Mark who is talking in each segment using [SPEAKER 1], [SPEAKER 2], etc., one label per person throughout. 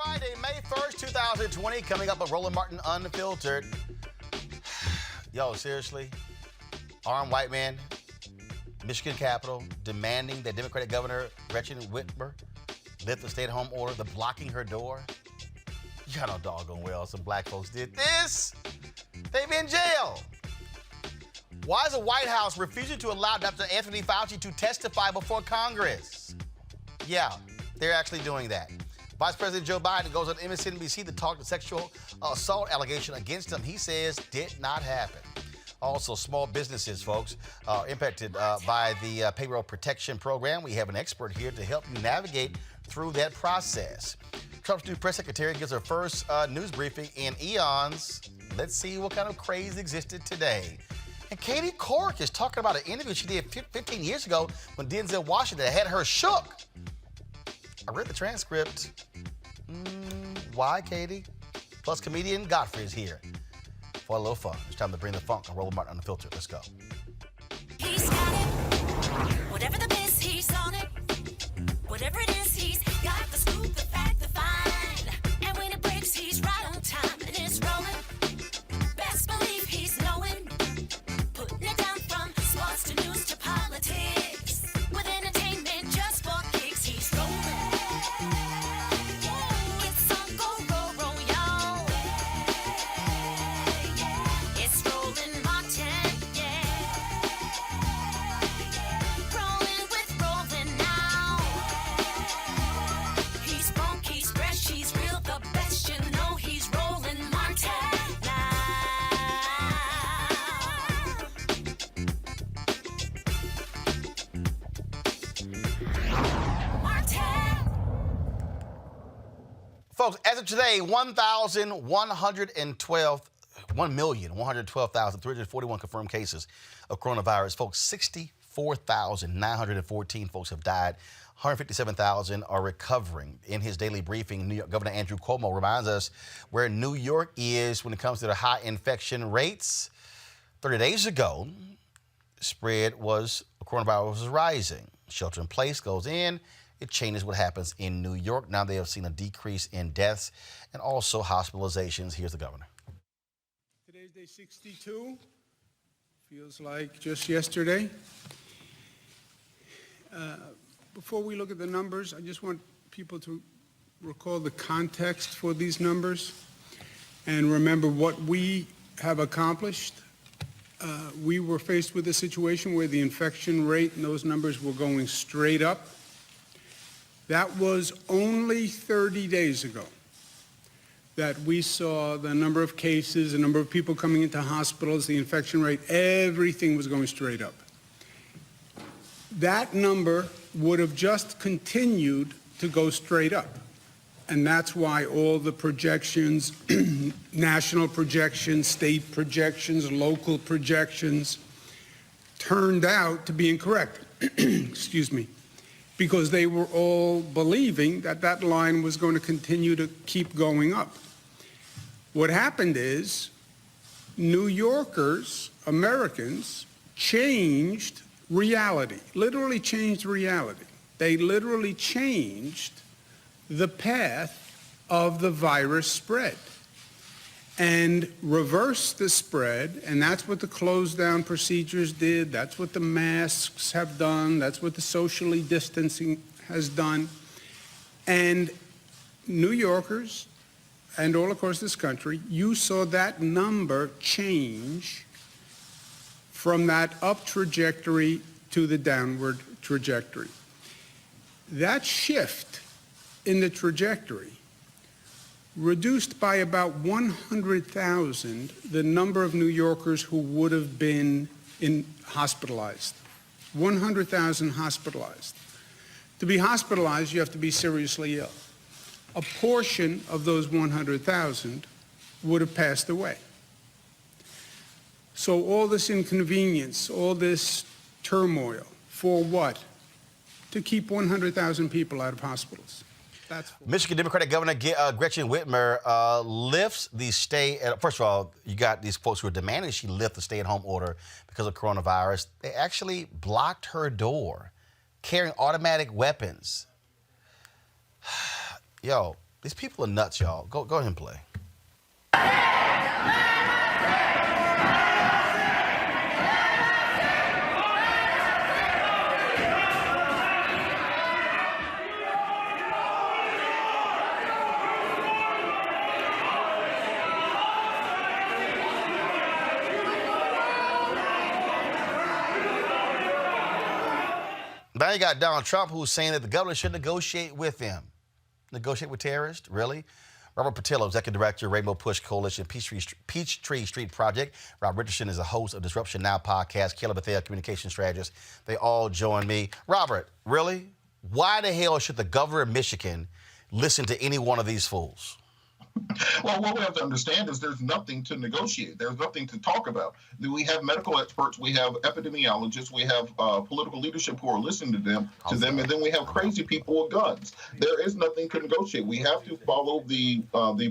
[SPEAKER 1] Friday, May 1st, 2020, coming up with Roland Martin Unfiltered. Yo, seriously? Armed white man, Michigan Capitol, demanding that Democratic Governor Gretchen Whitmer lift the stay-at-home order, the blocking her door. Y'all know doggone well some black folks did this. They be in jail. Why is the White House refusing to allow Dr. Anthony Fauci to testify before Congress? Yeah, they're actually doing that. Vice President Joe Biden goes on MSNBC to talk the sexual assault allegation against him. He says did not happen. Also, small businesses, folks, impacted by the Payroll Protection Program. We have an expert here to help you navigate through that process. Trump's new press secretary gives her first news briefing in eons. Let's see what kind of craze existed today. And Katie Couric is talking about an interview she did 15 years ago when Denzel Washington had her shook. I read the transcript. Why, Katie? Plus, comedian Godfrey is here for a little fun. It's time to bring the funk on Roland Martin Unfiltered. Let's go.
[SPEAKER 2] He's got it. Whatever the miss, he's on it. Whatever it is, he's got the scoop, the fact, the find. And when it breaks, he's right on time and it's rolling. Best believe he's knowing. Putting it down from sports to news to politics. With entertainment just for kicks, he's rolling. It's on go, roll, y'all. It's Roland Martin, yeah. Rolling with Roland now. He's funky, he's fresh, he's real, the best, you know he's Roland Martin now. Martin.
[SPEAKER 1] Folks, as of today, 1,112,341 confirmed cases of coronavirus. Folks, 64,914 folks have died. 157,000 are recovering. In his daily briefing, New York Governor Andrew Cuomo reminds us where New York is when it comes to the high infection rates. 30 days ago, coronavirus was rising. Shelter in place goes in. It changes what happens in New York. Now they have seen a decrease in deaths and also hospitalizations. Here's the governor.
[SPEAKER 3] Today's day 62. Feels like just yesterday. Before we look at the numbers, I just want people to recall the context for these numbers and remember what we have accomplished. We were faced with a situation where the infection rate and those numbers were going straight up. That was only 30 days ago that we saw the number of cases, the number of people coming into hospitals, the infection rate, everything was going straight up. That number would have just continued to go straight up. And that's why all the projections, national projections, state projections, local projections, turned out to be incorrect. Excuse me. Because they were all believing that that line was going to continue to keep going up. What happened is New Yorkers, Americans, changed reality, literally changed reality. They literally changed the path of the virus spread and reversed the spread, and that's what the closed down procedures did, that's what the masks have done, that's what the socially distancing has done. And New Yorkers and all across this country, you saw that number change from that up trajectory to the downward trajectory. That shift in the trajectory reduced by about 100,000 the number of New Yorkers who would have been hospitalized. 100,000 hospitalized. To be hospitalized, you have to be seriously ill. A portion of those 100,000 would have passed away. So all this inconvenience, all this turmoil, for what? To keep 100,000 people out of hospitals.
[SPEAKER 1] Michigan Democratic Governor Gretchen Whitmer lifts the first of all, you got these folks who are demanding she lift the stay-at-home order because of coronavirus. They actually blocked her door, carrying automatic weapons. Yo, These people are nuts, y'all. Go ahead and play. Now you got Donald Trump who's saying that the government should negotiate with them. Negotiate with terrorists? Really? Robert Patillo, Executive Director, Rainbow Push Coalition, Peachtree Street Project. Rob Richardson is the host of Disruption Now podcast. Caleb Bethea, Communication Strategist. They all join me. Robert, really? Why the hell should the governor of Michigan listen to any one of these fools?
[SPEAKER 4] Well, what we have to understand is there's nothing to negotiate. There's nothing to talk about. We have medical experts, we have epidemiologists, we have political leadership who are listening to them, and then we have crazy people with guns. There is nothing to negotiate. We have to follow the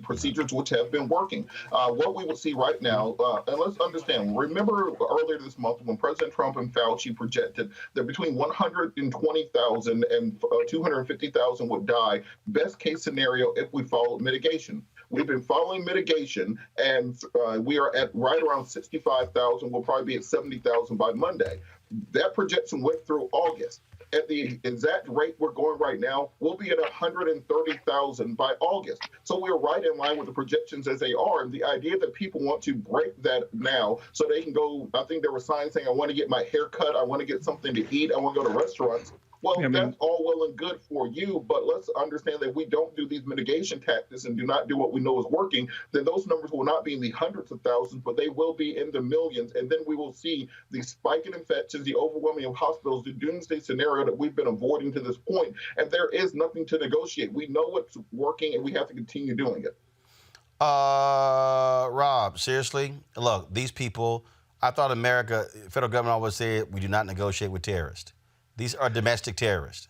[SPEAKER 4] procedures which have been working. What we will see right now, and let's understand, remember earlier this month when President Trump and Fauci projected that between 120,000 and 250,000 would die, best case scenario if we followed mitigation. We've been following mitigation, and we are at right around 65,000. We'll probably be at 70,000 by Monday. That projection went through August. At the exact rate we're going right now, we'll be at 130,000 by August. So we're right in line with the projections as they are. And the idea that people want to break that now so they can go, I think there were signs saying, I want to get my hair cut, I want to get something to eat, I want to go to restaurants. Well, that's all well and good for you, but let's understand that if we don't do these mitigation tactics and do not do what we know is working, then those numbers will not be in the hundreds of thousands, but they will be in the millions. And then we will see the spike in infections, the overwhelming of hospitals, the doomsday scenario that we've been avoiding to this point. And there is nothing to negotiate. We know what's working, and we have to continue doing it.
[SPEAKER 1] Rob, seriously? Look, these people, I thought America, federal government always said we do not negotiate with terrorists. These are domestic terrorists.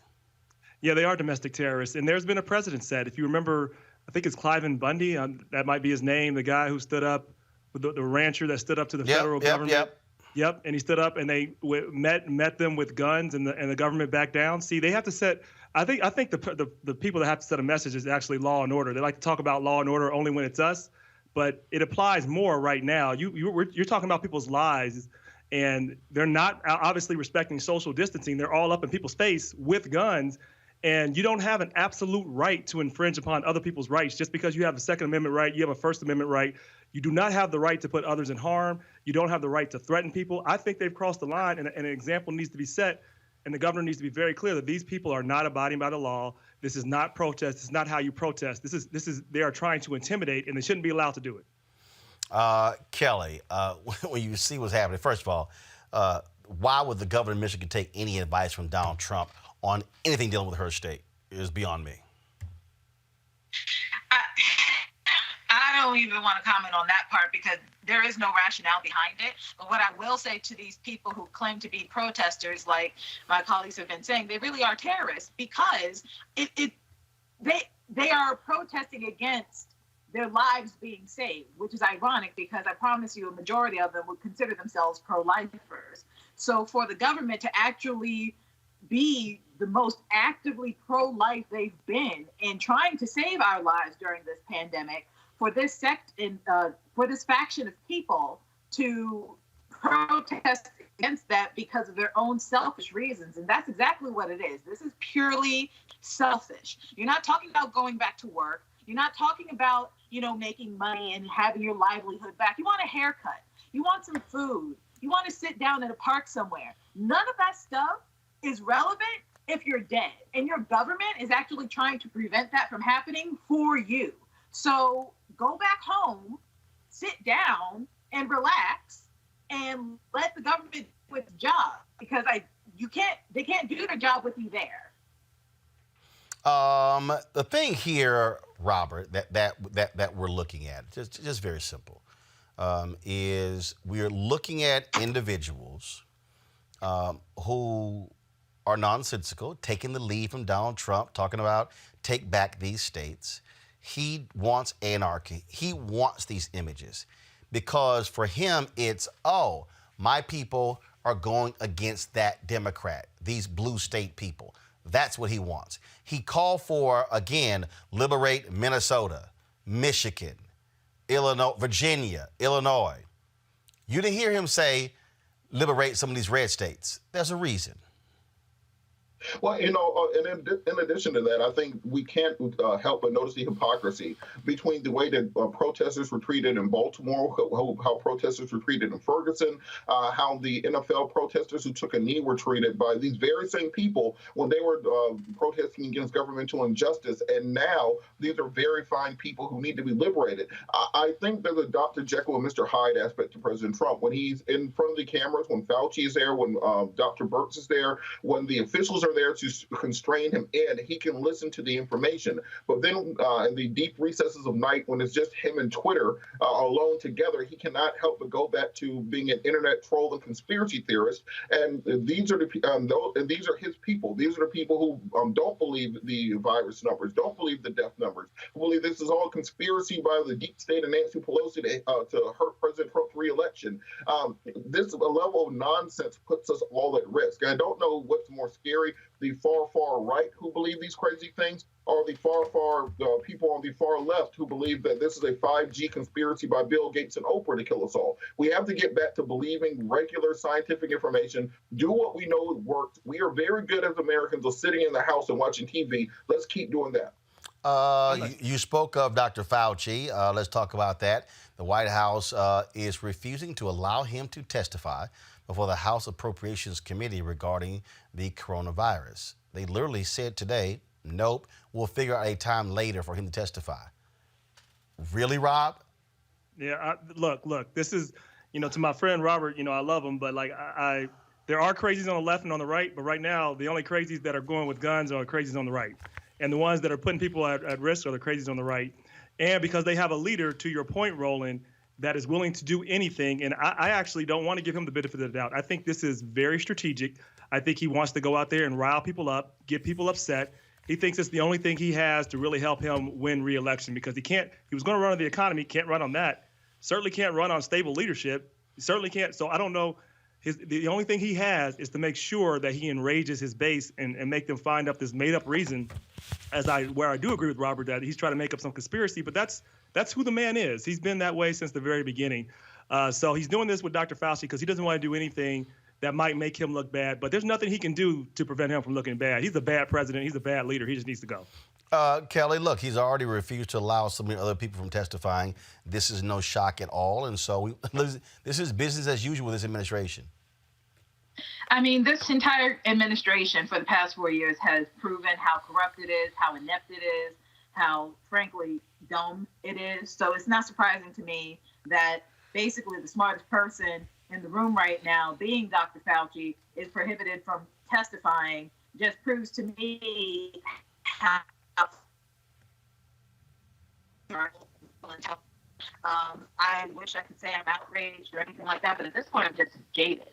[SPEAKER 5] Yeah, they are domestic terrorists. And there's been a precedent set. If you remember, I think it's Cliven Bundy, that might be his name, the guy who stood up, the rancher that stood up to the federal government. Yep, and he stood up and they met them with guns and the government backed down. See, they have to set, I think the people that have to set a message is actually law and order. They like to talk about law and order only when it's us, but it applies more right now. You're talking about people's lives. And they're not obviously respecting social distancing. They're all up in people's face with guns. And you don't have an absolute right to infringe upon other people's rights. Just because you have a Second Amendment right, you have a First Amendment right. You do not have the right to put others in harm. You don't have the right to threaten people. I think they've crossed the line, and an example needs to be set. And the governor needs to be very clear that these people are not abiding by the law. This is not protest. This is not how you protest. They are trying to intimidate, and they shouldn't be allowed to do it.
[SPEAKER 1] Kelly, when you see what's happening, first of all, why would the governor of Michigan take any advice from Donald Trump on anything dealing with her state? It is beyond me.
[SPEAKER 6] I don't even want to comment on that part because there is no rationale behind it. But what I will say to these people who claim to be protesters, like my colleagues have been saying, they really are terrorists because they are protesting against their lives being saved, which is ironic because I promise you a majority of them would consider themselves pro-lifers. So for the government to actually be the most actively pro-life they've been in trying to save our lives during this pandemic, for this for this faction of people to protest against that because of their own selfish reasons. And that's exactly what it is. This is purely selfish. You're not talking about going back to work. You're not talking about, making money and having your livelihood back. You want a haircut. You want some food. You want to sit down at a park somewhere. None of that stuff is relevant if you're dead. And your government is actually trying to prevent that from happening for you. So go back home, sit down and relax and let the government do its job because they can't do their job with you there.
[SPEAKER 1] The thing here, Robert, that we're looking at, just very simple, is we're looking at individuals who are nonsensical, taking the lead from Donald Trump, talking about take back these states. He wants anarchy. He wants these images because for him, it's, my people are going against that Democrat, these blue state people. That's what he wants. He called for, again, liberate Minnesota, Michigan, Illinois, Virginia, Illinois. You didn't hear him say liberate some of these red states. There's a reason.
[SPEAKER 4] Well, and in addition to that, I think we can't help but notice the hypocrisy between the way that protesters were treated in Baltimore, how protesters were treated in Ferguson, how the NFL protesters who took a knee were treated by these very same people when they were protesting against governmental injustice. And now these are very fine people who need to be liberated. I think there's a Dr. Jekyll and Mr. Hyde aspect to President Trump. When he's in front of the cameras, when Fauci is there, when Dr. Birx is there, when the officials are there to constrain him in, he can listen to the information. But then in the deep recesses of night, when it's just him and Twitter alone together, he cannot help but go back to being an internet troll and conspiracy theorist. And these are these are his people. These are the people who don't believe the virus numbers, don't believe the death numbers, who believe this is all conspiracy by the deep state and Nancy Pelosi to hurt President Trump's reelection. This level of nonsense puts us all at risk. I don't know what's more scary, the far right who believe these crazy things, or the far people on the far left who believe that this is a 5G conspiracy by Bill Gates and Oprah to kill us all. We have to get back to believing regular scientific information, do what we know works. We are very good as Americans of sitting in the house and watching TV. Let's keep doing that.
[SPEAKER 1] You spoke of Dr. Fauci. Let's talk about that. The White House is refusing to allow him to testify before the House Appropriations Committee regarding the coronavirus. They literally said today, nope, we'll figure out a time later for him to testify. Really, Rob?
[SPEAKER 5] Yeah, look, this is, to my friend Robert, I love him, but there are crazies on the left and on the right, but right now, the only crazies that are going with guns are crazies on the right. And the ones that are putting people at risk are the crazies on the right. And because they have a leader, to your point, Roland, that is willing to do anything. And I actually don't want to give him the benefit of the doubt. I think this is very strategic. I think he wants to go out there and rile people up, get people upset. He thinks it's the only thing he has to really help him win re-election, because he was going to run on the economy, can't run on that. Certainly can't run on stable leadership. Certainly can't. So I don't know. The only thing he has is to make sure that he enrages his base and make them find up this made-up reason, where I do agree with Robert that he's trying to make up some conspiracy, but that's who the man is. He's been that way since the very beginning. So he's doing this with Dr. Fauci because he doesn't want to do anything that might make him look bad, but there's nothing he can do to prevent him from looking bad. He's a bad president. He's a bad leader. He just needs to go.
[SPEAKER 1] Kelly, look, he's already refused to allow so many other people from testifying. This is no shock at all. And so this is business as usual with this administration.
[SPEAKER 6] I mean, this entire administration for the past 4 years has proven how corrupt it is, how inept it is, how, frankly, dumb it is. So it's not surprising to me that basically the smartest person in the room right now, being Dr. Fauci, is prohibited from testifying. Just proves to me how I wish I could say I'm outraged or anything like that, but at this point I'm just jaded.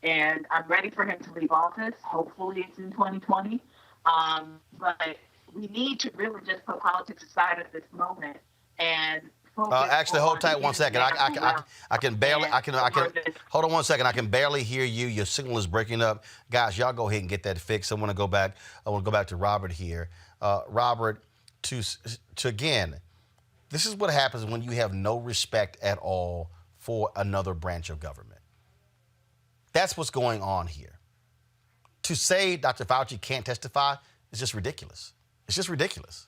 [SPEAKER 6] And I'm ready for him to leave office. Hopefully it's in 2020. But we need to really just put politics aside at this moment and
[SPEAKER 1] actually, hold tight 1 second. I can barely. Hold on 1 second. I can barely hear you. Your signal is breaking up. Guys, y'all go ahead and get that fixed. I want to go back to Robert here. Robert, to again, this is what happens when you have no respect at all for another branch of government. That's what's going on here. To say Dr. Fauci can't testify is just ridiculous. It's just ridiculous.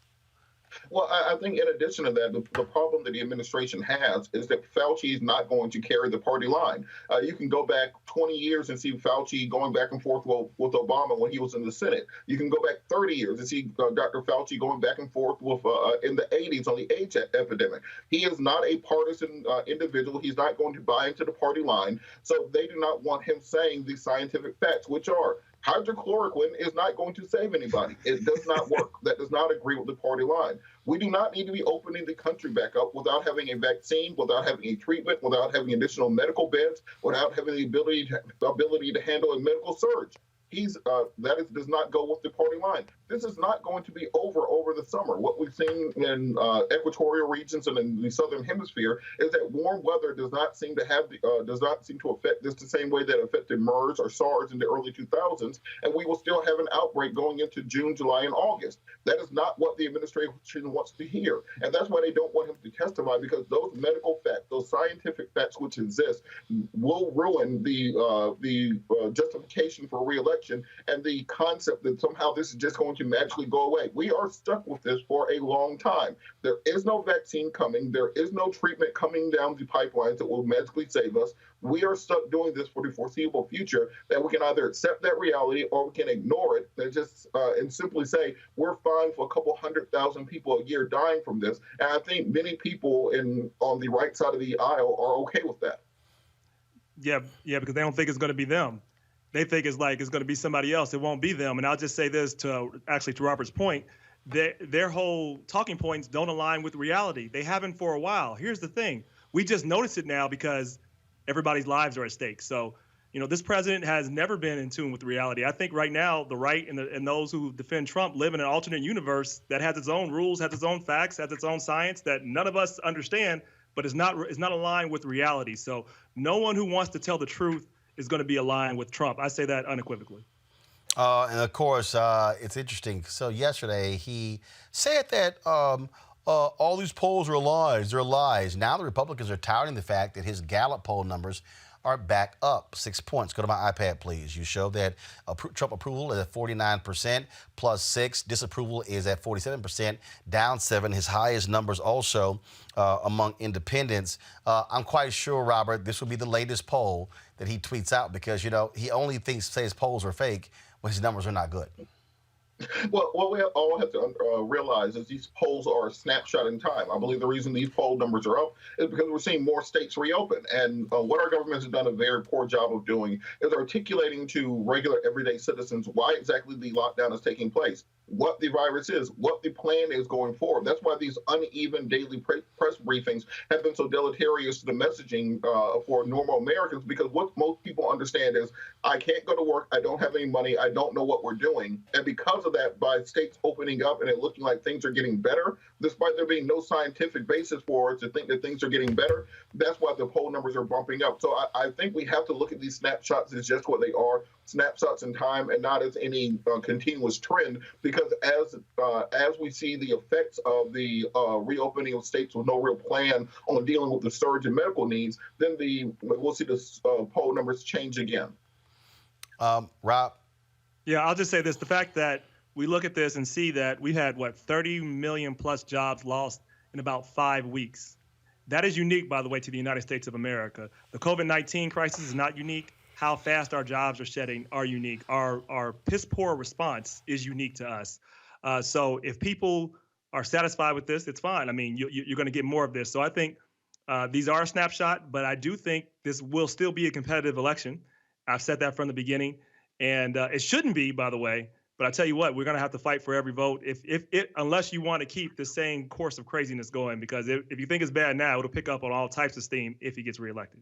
[SPEAKER 4] Well, I think in addition to that, the problem that the administration has is that Fauci is not going to carry the party line. You can go back 20 years and see Fauci going back and forth with Obama when he was in the Senate. You can go back 30 years and see Dr. Fauci going back and forth with in the 80s on the AIDS epidemic. He is not a partisan individual. He's not going to buy into the party line. So they do not want him saying the scientific facts, which are hydrochloroquine is not going to save anybody. It does not work. That does not agree with the party line. We do not need to be opening the country back up without having a vaccine, without having a treatment, without having additional medical beds, without having the ability to handle a medical surge. does not go with the party line. This is not going to be over the summer. What we've seen in equatorial regions and in the southern hemisphere is that warm weather does not seem to affect this the same way that it affected MERS or SARS in the early 2000s, and we will still have an outbreak going into June, July, and August. That is not what the administration wants to hear, and that's why they don't want him to testify, because those medical facts, those scientific facts which exist, will ruin the justification for re-election and the concept that somehow this is just going to magically go away. We are stuck with this for a long time. There is no vaccine coming. There is no treatment coming down the pipelines that will magically save us. We are stuck doing this for the foreseeable future, that we can either accept that reality or we can ignore it and simply say we're fine for a couple 100,000 people a year dying from this. And I think many people on the right side of the aisle are okay with that.
[SPEAKER 5] Yeah, because they don't think it's going to be them. They think it's going to be somebody else. It won't be them. And I'll just say this to Robert's point. Their whole talking points don't align with reality. They haven't for a while. Here's the thing. We just notice it now because everybody's lives are at stake. So, this president has never been in tune with reality. I think right now the right and those who defend Trump live in an alternate universe that has its own rules, has its own facts, has its own science that none of us understand, but is not aligned with reality. So no one who wants to tell the truth is going to be aligned with Trump. I say that unequivocally.
[SPEAKER 1] And of course, it's interesting. So yesterday he said that all these polls are lies. They're lies. Now the Republicans are touting the fact that his Gallup poll numbers are back up 6 points. Go to my iPad, please. You show that Trump approval is at 49%, plus 6. Disapproval is at 47%, down 7. His highest numbers also among independents. I'm quite sure, Robert, this will be the latest poll that he tweets out because, he only says polls are fake when his numbers are not good.
[SPEAKER 4] Well, what we all have to realize is these polls are a snapshot in time. I believe the reason these poll numbers are up is because we're seeing more states reopen. And what our government has done a very poor job of doing is articulating to regular everyday citizens why exactly the lockdown is taking place, what the virus is, what the plan is going forward. That's why these uneven daily press briefings have been so deleterious to the messaging for normal Americans, because what most people understand is I can't go to work, I don't have any money, I don't know what we're doing. And because of that, by states opening up and it looking like things are getting better, despite there being no scientific basis for it to think that things are getting better, that's why the poll numbers are bumping up. So I think we have to look at these snapshots as just what they are, snapshots in time, and not as any continuous trend, because as we see the effects of the reopening of states with no real plan on dealing with the surge in medical needs, then we'll see the poll numbers change again.
[SPEAKER 1] Rob?
[SPEAKER 5] Yeah, I'll just say this. The fact that we look at this and see that we had, 30 million plus jobs lost in about 5 weeks. That is unique, by the way, to the United States of America. The COVID-19 crisis is not unique. How fast our jobs are shedding are unique. Our piss poor response is unique to us. So if people are satisfied with this, it's fine. I mean, you're going to get more of this. So I think these are a snapshot, but I do think this will still be a competitive election. I've said that from the beginning, and it shouldn't be, by the way. But I tell you what, we're going to have to fight for every vote unless you want to keep the same course of craziness going, because if you think it's bad now, it'll pick up on all types of steam if he gets reelected.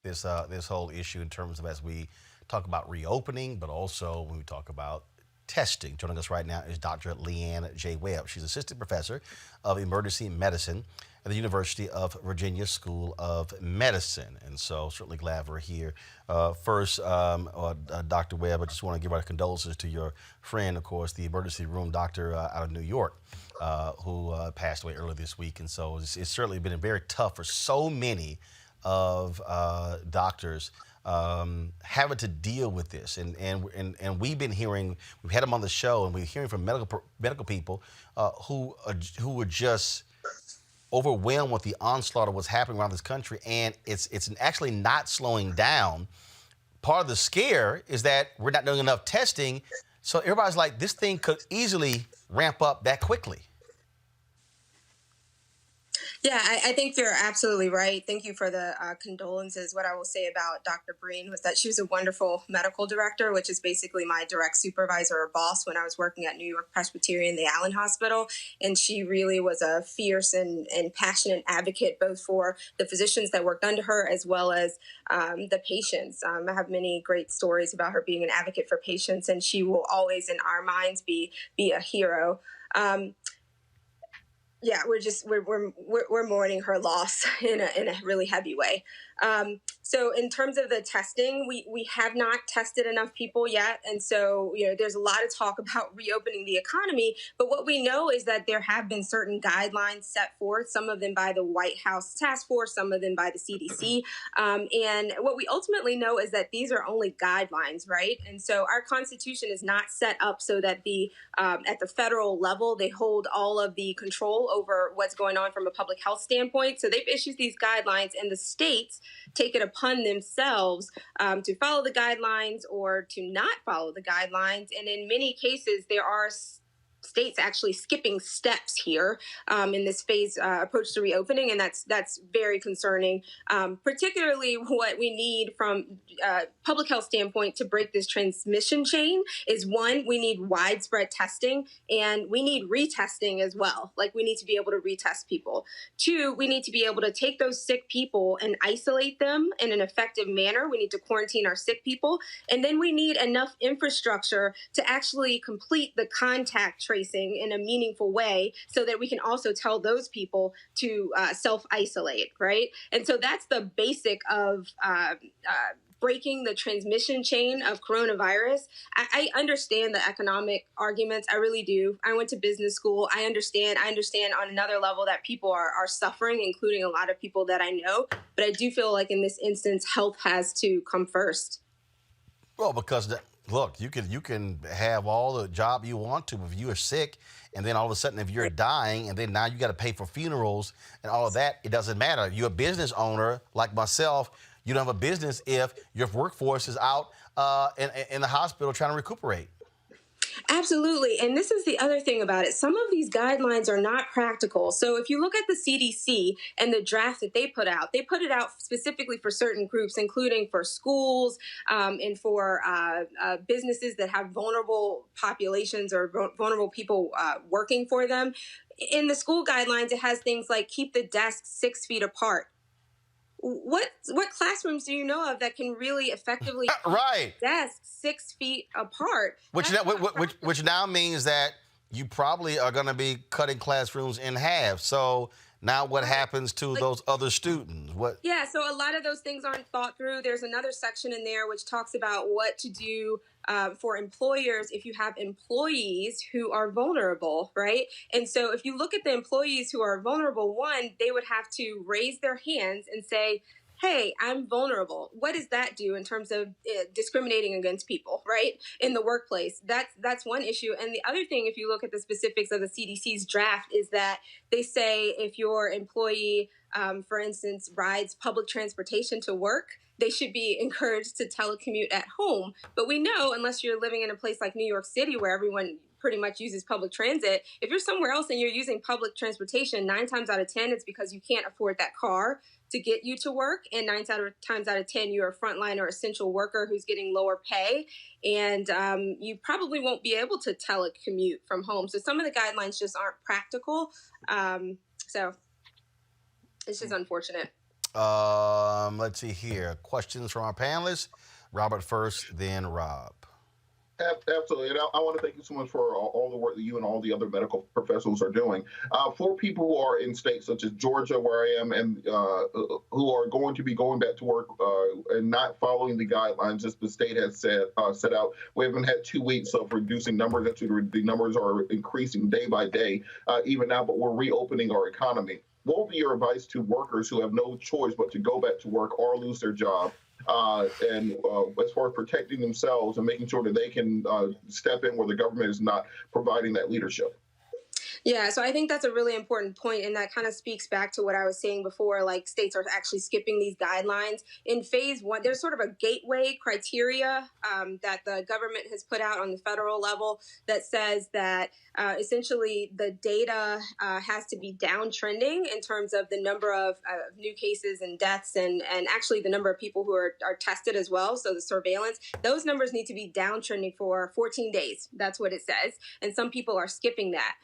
[SPEAKER 1] This whole issue in terms of as we talk about reopening, but also when we talk about testing. Joining us right now is Dr. Leanne J. Webb. She's assistant professor of emergency medicine at the University of Virginia School of Medicine. And so certainly glad we're here. First, Dr. Webb, I just want to give our condolences to your friend, of course, the emergency room doctor out of New York, who passed away earlier this week. And so it's certainly been very tough for so many of doctors having to deal with this, and we've been hearing, we've had them on the show, and we're hearing from medical people who were just overwhelmed with the onslaught of what's happening around this country, and it's actually not slowing down. Part of the scare is that we're not doing enough testing, so everybody's like, this thing could easily ramp up that quickly.
[SPEAKER 7] Yeah, I think you're absolutely right. Thank you for the condolences. What I will say about Dr. Breen was that she was a wonderful medical director, which is basically my direct supervisor or boss when I was working at New York Presbyterian, the Allen Hospital. And she really was a fierce and passionate advocate, both for the physicians that worked under her as well as the patients. I have many great stories about her being an advocate for patients, and she will always, in our minds, be a hero. Yeah, we're mourning her loss in a really heavy way. So in terms of the testing, we have not tested enough people yet, and so there's a lot of talk about reopening the economy. But what we know is that there have been certain guidelines set forth, some of them by the White House Task Force, some of them by the CDC, and what we ultimately know is that these are only guidelines, right? And so our Constitution is not set up so that at the federal level they hold all of the control over what's going on from a public health standpoint. So they've issued these guidelines, and the states take it upon themselves to follow the guidelines or to not follow the guidelines. And in many cases, there are states actually skipping steps here in this phase approach to reopening, and that's very concerning. Particularly, what we need from public health standpoint to break this transmission chain is, one, we need widespread testing, and we need retesting as well. Like, we need to be able to retest people. Two, we need to be able to take those sick people and isolate them in an effective manner. We need to quarantine our sick people, and then we need enough infrastructure to actually complete the contact tracing in a meaningful way so that we can also tell those people to self-isolate, right? And so that's the basic of breaking the transmission chain of coronavirus. I understand the economic arguments. I really do. I went to business school. I understand on another level that people are suffering, including a lot of people that I know. But I do feel like in this instance, health has to come first.
[SPEAKER 1] Well, because look, you can have all the job you want to, but if you are sick, and then all of a sudden if you're dying, and then now you got to pay for funerals and all of that, it doesn't matter. You're a business owner like myself. You don't have a business if your workforce is out in the hospital trying to recuperate.
[SPEAKER 7] Absolutely. And this is the other thing about it. Some of these guidelines are not practical. So if you look at the CDC and the draft that they put it out specifically for certain groups, including for schools and for businesses that have vulnerable populations or vulnerable people working for them. In the school guidelines, it has things like keep the desks 6 feet apart. What classrooms do you know of that can really effectively
[SPEAKER 1] right
[SPEAKER 7] desks 6 feet apart?
[SPEAKER 1] Which now means that you probably are going to be cutting classrooms in half. So now what happens to those other students?
[SPEAKER 7] Yeah, so a lot of those things aren't thought through. There's another section in there which talks about what to do for employers if you have employees who are vulnerable, right? And so if you look at the employees who are vulnerable, one, they would have to raise their hands and say, hey, I'm vulnerable. What does that do in terms of discriminating against people, right, in the workplace? That's one issue. And the other thing, if you look at the specifics of the CDC's draft, is that they say if your employee, for instance, rides public transportation to work, they should be encouraged to telecommute at home. But we know, unless you're living in a place like New York City where everyone pretty much uses public transit, if you're somewhere else and you're using public transportation, 9 times out of 10, it's because you can't afford that car to get you to work. And 9 times out of 10, you're a frontline or essential worker who's getting lower pay. And you probably won't be able to telecommute from home. So some of the guidelines just aren't practical. So it's just unfortunate.
[SPEAKER 1] Let's see here. Questions from our panelists. Robert first, then Rob.
[SPEAKER 4] Absolutely. And I want to thank you so much for all the work that you and all the other medical professionals are doing. For people who are in states such as Georgia, where I am, and who are going to be going back to work and not following the guidelines as the state has set out, we haven't had 2 weeks of reducing numbers. Actually, the numbers are increasing day by day, even now, but we're reopening our economy. What would be your advice to workers who have no choice but to go back to work or lose their job? And as far as protecting themselves and making sure that they can step in where the government is not providing that leadership?
[SPEAKER 7] Yeah, so I think that's a really important point, and that kind of speaks back to what I was saying before. Like, states are actually skipping these guidelines. In phase one, there's sort of a gateway criteria that the government has put out on the federal level that says that essentially the data has to be downtrending in terms of the number of new cases and deaths, and actually the number of people who are tested as well. So the surveillance, those numbers need to be downtrending for 14 days. That's what it says. And some people are skipping that.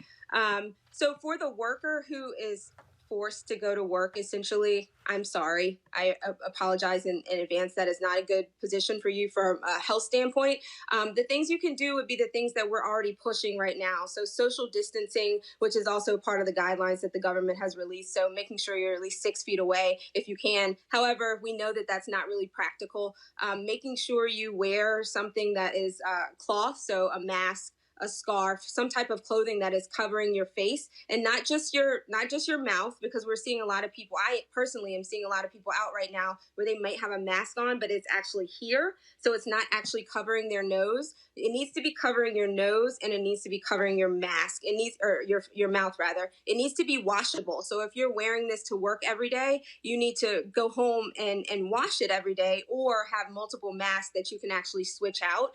[SPEAKER 7] So for the worker who is forced to go to work, essentially, I'm sorry. I apologize in advance. That is not a good position for you from a health standpoint. The things you can do would be the things that we're already pushing right now. So social distancing, which is also part of the guidelines that the government has released. So making sure you're at least 6 feet away if you can. However, we know that that's not really practical. Making sure you wear something that is cloth, so a mask, a scarf, some type of clothing that is covering your face, and not just your mouth, because we're seeing a lot of people. I personally am seeing a lot of people out right now where they might have a mask on, but it's actually here, so it's not actually covering their nose. It needs to be covering your nose, and it needs to be covering your mask. It needs, or your mouth rather. It needs to be washable. So if you're wearing this to work every day, you need to go home and wash it every day, or have multiple masks that you can actually switch out.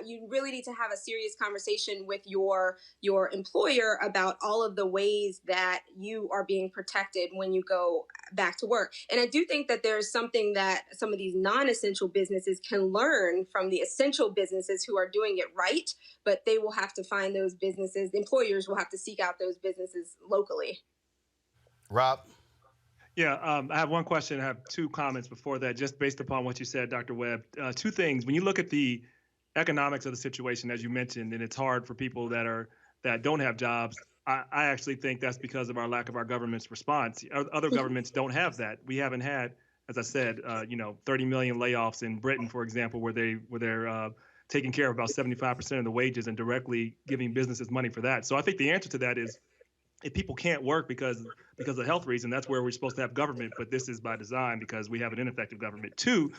[SPEAKER 7] You really need to have a serious conversation with your employer about all of the ways that you are being protected when you go back to work. And I do think that there's something that some of these non-essential businesses can learn from the essential businesses who are doing it right, but they will have to find those businesses. The employers will have to seek out those businesses locally.
[SPEAKER 1] Rob?
[SPEAKER 5] Yeah, I have one question. I have two comments before that, just based upon what you said, Dr. Webb. Two things. When you look at the economics of the situation, as you mentioned, and it's hard for people that don't have jobs, I actually think that's because of our lack of our government's response. Other governments don't have that. We haven't had, as I said, 30 million layoffs in Britain, for example, where they're taking care of about 75% of the wages and directly giving businesses money for that. So I think the answer to that is, if people can't work because of health reason, that's where we're supposed to have government. But this is by design because we have an ineffective government. Two,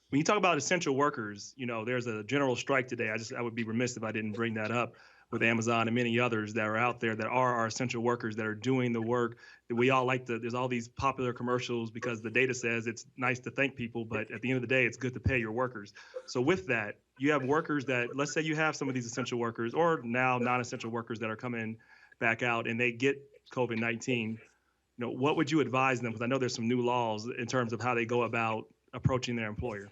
[SPEAKER 5] when you talk about essential workers, there's a general strike today. I would be remiss if I didn't bring that up, with Amazon and many others that are out there that are our essential workers that are doing the work that we all like. There's all these popular commercials because the data says it's nice to thank people, but at the end of the day, it's good to pay your workers. So with that, you have workers that, let's say you have some of these essential workers or now non-essential workers that are coming back out and they get COVID-19. What would you advise them? Because I know there's some new laws in terms of how they go about approaching their employer.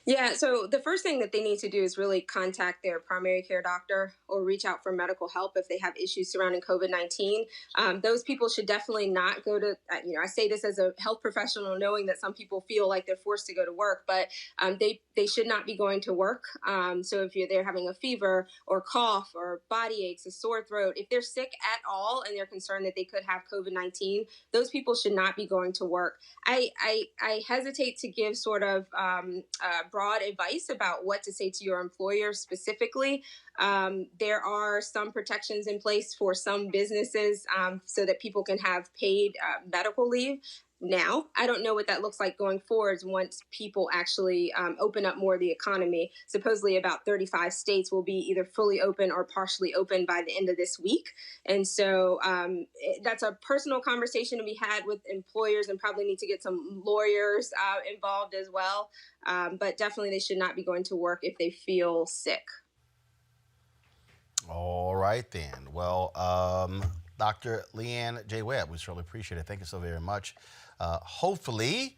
[SPEAKER 7] Yeah, so the first thing that they need to do is really contact their primary care doctor or reach out for medical help if they have issues surrounding COVID-19. Those people should definitely not go to, I say this as a health professional, knowing that some people feel like they're forced to go to work, but they should not be going to work. So if they're having a fever or cough or body aches, a sore throat, if they're sick at all and they're concerned that they could have COVID-19, those people should not be going to work. I hesitate to give sort of broad advice about what to say to your employer specifically. There are some protections in place for some businesses so that people can have paid medical leave. Now, I don't know what that looks like going forwards once people actually open up more of the economy. Supposedly about 35 states will be either fully open or partially open by the end of this week. And so that's a personal conversation to be had with employers, and probably need to get some lawyers involved as well. But definitely they should not be going to work if they feel sick.
[SPEAKER 1] All right, then. Well, Dr. Leanne J. Webb, we certainly appreciate it. Thank you so very much. Hopefully,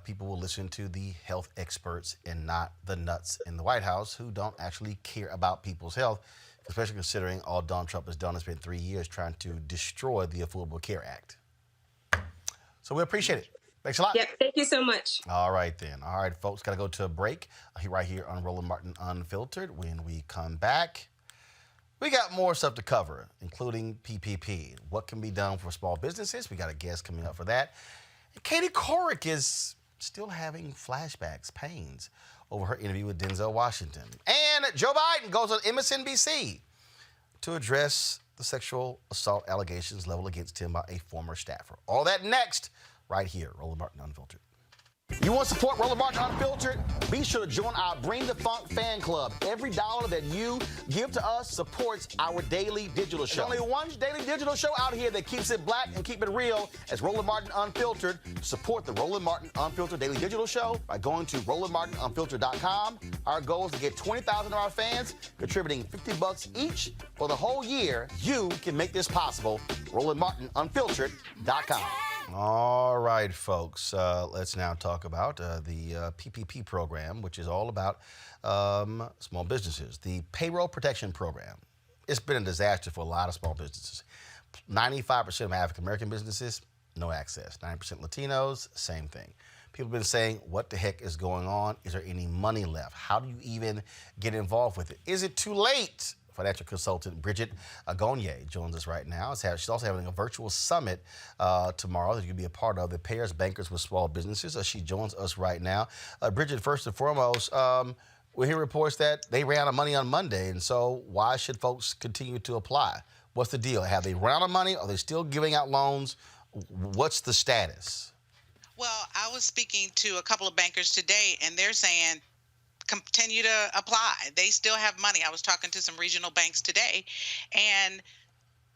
[SPEAKER 1] people will listen to the health experts and not the nuts in the White House who don't actually care about people's health, especially considering all Donald Trump has done is spent 3 years trying to destroy the Affordable Care Act. So we appreciate it. Thanks a lot.
[SPEAKER 7] Yeah, thank you so much.
[SPEAKER 1] All right, then. All right, folks, got to go to a break right here on Roland Martin Unfiltered. When we come back, we got more stuff to cover, including PPP. What can be done for small businesses? We got a guest coming up for that. And Katie Couric is still having flashbacks, pains, over her interview with Denzel Washington. And Joe Biden goes on MSNBC to address the sexual assault allegations leveled against him by a former staffer. All that next, right here, Roland Martin Unfiltered. You want to support Roland Martin Unfiltered? Be sure to join our Bring the Funk fan club. Every dollar that you give to us supports our daily digital show. There's only one daily digital show out here that keeps it black and keep it real as Roland Martin Unfiltered. Support the Roland Martin Unfiltered daily digital show by going to RolandMartinUnfiltered.com. Our goal is to get 20,000 of our fans contributing $50 each for the whole year. You can make this possible. RolandMartinUnfiltered.com. All right, folks, let's now talk about the PPP program, which is all about small businesses. The Payroll Protection Program. It's been a disaster for a lot of small businesses. 95% of African-American businesses, no access. 90% Latinos, same thing. People have been saying, what the heck is going on? Is there any money left? How do you even get involved with it? Is it too late? Financial consultant Bridget Agonye joins us right now. She's also having a virtual summit tomorrow that you can be a part of, the Payers Bankers with Small Businesses. She joins us right now. Bridget, first and foremost, we're hearing reports that they ran out of money on Monday, and so why should folks continue to apply? What's the deal? Have they run out of money? Are they still giving out loans? What's the status?
[SPEAKER 8] Well, I was speaking to a couple of bankers today, and they're saying continue to apply. They still have money. I was talking to some regional banks today, and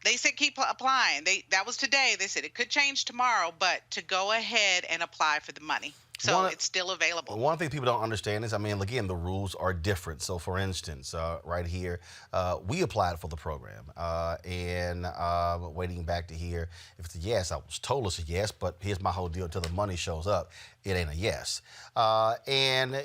[SPEAKER 8] they said keep applying. That was today. They said it could change tomorrow, but to go ahead and apply for the money. So it's still available. One
[SPEAKER 1] thing people don't understand is, I mean, again, the rules are different. So, for instance, right here, we applied for the program, and waiting back to hear if it's a yes. I was told it's a yes, but here's my whole deal: until the money shows up, it ain't a yes. And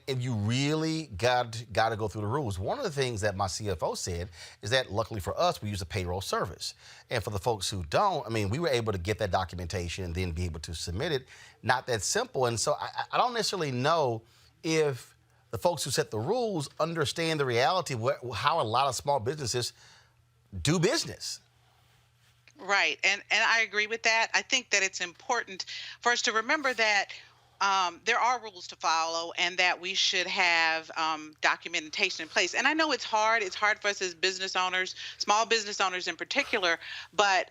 [SPEAKER 1] you really got to go through the rules. One of the things that my CFO said is that, luckily for us, we use a payroll service, and for the folks who don't, I mean, we were able to get that documentation and then be able to submit it. Not that simple. And so I don't necessarily know if the folks who set the rules understand the reality of how a lot of small businesses do business.
[SPEAKER 8] Right. And I agree with that. I think that it's important for us to remember that there are rules to follow and that we should have documentation in place. And I know it's hard. It's hard for us as business owners, small business owners in particular. But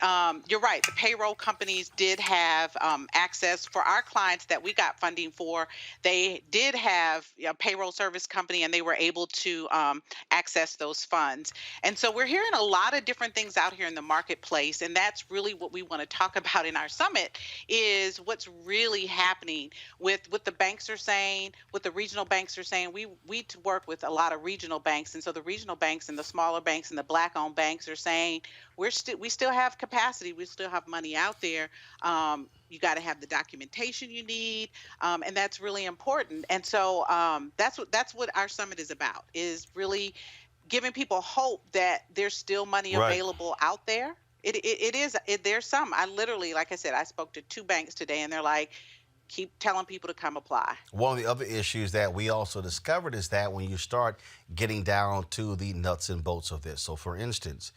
[SPEAKER 8] you're right. The payroll companies did have access for our clients that we got funding for. They did have a payroll service company, and they were able to access those funds. And so we're hearing a lot of different things out here in the marketplace. And that's really what we want to talk about in our summit, is what's really happening with what the banks are saying, what the regional banks are saying. We work with a lot of regional banks, and so the regional banks and the smaller banks and the Black-owned banks are saying we still have capacity, we still have money out there. You got to have the documentation you need, and that's really important. And so that's what our summit is about, is really giving people hope that there's still money available out there. It is. There's some. I literally, like I said, I spoke to 2 banks today, and they're like, keep telling people to come apply. One
[SPEAKER 1] of the other issues that we also discovered is that when you start getting down to the nuts and bolts of this, so for instance,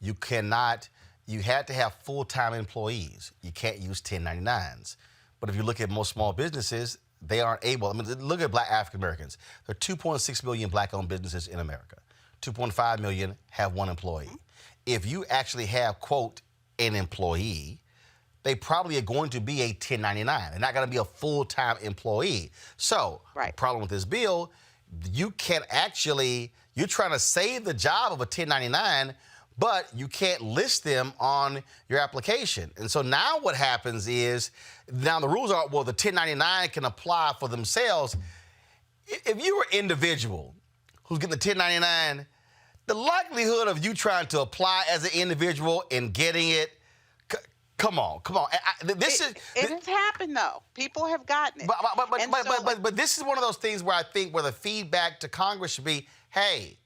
[SPEAKER 1] you had to have full-time employees. You can't use 1099s. But if you look at most small businesses, they aren't able. I mean, look at Black African Americans. There are 2.6 million Black-owned businesses in America. 2.5 million have 1 employee. If you actually have, quote, an employee, they probably are going to be a 1099. They're not going to be a full-time employee. So the problem with this bill, you can actually, you're trying to save the job of a 1099, but you can't list them on your application. And so now what happens is, now the rules are, well, the 1099 can apply for themselves. If you were an individual who's getting the 1099, the likelihood of you trying to apply as an individual and getting it, come on.
[SPEAKER 8] It has happened, though. People have gotten it.
[SPEAKER 1] But this is one of those things where I think where the feedback to Congress should be, hey,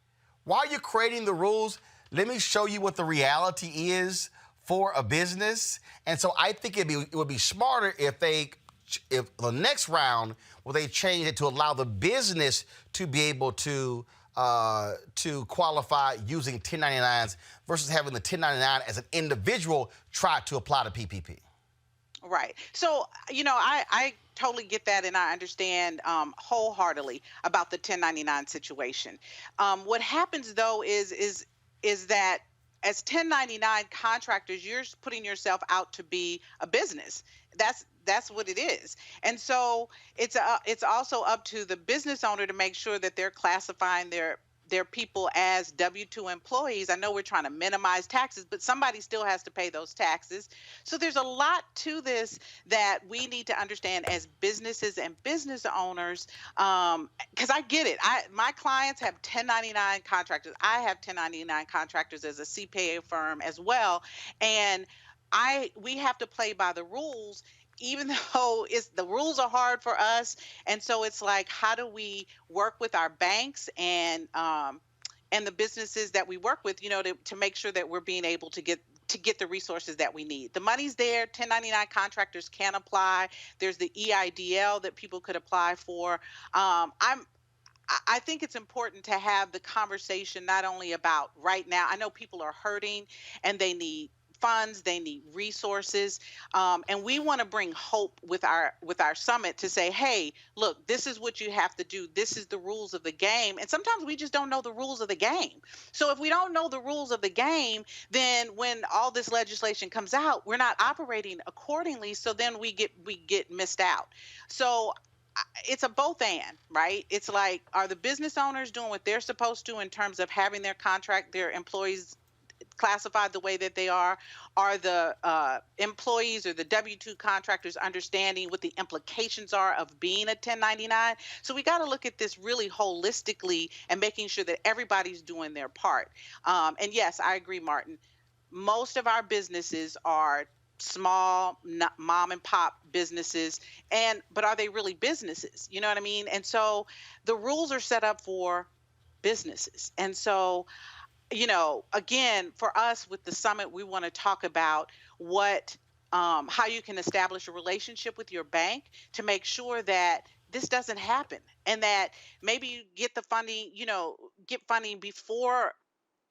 [SPEAKER 1] while you're creating the rules, let me show you what the reality is for a business. And so I think it would be smarter if the next round, where they change it to allow the business to be able to qualify using 1099s versus having the 1099 as an individual try to apply to PPP.
[SPEAKER 8] Right. So, I totally get that, and I understand wholeheartedly about the 1099 situation. What happens, though, is that as 1099 contractors, you're putting yourself out to be a business. that's what it is. And so it's also up to the business owner to make sure that they're classifying their people as W-2 employees. I know we're trying to minimize taxes, but somebody still has to pay those taxes. So there's a lot to this that we need to understand as businesses and business owners, because I get it. My clients have 1099 contractors. I have 1099 contractors as a CPA firm as well, and we have to play by the rules, even though the rules are hard for us. And so it's like, how do we work with our banks and the businesses that we work with, to make sure that we're being able to get the resources that we need. The money's there. 1099 contractors can apply. There's the EIDL that people could apply for. I think it's important to have the conversation not only about right now. I know people are hurting and they need funds, they need resources, and we want to bring hope with our summit to say, hey, look, this is what you have to do. This is the rules of the game. And sometimes we just don't know the rules of the game. So if we don't know the rules of the game, then when all this legislation comes out, we're not operating accordingly. So then we get missed out. So it's a both and, right? It's like, are the business owners doing what they're supposed to in terms of having their employees classified the way that they are the employees or the W-2 contractors understanding what the implications are of being a 1099? So we got to look at this really holistically and making sure that everybody's doing their part. And yes, I agree, Martin. Most of our businesses are small mom and pop businesses, but are they really businesses? You know what I mean? And so the rules are set up for businesses. And so, again, for us with the summit, we want to talk about how you can establish a relationship with your bank to make sure that this doesn't happen, and that maybe you get the funding, get funding before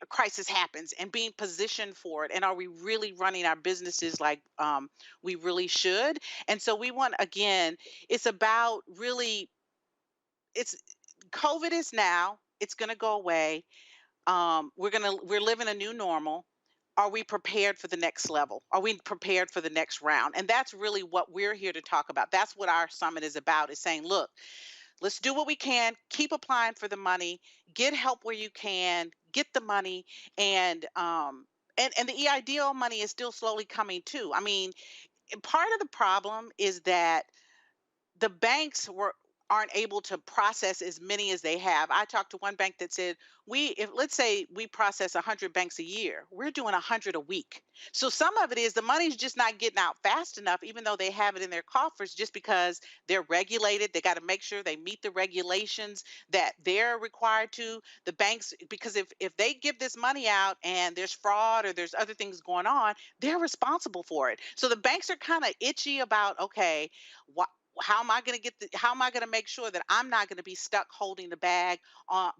[SPEAKER 8] a crisis happens and being positioned for it. And are we really running our businesses like we really should? And so we want, again, it's about really, COVID is now, it's going to go away. We're living a new normal. Are we prepared for the next level? Are we prepared for the next round? And that's really what we're here to talk about. That's what our summit is about, is saying, look, let's do what we can, keep applying for the money, get help where you can, get the money, and the EIDL money is still slowly coming too. I mean, part of the problem is that the banks aren't able to process as many as they have. I talked to one bank that said, let's say we process 100 banks a year, we're doing 100 a week. So some of it is the money's just not getting out fast enough, even though they have it in their coffers, just because they're regulated. They got to make sure they meet the regulations that they're required to. The banks, because if they give this money out and there's fraud or there's other things going on, they're responsible for it. So the banks are kind of itchy about, okay, how am I going to make sure that I'm not going to be stuck holding the bag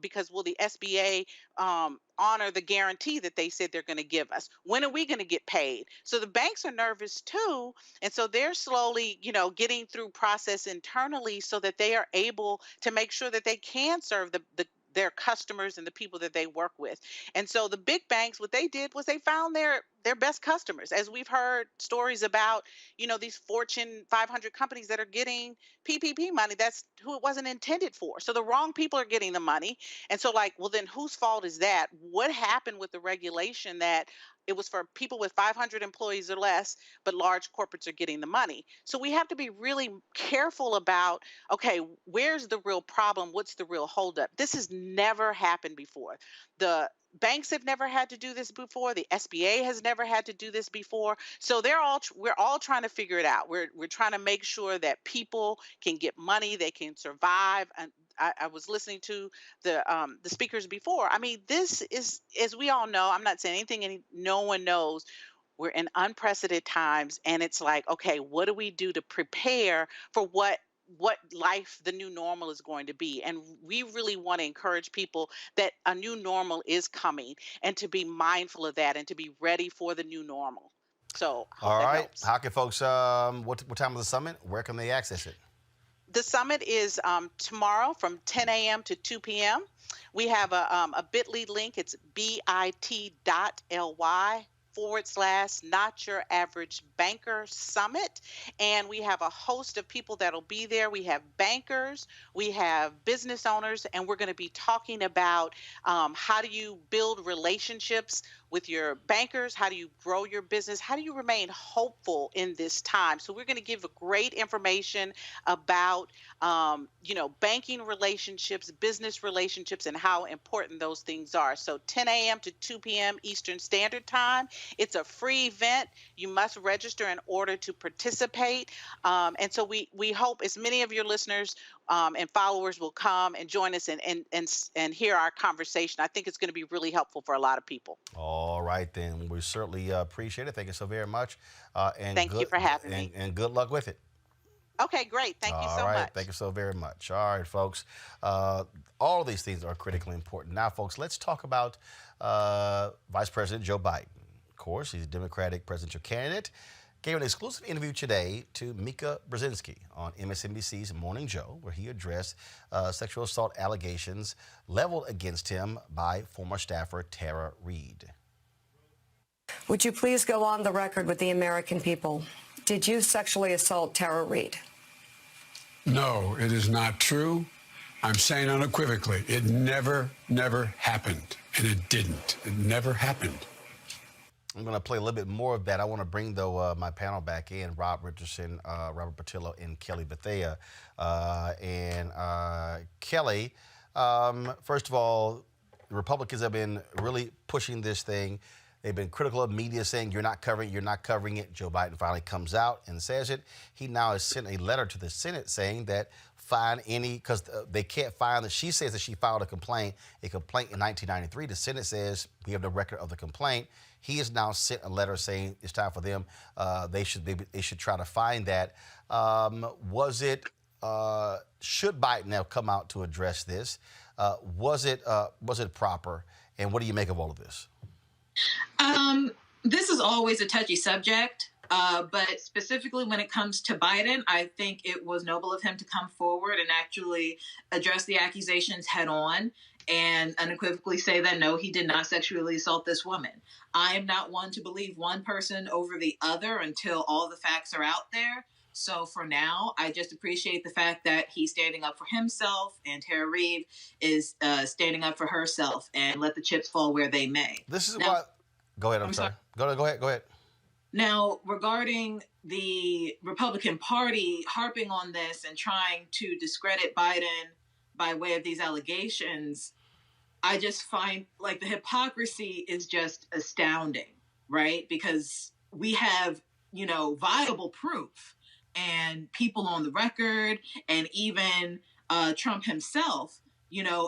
[SPEAKER 8] because will the SBA honor the guarantee that they said they're going to give us? When are we going to get paid? So the banks are nervous too. And so they're slowly, getting through process internally so that they are able to make sure that they can serve their customers and the people that they work with. And so the big banks, what they did was they found their best customers. As we've heard stories about, these Fortune 500 companies that are getting PPP money, that's who it wasn't intended for. So the wrong people are getting the money. And so well, then whose fault is that? What happened with the regulation that it was for people with 500 employees or less, but large corporates are getting the money? So we have to be really careful about, okay, where's the real problem? What's the real holdup? This has never happened before. The banks have never had to do this before. The SBA has never had to do this before. So we're all trying to figure it out. We're trying to make sure that people can get money, they can survive. And I was listening to the speakers before. I mean, this is, as we all know, I'm not saying anything no one knows. We're in unprecedented times, and it's like, okay, what do we do to prepare for what life, the new normal, is going to be? And we really want to encourage people that a new normal is coming, and to be mindful of that and to be ready for the new normal. So
[SPEAKER 1] all right,
[SPEAKER 8] helps.
[SPEAKER 1] How can folks, what time is the summit? Where can they access it?
[SPEAKER 8] The summit is tomorrow from 10 a.m. to 2 p.m. We have a bit.ly link. It's bit.ly Not Your Average Banker Summit. And we have a host of people that'll be there. We have bankers, we have business owners, and we're going to be talking about how do you build relationships with your bankers? How do you grow your business? How do you remain hopeful in this time? So we're going to give great information about, banking relationships, business relationships, and how important those things are. So 10 a.m. to 2 p.m. Eastern Standard Time. It's a free event. You must register in order to participate. And so we hope as many of your listeners and followers will come and join us and hear our conversation. I think it's going to be really helpful for a lot of people.
[SPEAKER 1] All right, then. We certainly appreciate it. Thank you so very much.
[SPEAKER 8] Thank you for having me.
[SPEAKER 1] And good luck with it.
[SPEAKER 8] Okay, great. Thank you so much.
[SPEAKER 1] Thank you so very much. All right, folks. All of these things are critically important. Now, folks, let's talk about Vice President Joe Biden. Of course, he's a Democratic presidential candidate. Gave an exclusive interview today to Mika Brzezinski on MSNBC's Morning Joe, where he addressed sexual assault allegations leveled against him by former staffer Tara Reade.
[SPEAKER 9] Would you please go on the record with the American people? Did you sexually assault Tara Reade?
[SPEAKER 3] No, it is not true. I'm saying unequivocally, it never happened. And it didn't. It never happened.
[SPEAKER 1] I'm going to play a little bit more of that. I want to bring, though, my panel back in, Rob Richardson, Robert Patillo, and Kelly Bethea. Kelly, first of all, the Republicans have been really pushing this thing. They've been critical of media saying you're not covering it. Joe Biden finally comes out and says it. He now has sent a letter to the Senate saying that because they can't find that. She says that she filed a complaint in 1993. The Senate says we have the record of the complaint. He has now sent a letter saying it's time for them. They should try to find that. Should Biden have come out to address this? Was it proper? And what do you make of all of this?
[SPEAKER 6] This is always a touchy subject, but specifically when it comes to Biden, I think it was noble of him to come forward and actually address the accusations head on and unequivocally say that, no, he did not sexually assault this woman. I am not one to believe one person over the other until all the facts are out there. So for now, I just appreciate the fact that he's standing up for himself and Tara Reade is standing up for herself, and let the chips fall where they may.
[SPEAKER 1] This is what... Go ahead, I'm sorry. Go ahead.
[SPEAKER 6] Now, regarding the Republican Party harping on this and trying to discredit Biden by way of these allegations, I just find like the hypocrisy is just astounding, right? Because we have, viable proof and people on the record and even Trump himself,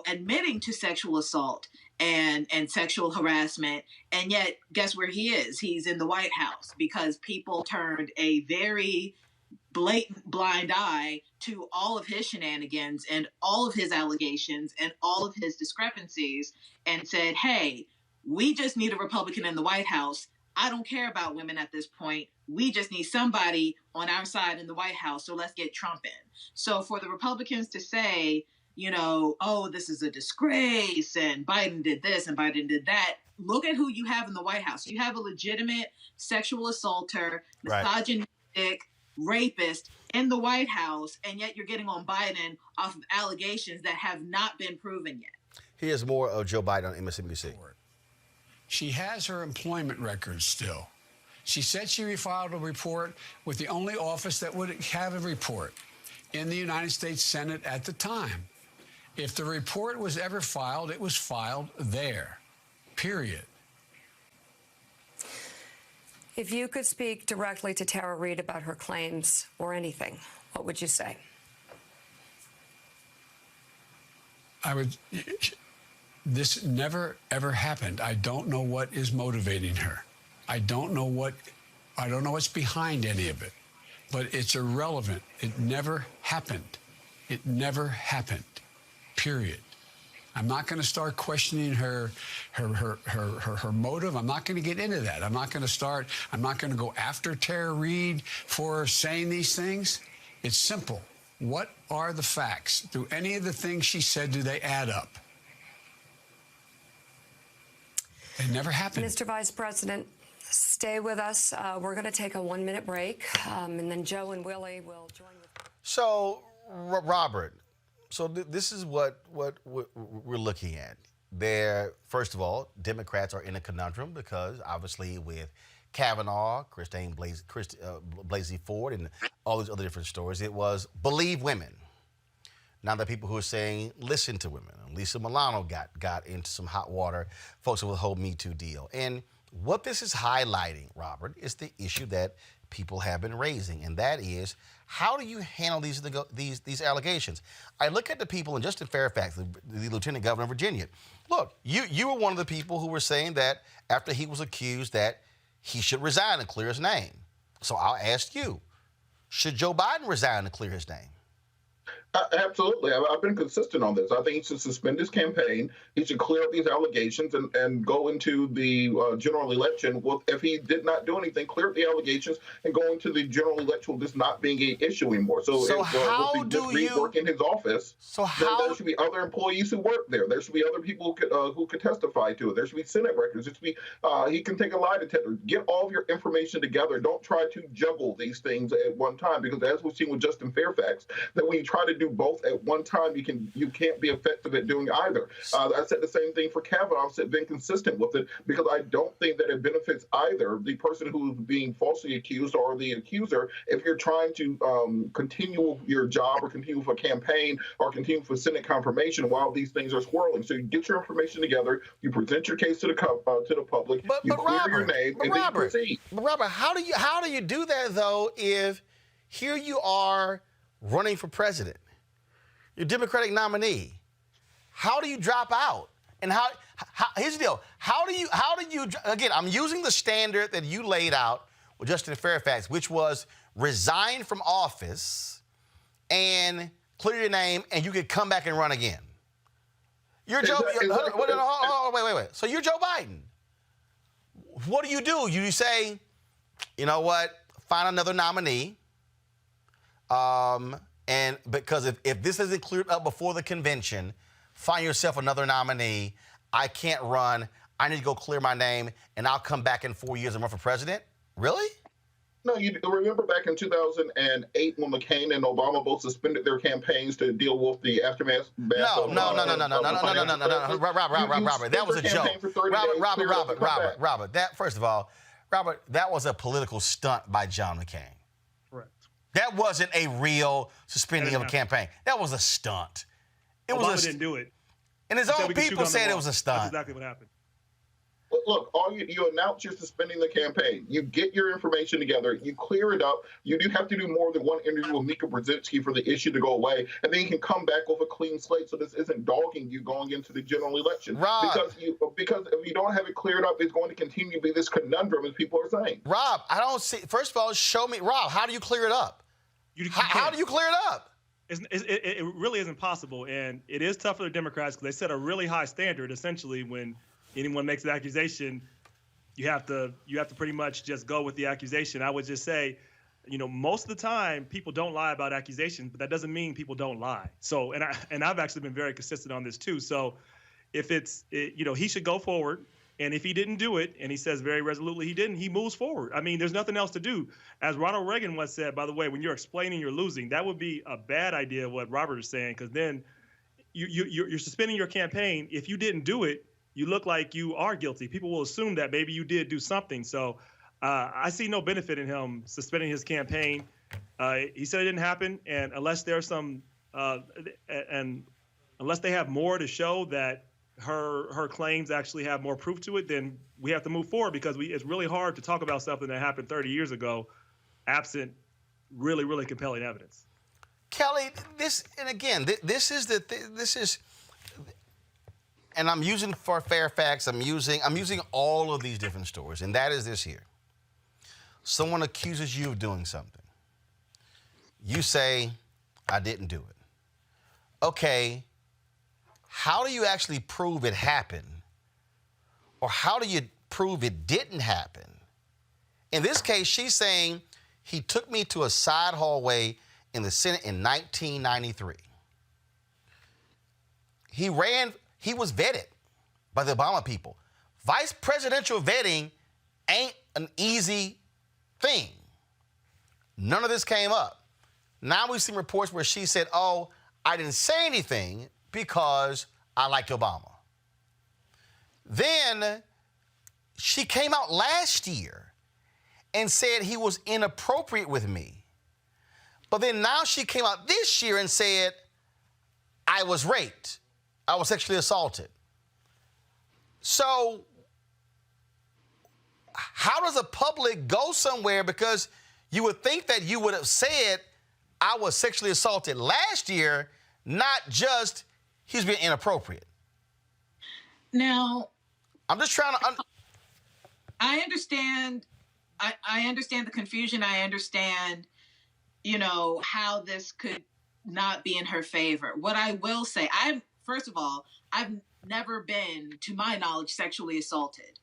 [SPEAKER 6] admitting to sexual assault and sexual harassment. And yet, guess where he is? He's in the White House because people turned a very blatant blind eye to all of his shenanigans and all of his allegations and all of his discrepancies and said, hey, we just need a Republican in the White House. I don't care about women at this point. We just need somebody on our side in the White House. So let's get Trump in. So for the Republicans to say, oh, this is a disgrace and Biden did this and Biden did that. Look at who you have in the White House. You have a legitimate sexual assaulter, misogynistic, rapist in the White House, and yet you're getting on Biden off of allegations that have not been proven yet.
[SPEAKER 1] Here's more of Joe Biden on MSNBC.
[SPEAKER 3] She has her employment records still. She said she refiled a report with the only office that would have a report in the United States Senate at the time. If the report was ever filed, it was filed there, period.
[SPEAKER 9] If you could speak directly to Tara Reade about her claims or anything, what would you say?
[SPEAKER 3] This never, ever happened. I don't know what is motivating her. I don't know what's behind any of it, but it's irrelevant. It never happened. It never happened, period. I'm not going to start questioning her motive. I'm not going to get into that. I'm not going to go after Tara Reade for saying these things. It's simple. What are the facts? Do any of the things she said, do they add up? It never happened.
[SPEAKER 9] Mr. Vice President, Stay with us. We're going to take a 1-minute break, and then Joe and Willie will join with.
[SPEAKER 1] So, Robert, this is what we're looking at. First of all, Democrats are in a conundrum because obviously with Kavanaugh, Blasey Ford, and all these other different stories, it was believe women. Now there are people who are saying listen to women. Lisa Milano got into some hot water, folks with the whole Me Too deal. And what this is highlighting, Robert, is the issue that people have been raising, and that is, how do you handle these allegations? I look at the people in Justin Fairfax, the Lieutenant Governor of Virginia. Look, you were one of the people who were saying that after he was accused that he should resign and clear his name. So I'll ask you, should Joe Biden resign and clear his name?
[SPEAKER 4] Absolutely. I've been consistent on this. I think he should suspend his campaign. He should clear up these allegations and go into the general election. Well, if he did not do anything, clear up the allegations and go into the general election with this not being an issue anymore. So
[SPEAKER 1] how
[SPEAKER 4] with
[SPEAKER 1] do you
[SPEAKER 4] rework in his office? Then there should be other employees who work there. There should be other people who could testify to it. There should be Senate records. There should be he can take a lie detector. Get all of your information together. Don't try to juggle these things at one time, because as we've seen with Justin Fairfax, that when you try to do both at one time, you can't be effective at doing either. I said the same thing for Kavanaugh. I've been consistent with it because I don't think that it benefits either the person who's being falsely accused or the accuser if you're trying to continue your job or continue for a campaign or continue for Senate confirmation while these things are swirling. So you get your information together, you present your case to the public, you clear your name, and then you proceed.
[SPEAKER 1] But Robert, how do you do that though if here you are running for president? Your Democratic nominee. How do you drop out? And how here's the deal. How do you again, I'm using the standard that you laid out with Justin Fairfax, which was resign from office and clear your name and you could come back and run again. You're Joe. Wait. So you're Joe Biden. What do? You say, you know what? Find another nominee. And because if this isn't cleared up before the convention, find yourself another nominee. I can't run. I need to go clear my name, and I'll come back in 4 years and run for president? Really?
[SPEAKER 4] No, you remember back in 2008 when McCain and Obama both suspended their campaigns to deal with the aftermath.
[SPEAKER 1] No. Robert, that was a joke. Robert, first of all, that was a political stunt by John McCain. That wasn't a real suspending of a campaign. That was a stunt.
[SPEAKER 5] Obama didn't do it.
[SPEAKER 1] And his own people said it was a stunt.
[SPEAKER 5] That's exactly what happened.
[SPEAKER 4] Look, you announce you're suspending the campaign. You get your information together. You clear it up. You do have to do more than one interview with Mika Brzezinski for the issue to go away, and then you can come back with a clean slate. So this isn't dogging you going into the general election.
[SPEAKER 1] Rob,
[SPEAKER 4] because if you don't have it cleared up, it's going to continue to be this conundrum, as people are saying.
[SPEAKER 1] Rob, I don't see. First of all, show me, Rob. How do you clear it up? How do you clear it up?
[SPEAKER 5] It really isn't possible, and it is tough for the Democrats because they set a really high standard. Essentially, when anyone makes an accusation, you have to pretty much just go with the accusation. I would just say, most of the time people don't lie about accusations, but that doesn't mean people don't lie. So, and I've actually been very consistent on this too. So, if he should go forward. And if he didn't do it, and he says very resolutely he didn't, he moves forward. I mean, there's nothing else to do. As Ronald Reagan once said, by the way, when you're explaining you're losing, that would be a bad idea, what Robert is saying, because then you're suspending your campaign. If you didn't do it, you look like you are guilty. People will assume that maybe you did do something. So I see no benefit in him suspending his campaign. He said it didn't happen, and unless there's some and unless they have more to show that her claims actually have more proof to it, then we have to move forward, because it's really hard to talk about something that happened 30 years ago absent really, really compelling evidence.
[SPEAKER 1] Kelly, and I'm using for Fairfax, I'm using all of these different stories, and that is this here. Someone accuses you of doing something. You say, I didn't do it. Okay. How do you actually prove it happened? Or how do you prove it didn't happen? In this case, she's saying he took me to a side hallway in the Senate in 1993. He was vetted by the Obama people. Vice presidential vetting ain't an easy thing. None of this came up. Now we've seen reports where she said, oh, I didn't say anything because I liked Obama. Then she came out last year and said he was inappropriate with me. But then now she came out this year and said, I was raped. I was sexually assaulted. So how does the public go somewhere? Because you would think that you would have said, I was sexually assaulted last year, not just he's being inappropriate.
[SPEAKER 6] Now,
[SPEAKER 1] I'm just trying to...
[SPEAKER 6] I understand. I understand the confusion. I understand, how this could not be in her favor. What I will say, first of all, I've never been, to my knowledge, sexually assaulted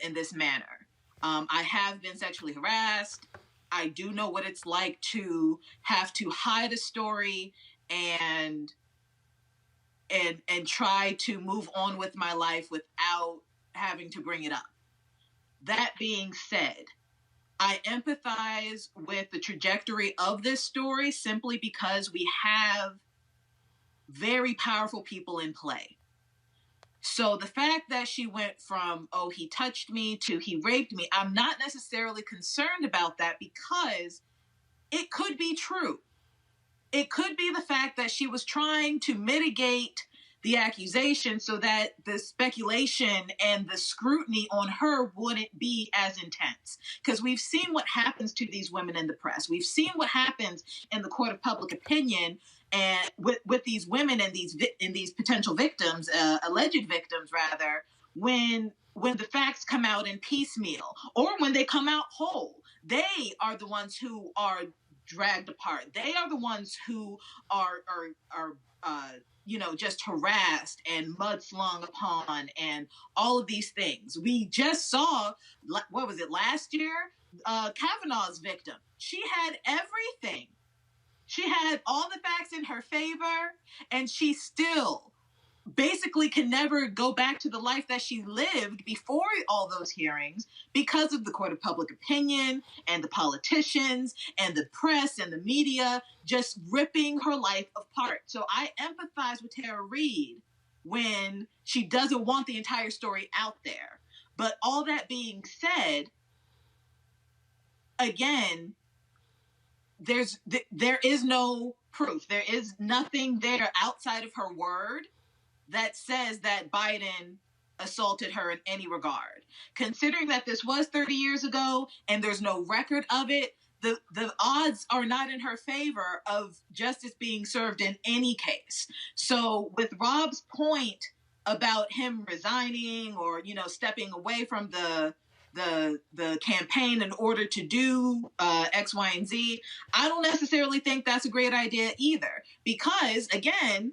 [SPEAKER 6] in this manner. I have been sexually harassed. I do know what it's like to have to hide a story and try to move on with my life without having to bring it up. That being said, I empathize with the trajectory of this story simply because we have very powerful people in play. So the fact that she went from, oh, he touched me to he raped me, I'm not necessarily concerned about that because it could be true. It could be the fact that she was trying to mitigate the accusation so that the speculation and the scrutiny on her wouldn't be as intense. Because we've seen what happens to these women in the press. We've seen what happens in the court of public opinion and with these women and these potential victims, alleged victims rather, when the facts come out in piecemeal or when they come out whole. They are the ones who are dragged apart. They are the ones who are just harassed and mudslung upon and all of these things. We just saw, what was it, last year? Kavanaugh's victim. She had everything. She had all the facts in her favor, and she still basically can never go back to the life that she lived before all those hearings because of the court of public opinion and the politicians and the press and the media just ripping her life apart. So I empathize with Tara Reid when she doesn't want the entire story out there. But all that being said, again, there is no proof. There is nothing there outside of her word that says that Biden assaulted her in any regard. Considering that this was 30 years ago and there's no record of it, the odds are not in her favor of justice being served in any case. So with Rob's point about him resigning or, stepping away from the campaign in order to do X, Y, and Z, I don't necessarily think that's a great idea either. Because, again,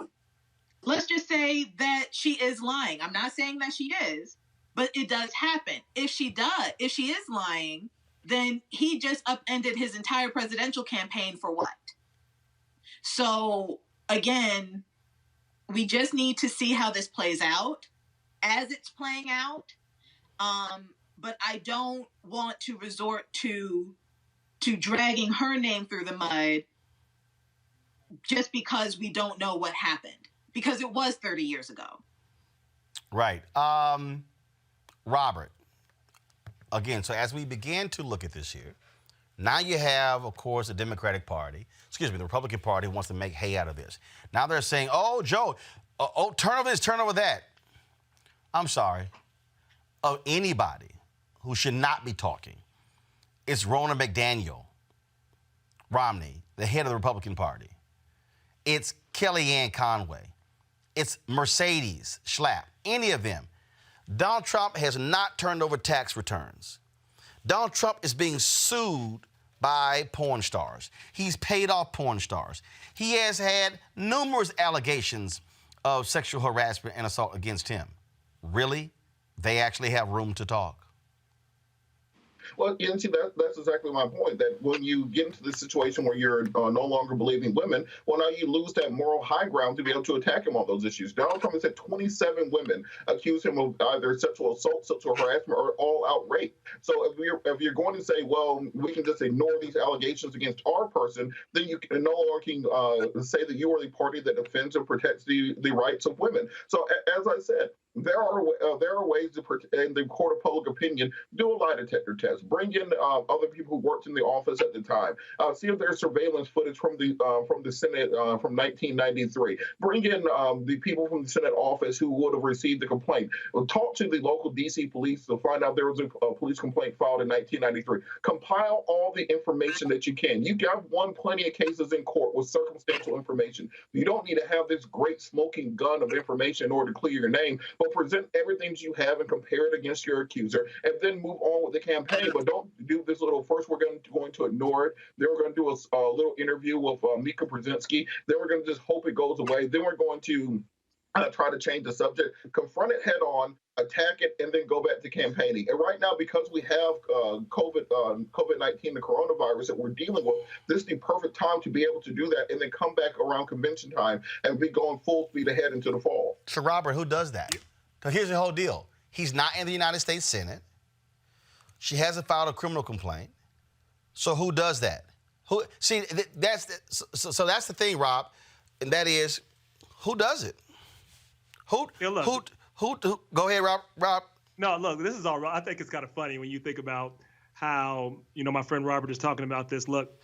[SPEAKER 6] let's just say that she is lying. I'm not saying that she is, but it does happen. If she is lying, then he just upended his entire presidential campaign for what? So, again, we just need to see how this plays out as it's playing out. But I don't want to resort to dragging her name through the mud just because we don't know what happened. Because it was 30 years ago.
[SPEAKER 1] Right. Robert, again, so as we begin to look at this here, now you have, of course, the the Republican Party wants to make hay out of this. Now they're saying, oh, Joe, turn over this, turn over that. I'm sorry. Of anybody who should not be talking, it's Roland McDaniel, Romney, the head of the Republican Party. It's Kellyanne Conway. It's Mercedes Schlapp, any of them. Donald Trump has not turned over tax returns. Donald Trump is being sued by porn stars. He's paid off porn stars. He has had numerous allegations of sexual harassment and assault against him. Really? They actually have room to talk?
[SPEAKER 4] Well, and see, that's exactly my point, that when you get into the situation where you're no longer believing women, well, now you lose that moral high ground to be able to attack him on those issues. Donald Trump has had 27 women accuse him of either sexual assault, sexual harassment, or all-out rape. So if you're going to say, well, we can just ignore these allegations against our person, then you can no longer say that you are the party that defends and protects the rights of women. So as I said, there are ways to, in the court of public opinion, do a lie detector test. Bring in other people who worked in the office at the time. See if there's surveillance footage from the Senate from 1993. Bring in the people from the Senate office who would have received the complaint. Talk to the local D.C. police to find out there was a police complaint filed in 1993. Compile all the information that you can. You have won plenty of cases in court with circumstantial information. You don't need to have this great smoking gun of information in order to clear your name, but present everything you have and compare it against your accuser, and then move on with the campaign. But don't do this little, first we're going to ignore it, then we're going to do a little interview with Mika Brzezinski, then we're going to just hope it goes away, then we're going to try to change the subject, confront it head on, attack it, and then go back to campaigning. And right now, because we have COVID-19, the coronavirus that we're dealing with, this is the perfect time to be able to do that and then come back around convention time and be going full speed ahead into the fall.
[SPEAKER 1] So, Robert, who does that? Because here's the whole deal. He's not in the United States Senate. She hasn't filed a criminal complaint. So who does that? So that's the thing, Rob, and that is, who does it? Who go ahead, Rob.
[SPEAKER 5] No, look, this is all right. I think it's kind of funny when you think about how, my friend Robert is talking about this. Look,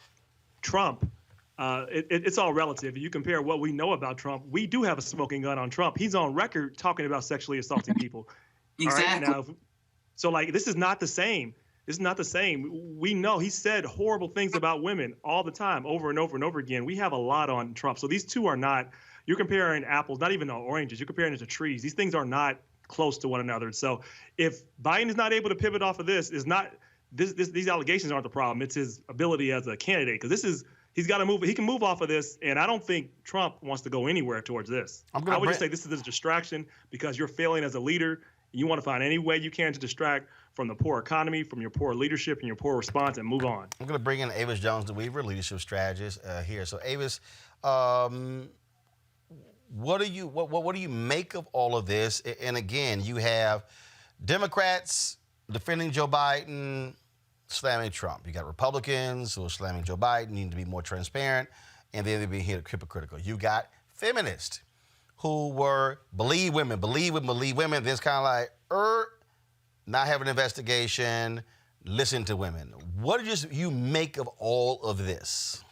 [SPEAKER 5] Trump, it's all relative. If you compare what we know about Trump, we do have a smoking gun on Trump. He's on record talking about sexually assaulting people.
[SPEAKER 10] Exactly.
[SPEAKER 5] All right? Now, so, this is not the same. This is not the same. We know he said horrible things about women all the time, over and over and over again. We have a lot on Trump. So these two are not, you're comparing apples, not even oranges. You're comparing it to trees. These things are not close to one another. So if Biden is not able to pivot off of this, these allegations aren't the problem. It's his ability as a candidate, because he's got to move. He can move off of this, and I don't think Trump wants to go anywhere towards this. I would just say this is a distraction because you're failing as a leader. You want to find any way you can to distract from the poor economy, from your poor leadership and your poor response, and move on.
[SPEAKER 1] I'm going to bring in Avis Jones-DeWeaver, leadership strategist here. So, Avis, what do you make of all of this? And again, you have Democrats defending Joe Biden, slamming Trump. You got Republicans who are slamming Joe Biden, need to be more transparent, and they're being hypocritical. You got feminists who were believe women. Then it's kind of like, not have an investigation, listen to women. What do you make of all of this?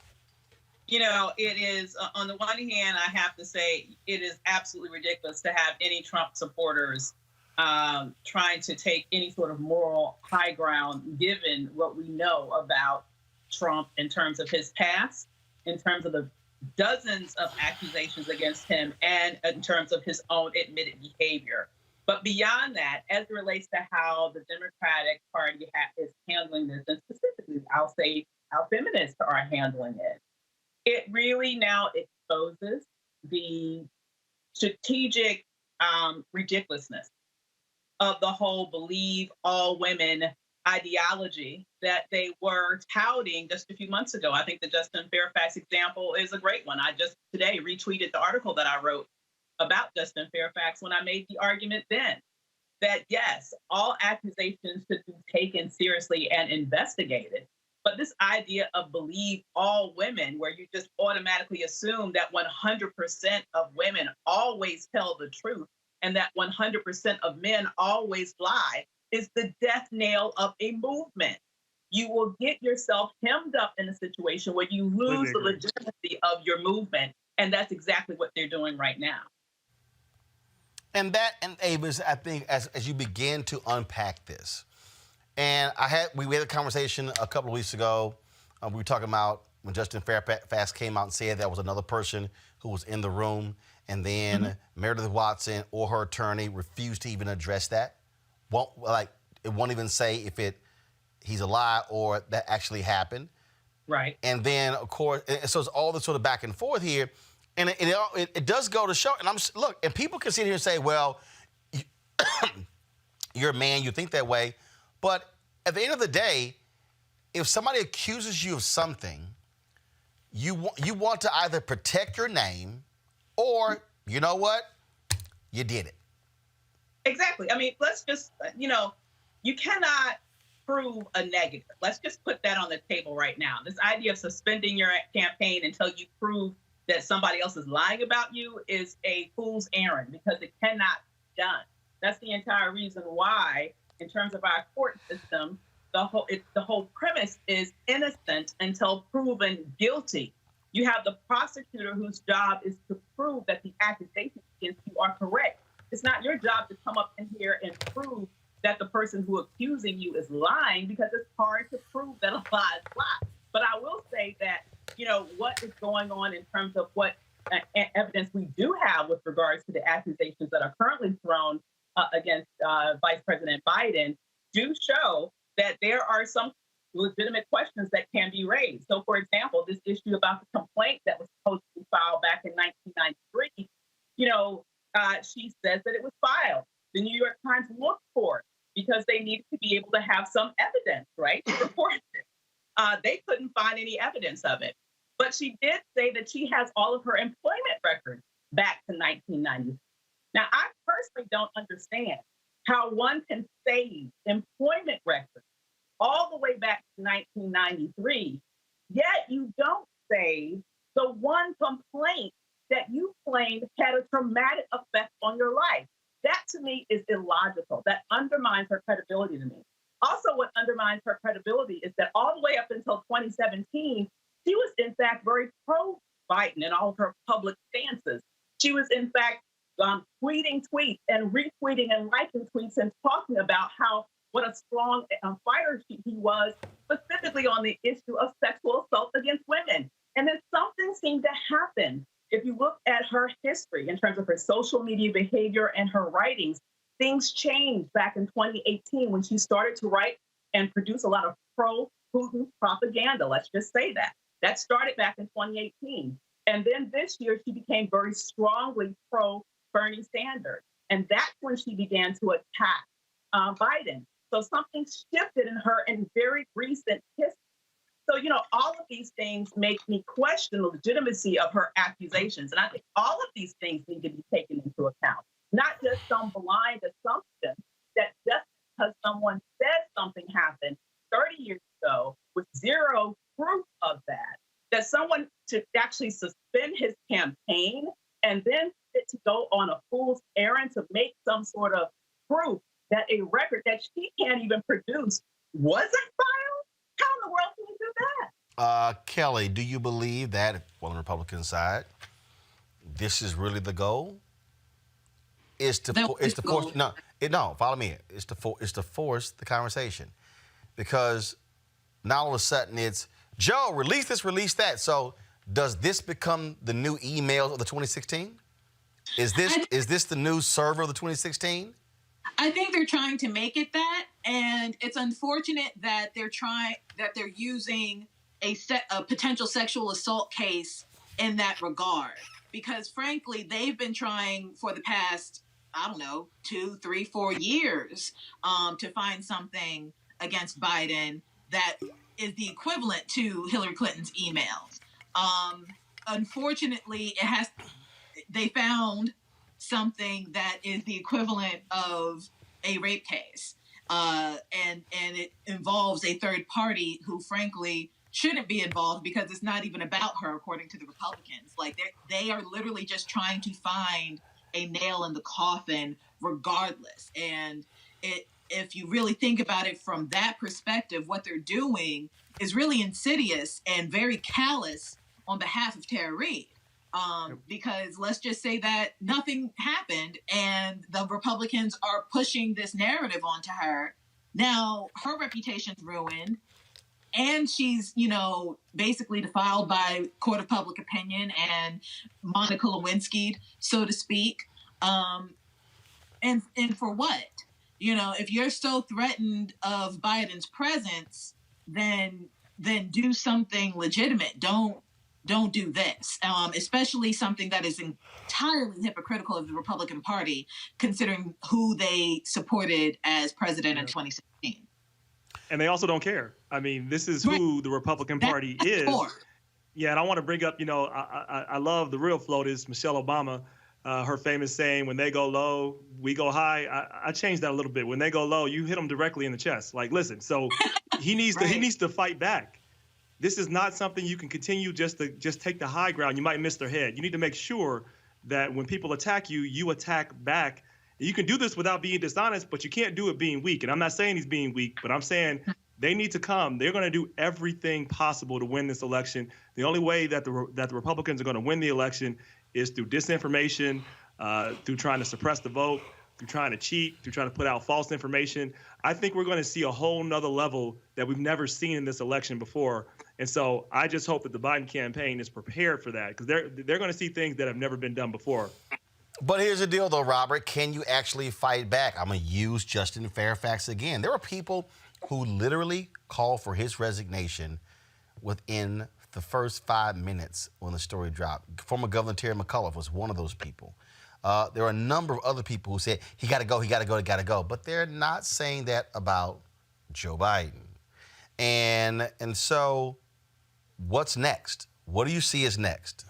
[SPEAKER 10] It is, on the one hand, I have to say, it is absolutely ridiculous to have any Trump supporters trying to take any sort of moral high ground, given what we know about Trump in terms of his past, in terms of the dozens of accusations against him, and in terms of his own admitted behavior. But beyond that, as it relates to how the Democratic Party is handling this, and specifically, I'll say how feminists are handling it, it really now exposes the strategic ridiculousness of the whole believe all women ideology that they were touting just a few months ago. I think the Justin Fairfax example is a great one. I just today retweeted the article that I wrote about Justin Fairfax when I made the argument then that, yes, all accusations should be taken seriously and investigated. But this idea of believe all women, where you just automatically assume that 100% of women always tell the truth and that 100% of men always lie, is the death knell of a movement. You will get yourself hemmed up in a situation where you lose the legitimacy of your movement. And that's exactly what they're doing right now.
[SPEAKER 1] And Avis, I think, as you begin to unpack this, and we had a conversation a couple of weeks ago. We were talking about when Justin Fairfax came out and said there was another person who was in the room, and then Meredith Watson or her attorney refused to even address that. It won't even say if he's a lie or that actually happened.
[SPEAKER 10] Right.
[SPEAKER 1] And then, of course, so it's all this sort of back and forth here. And it does go to show, and people can sit here and say, well, you're a man, you think that way, but at the end of the day, if somebody accuses you of something, you want to either protect your name or, you know what, you did it.
[SPEAKER 10] Exactly. I mean, let's just, you cannot prove a negative. Let's just put that on the table right now. This idea of suspending your campaign until you prove that somebody else is lying about you is a fool's errand because it cannot be done. That's the entire reason why, in terms of our court system, the whole premise is innocent until proven guilty. You have the prosecutor whose job is to prove that the accusations against you are correct. It's not your job to come up in here and prove that the person who accusing you is lying because it's hard to prove that a lie is a lie. But I will say that, what is going on in terms of what evidence we do have with regards to the accusations that are currently thrown against Vice President Biden do show that there are some legitimate questions that can be raised. So, for example, this issue about the complaint that was supposed to be filed back in 1993, she says that it was filed. The New York Times looked for it because they needed to be able to have some evidence, right, to report it. They couldn't find any evidence of it. But she did say that she has all of her employment records back to 1990. Now, I personally don't understand how one can save employment records all the way back to 1993, yet you don't save the one complaint that you claimed had a traumatic effect on your life. That, to me, is illogical. That undermines her credibility to me. Also, what undermines her credibility is that all the way up until 2017, she was, in fact, very pro-Biden in all of her public stances. She was, in fact, tweeting tweets and retweeting and liking tweets and talking about what a strong fighter he was, specifically on the issue of sexual assault against women. And then something seemed to happen. If you look at her history in terms of her social media behavior and her writings, things changed back in 2018 when she started to write and produce a lot of pro-Putin propaganda. Let's just say that. That started back in 2018. And then this year, she became very strongly pro-Bernie Sanders. And that's when she began to attack Biden. So something shifted in her in very recent history. So, all of these things make me question the legitimacy of her accusations. And I think all of these things need to be taken into account, not just some blind assumption that just because someone says something happened 30 years ago with zero proof of that someone should actually suspend his campaign and then to go on a fool's errand to make some sort of proof that a record that she can't even produce wasn't filed? How in the world can you do that?
[SPEAKER 1] Kelly, do you believe that, on the Republican side, this is really the goal? Follow me. It's to force the conversation, because now all of a sudden it's Joe, release this, release that. So does this become the new emails of the 2016? Is this the new server of the 2016?
[SPEAKER 11] I think they're trying to make it that, and it's unfortunate that they're using a potential sexual assault case in that regard, because frankly, they've been trying for the past, 2, 3, 4 years to find something against Biden that is the equivalent to Hillary Clinton's emails. Unfortunately, they found something that is the equivalent of a rape case, and it involves a third party who, frankly, shouldn't be involved because it's not even about her, according to the Republicans. Like they are literally just trying to find a nail in the coffin, regardless. And if you really think about it from that perspective, what they're doing is really insidious and very callous on behalf of Tara Reade. Because let's just say that nothing happened and the Republicans are pushing this narrative onto her. Now her reputation's ruined and she's, basically defiled by court of public opinion and Monica Lewinsky, so to speak. And for what? If you're so threatened of Biden's presence, then do something legitimate. Don't do this, especially something that is entirely hypocritical of the Republican Party, considering who they supported as president in 2016.
[SPEAKER 5] And they also don't care. I mean, this is who the Republican Party is. Yeah, and I want to bring up, I love the real float is Michelle Obama, her famous saying, when they go low, we go high. I changed that a little bit. When they go low, you hit them directly in the chest. Like, listen, so he needs to fight back. This is not something you can continue just take the high ground. You might miss their head. You need to make sure that when people attack you, you attack back. You can do this without being dishonest, but you can't do it being weak. And I'm not saying he's being weak, but I'm saying they need to come. They're going to do everything possible to win this election. The only way that the Republicans are going to win the election is through disinformation, through trying to suppress the vote, through trying to cheat, through trying to put out false information. I think we're going to see a whole nother level that we've never seen in this election before. And so I just hope that the Biden campaign is prepared for that, because they're going to see things that have never been done before.
[SPEAKER 1] But here's the deal, though, Robert. Can you actually fight back? I'm going to use Justin Fairfax again. There are people who literally called for his resignation within the first 5 minutes when the story dropped. Former Governor Terry McAuliffe was one of those people. There are a number of other people who said, he got to go, he got to go, he got to go. But they're not saying that about Joe Biden. And so what's next? What do you see as next?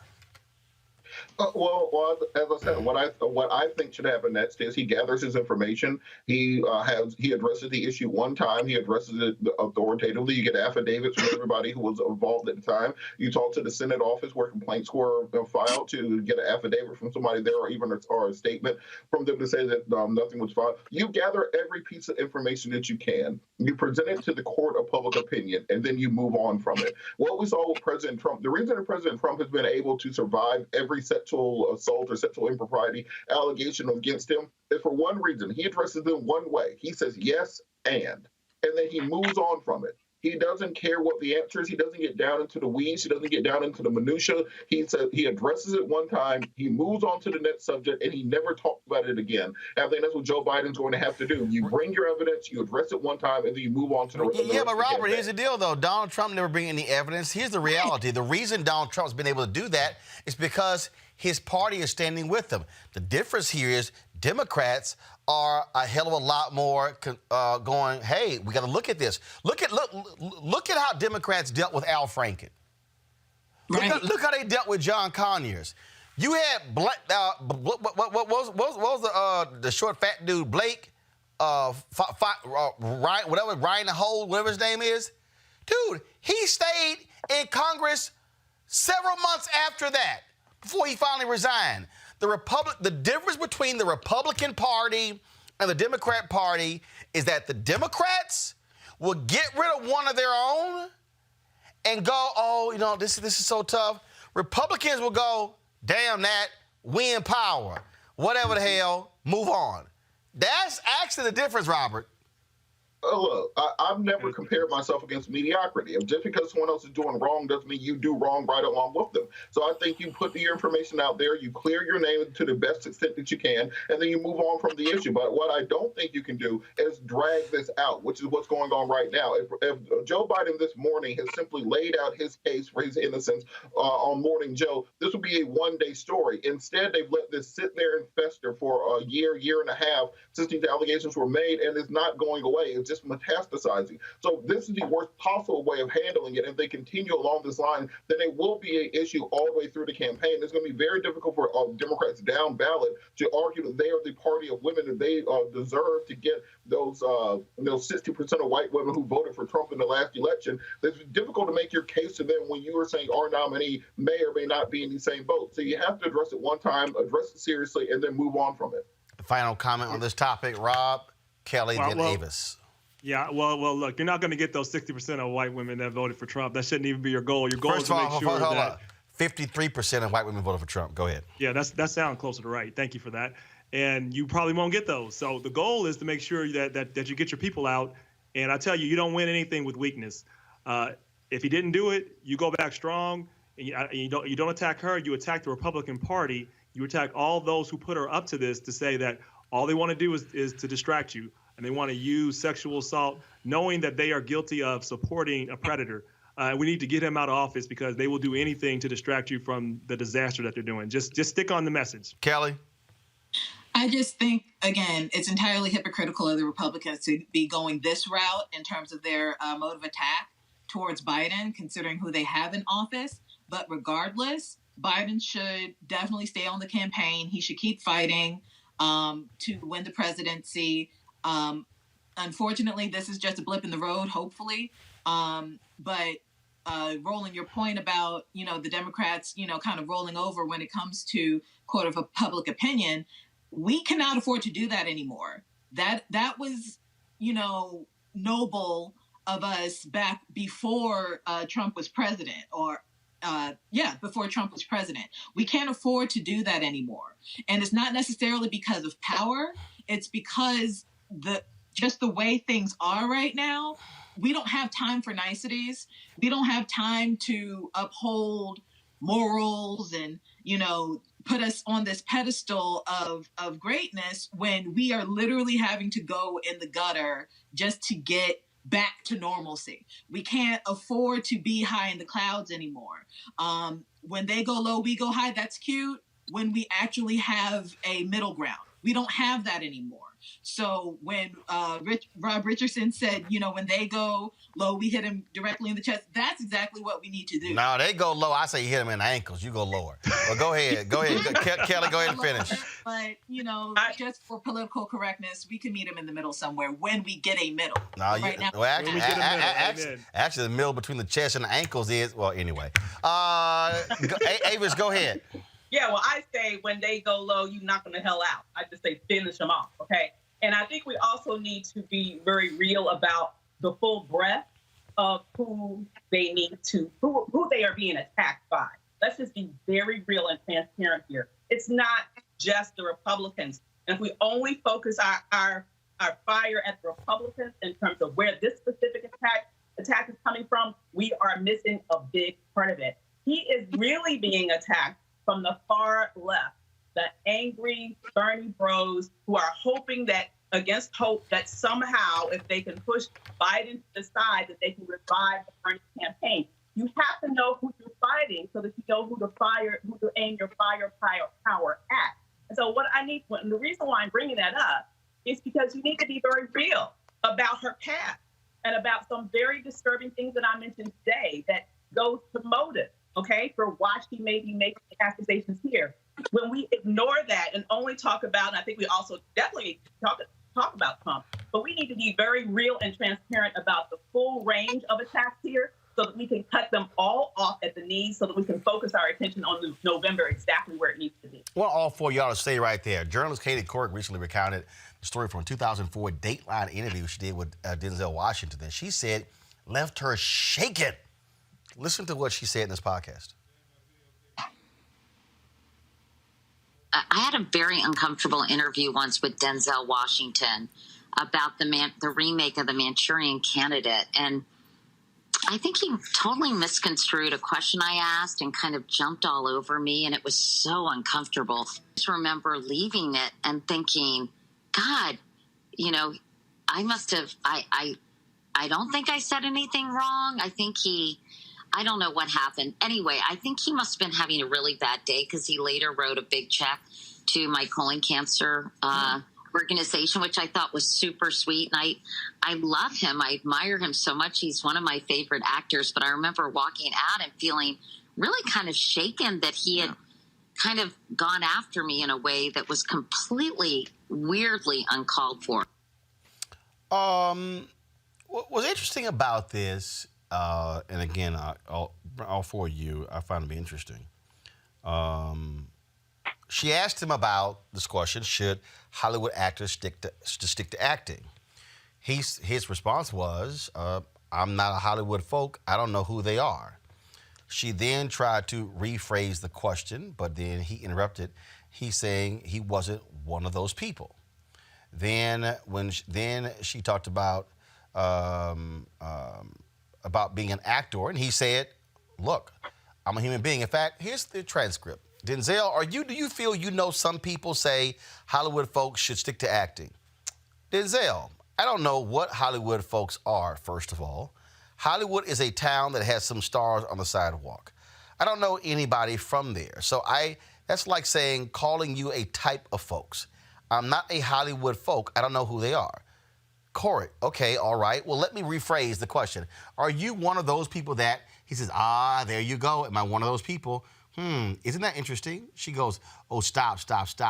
[SPEAKER 4] Well, as I said, what I think should happen next is he gathers his information. He addresses the issue one time. He addresses it authoritatively. You get affidavits from everybody who was involved at the time. You talk to the Senate office where complaints were filed to get an affidavit from somebody there, or even a statement from them to say that nothing was filed. You gather every piece of information that you can. You present it to the court of public opinion, and then you move on from it. What we saw with President Trump, the reason that President Trump has been able to survive every sexual assault or sexual impropriety allegation against him is for one reason. He addresses them one way. He says yes and then he moves on from it. He doesn't care what the answer is. He doesn't get down into the weeds. He doesn't get down into the minutia. He says he addresses it one time. He moves on to the next subject, and he never talks about it again. And I think that's what Joe Biden's going to have to do. You bring your evidence, you address it one time, and then you move on to the rest.
[SPEAKER 1] Yeah, but Robert, here's the deal, though. Donald Trump never bring any evidence. Here's the reality. The reason Donald Trump's been able to do that is because his party is standing with him. The difference here is Democrats are a hell of a lot more going, hey, we got to look at this. Look at how Democrats dealt with Al Franken. Right. Look how they dealt with John Conyers. You had what was the short fat dude, Blake, Ryan, Ryan the Hole, whatever his name is. Dude, he stayed in Congress several months after that before he finally resigned. The difference between the Republican Party and the Democrat Party is that the Democrats will get rid of one of their own and go, oh, this is so tough. Republicans will go, damn that, we in power. Whatever the hell, move on. That's actually the difference, Robert.
[SPEAKER 4] Look, I've never compared myself against mediocrity. Just because someone else is doing wrong doesn't mean you do wrong right along with them. So I think you put your information out there, you clear your name to the best extent that you can, and then you move on from the issue. But what I don't think you can do is drag this out, which is what's going on right now. If Joe Biden this morning has simply laid out his case for his innocence on Morning Joe, this would be a one-day story. Instead, they've let this sit there and fester for a year and a half since these allegations were made, and it's not going away. It's just metastasizing. So this is the worst possible way of handling it. If they continue along this line, then it will be an issue all the way through the campaign. It's going to be very difficult for Democrats down ballot to argue that they are the party of women, that they deserve to get those 60% of white women who voted for Trump in the last election. It's difficult to make your case to them when you are saying our nominee may or may not be in the same boat. So you have to address it one time, address it seriously, and then move on from it.
[SPEAKER 1] Final comment on this topic, Rob, Kelly, then Avis.
[SPEAKER 5] Yeah, well, look, you're not going to get those 60% of white women that voted for Trump. That shouldn't even be your goal. Your goal is to make sure that
[SPEAKER 1] 53% of white women voted for Trump. Go ahead.
[SPEAKER 5] Yeah, that sounds closer to right. Thank you for that. And you probably won't get those. So the goal is to make sure that you get your people out. And I tell you, you don't win anything with weakness. If he didn't do it, you go back strong. And you don't attack her. You attack the Republican Party. You attack all those who put her up to this to say that all they want to do is to distract you. And they want to use sexual assault, knowing that they are guilty of supporting a predator. We need to get him out of office because they will do anything to distract you from the disaster that they're doing. Just stick on the message.
[SPEAKER 1] Kelly?
[SPEAKER 11] I just think, again, it's entirely hypocritical of the Republicans to be going this route in terms of their mode of attack towards Biden, considering who they have in office. But regardless, Biden should definitely stay on the campaign. He should keep fighting to win the presidency. Unfortunately, this is just a blip in the road, hopefully. But Roland, your point about, the Democrats, kind of rolling over when it comes to court of public opinion, we cannot afford to do that anymore. That was, noble of us back before Trump was president, before Trump was president. We can't afford to do that anymore. And it's not necessarily because of power. It's because just the way things are right now, we don't have time for niceties. We don't have time to uphold morals and, put us on this pedestal of greatness when we are literally having to go in the gutter just to get back to normalcy. We can't afford to be high in the clouds anymore. When they go low, we go high. That's cute. When we actually have a middle ground, we don't have that anymore. So when Rob Richardson said, when they go low, we hit him directly in the chest. That's exactly what we need to do.
[SPEAKER 1] No, they go low. I say you hit them in the ankles. You go lower. Well, go ahead. Kelly, go ahead and finish.
[SPEAKER 11] But, just for political correctness, we can meet him in the middle somewhere when we get a middle.
[SPEAKER 1] No,
[SPEAKER 11] right now.
[SPEAKER 1] Well, actually, the middle between the chest and the ankles is, well, anyway. Avis, go ahead.
[SPEAKER 10] Yeah, well, I say when they go low, you knock them the hell out. I just say finish them off, okay? And I think we also need to be very real about the full breadth of who they are being attacked by. Let's just be very real and transparent here. It's not just the Republicans. And if we only focus our fire at the Republicans in terms of where this specific attack is coming from, we are missing a big part of it. He is really being attacked from the far left, the angry Bernie bros who are hoping that, against hope, that somehow if they can push Biden to the side, that they can revive the Bernie campaign. You have to know who you're fighting so that you know who to aim your firepower at. And so and the reason why I'm bringing that up is because you need to be very real about her past and about some very disturbing things that I mentioned today that goes to motive. Okay, for why she may be making accusations here. When we ignore that and only talk about, and I think we also definitely talk about Trump, but we need to be very real and transparent about the full range of attacks here so that we can cut them all off at the knees so that we can focus our attention on November exactly where it needs to be.
[SPEAKER 1] Well, all four of y'all to stay right there. Journalist Couric recently recounted the story from a 2004 Dateline interview she did with Denzel Washington. And she said left her shaken. Listen to what she said in this podcast.
[SPEAKER 12] I had a very uncomfortable interview once with Denzel Washington about the remake of The Manchurian Candidate. And I think he totally misconstrued a question I asked and kind of jumped all over me. And it was so uncomfortable. I just remember leaving it and thinking, God, I must have, I don't think I said anything wrong. I don't know what happened. Anyway, I think he must have been having a really bad day because he later wrote a big check to my colon cancer organization, which I thought was super sweet. And I love him. I admire him so much. He's one of my favorite actors. But I remember walking out and feeling really kind of shaken that he had kind of gone after me in a way that was completely, weirdly uncalled for.
[SPEAKER 1] What was interesting about this, and again, all four of you, I found to be interesting. She asked him about this question: should Hollywood actors stick to acting? His response was, "I'm not a Hollywood folk. I don't know who they are." She then tried to rephrase the question, but then he interrupted. He's saying he wasn't one of those people. Then she talked about being an actor, and he said, "Look, I'm a human being." In fact, here's the transcript. Denzel, do you feel some people say Hollywood folks should stick to acting? Denzel, I don't know what Hollywood folks are, first of all. Hollywood is a town that has some stars on the sidewalk. I don't know anybody from there. So that's like calling you a type of folks. I'm not a Hollywood folk. I don't know who they are. Couric, okay, all right. Well, let me rephrase the question. Are you one of those people that, he says, there you go. Am I one of those people? Isn't that interesting? She goes, oh, stop.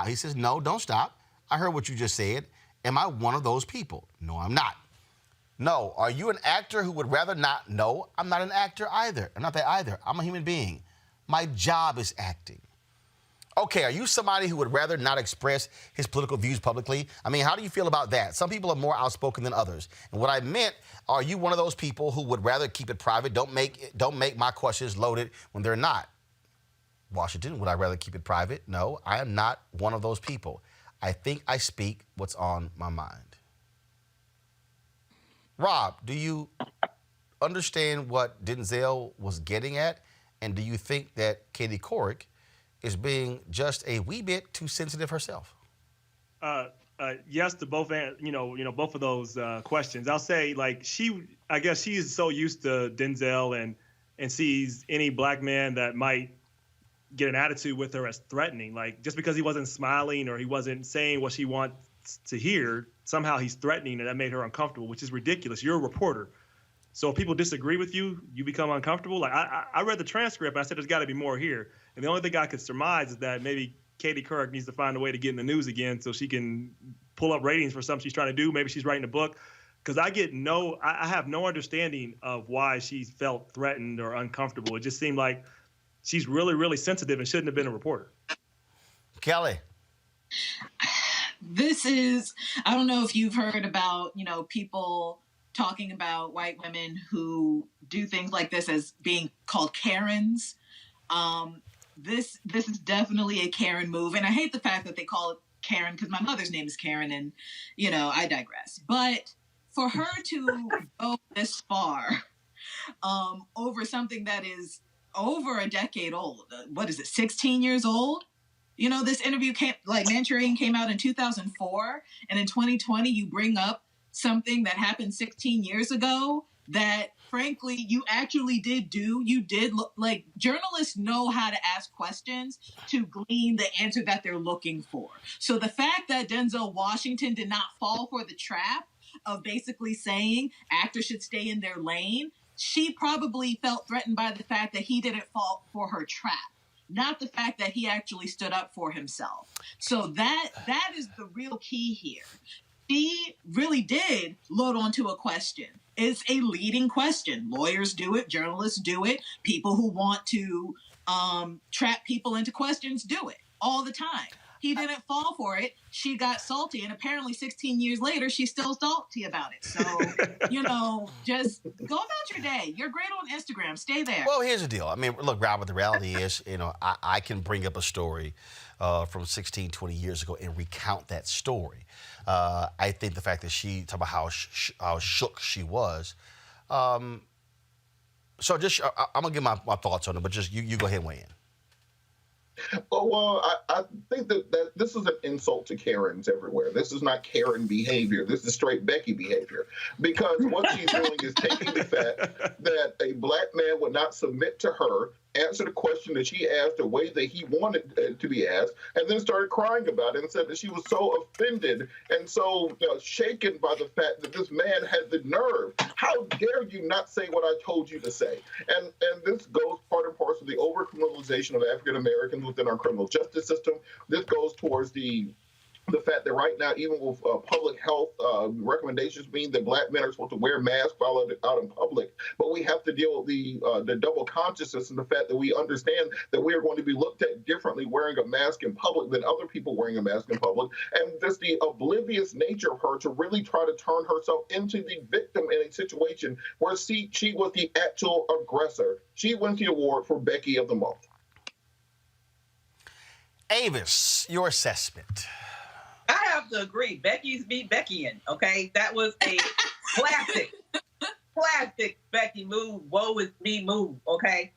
[SPEAKER 1] He says, no, don't stop. I heard what you just said. Am I one of those people? No, I'm not. No. Are you an actor who would rather not? No, I'm not an actor either. I'm not that either. I'm a human being. My job is acting. Okay, are you somebody who would rather not express his political views publicly? I mean, how do you feel about that? Some people are more outspoken than others. And what I meant, are you one of those people who would rather keep it private? Don't make my questions loaded when they're not. Washington, would I rather keep it private? No, I am not one of those people. I think I speak what's on my mind. Rob, do you understand what Denzel was getting at? And do you think that Katie Couric is being just a wee bit too sensitive herself?
[SPEAKER 5] Yes to both, both of those questions. I'll say, I guess she is so used to Denzel and sees any black man that might get an attitude with her as threatening. Like, just because he wasn't smiling or he wasn't saying what she wants to hear, somehow he's threatening, and that made her uncomfortable, which is ridiculous. You're a reporter. So if people disagree with you, you become uncomfortable. Like, I read the transcript, and I said there's got to be more here. And the only thing I could surmise is that maybe Katie Couric needs to find a way to get in the news again so she can pull up ratings for something she's trying to do. Maybe she's writing a book. Because I have no understanding of why she felt threatened or uncomfortable. It just seemed like she's really, really sensitive and shouldn't have been a reporter.
[SPEAKER 1] Kelly.
[SPEAKER 11] I don't know if you've heard about, people talking about white women who do things like this as being called Karens. This is definitely a Karen move. And I hate the fact that they call it Karen because my mother's name is Karen and, I digress. But for her to go this far over something that is over a decade old, what is it, 16 years old? This interview Manchurian came out in 2004. And in 2020, you bring up something that happened 16 years ago that frankly you actually did do. You did look like journalists know how to ask questions to glean the answer that they're looking for. So the fact that Denzel Washington did not fall for the trap of basically saying actors should stay in their lane, she probably felt threatened by the fact that he didn't fall for her trap, not the fact that he actually stood up for himself. So that is the real key here. She really did load onto a question. It's a leading question. Lawyers do it. Journalists do it. People who want to trap people into questions do it all the time. He didn't fall for it. She got salty. And apparently 16 years later, she's still salty about it. So, just go about your day. You're great on Instagram. Stay there.
[SPEAKER 1] Well, here's the deal. I mean, look, Robert, the reality is, I can bring up a story from 16, 20 years ago and recount that story. I think the fact that she talked about how shook she was. So just, I'm going to give my thoughts on it, but just you go ahead and weigh in.
[SPEAKER 4] Well, I think that this is an insult to Karens everywhere. This is not Karen behavior. This is straight Becky behavior. Because what she's doing is taking the fact that a black man would not submit to her, answer the question that she asked the way that he wanted it to be asked, and then started crying about it and said that she was so offended and so shaken by the fact that this man had the nerve. How dare you not say what I told you to say? And this goes part and parcel of the over-criminalization of African Americans within our criminal justice system. This goes towards the fact that right now, even with public health recommendations mean that black men are supposed to wear masks while out in public, but we have to deal with the double consciousness and the fact that we understand that we are going to be looked at differently wearing a mask in public than other people wearing a mask in public, and just the oblivious nature of her to really try to turn herself into the victim in a situation where she was the actual aggressor. She wins the award for Becky of the Month.
[SPEAKER 1] Avis, your assessment.
[SPEAKER 10] I have to agree. Becky's be Beckian, okay? That was a classic Becky move. Woe is me move, okay?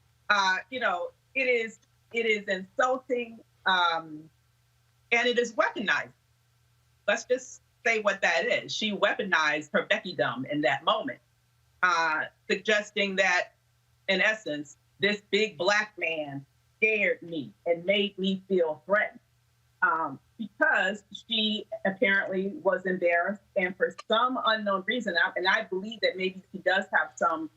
[SPEAKER 10] It is insulting, and it is weaponized. Let's just say what that is. She weaponized her Beckydom in that moment, suggesting that, in essence, this big black man scared me and made me feel threatened. because she apparently was embarrassed, and for some unknown reason, and I believe that maybe she does have some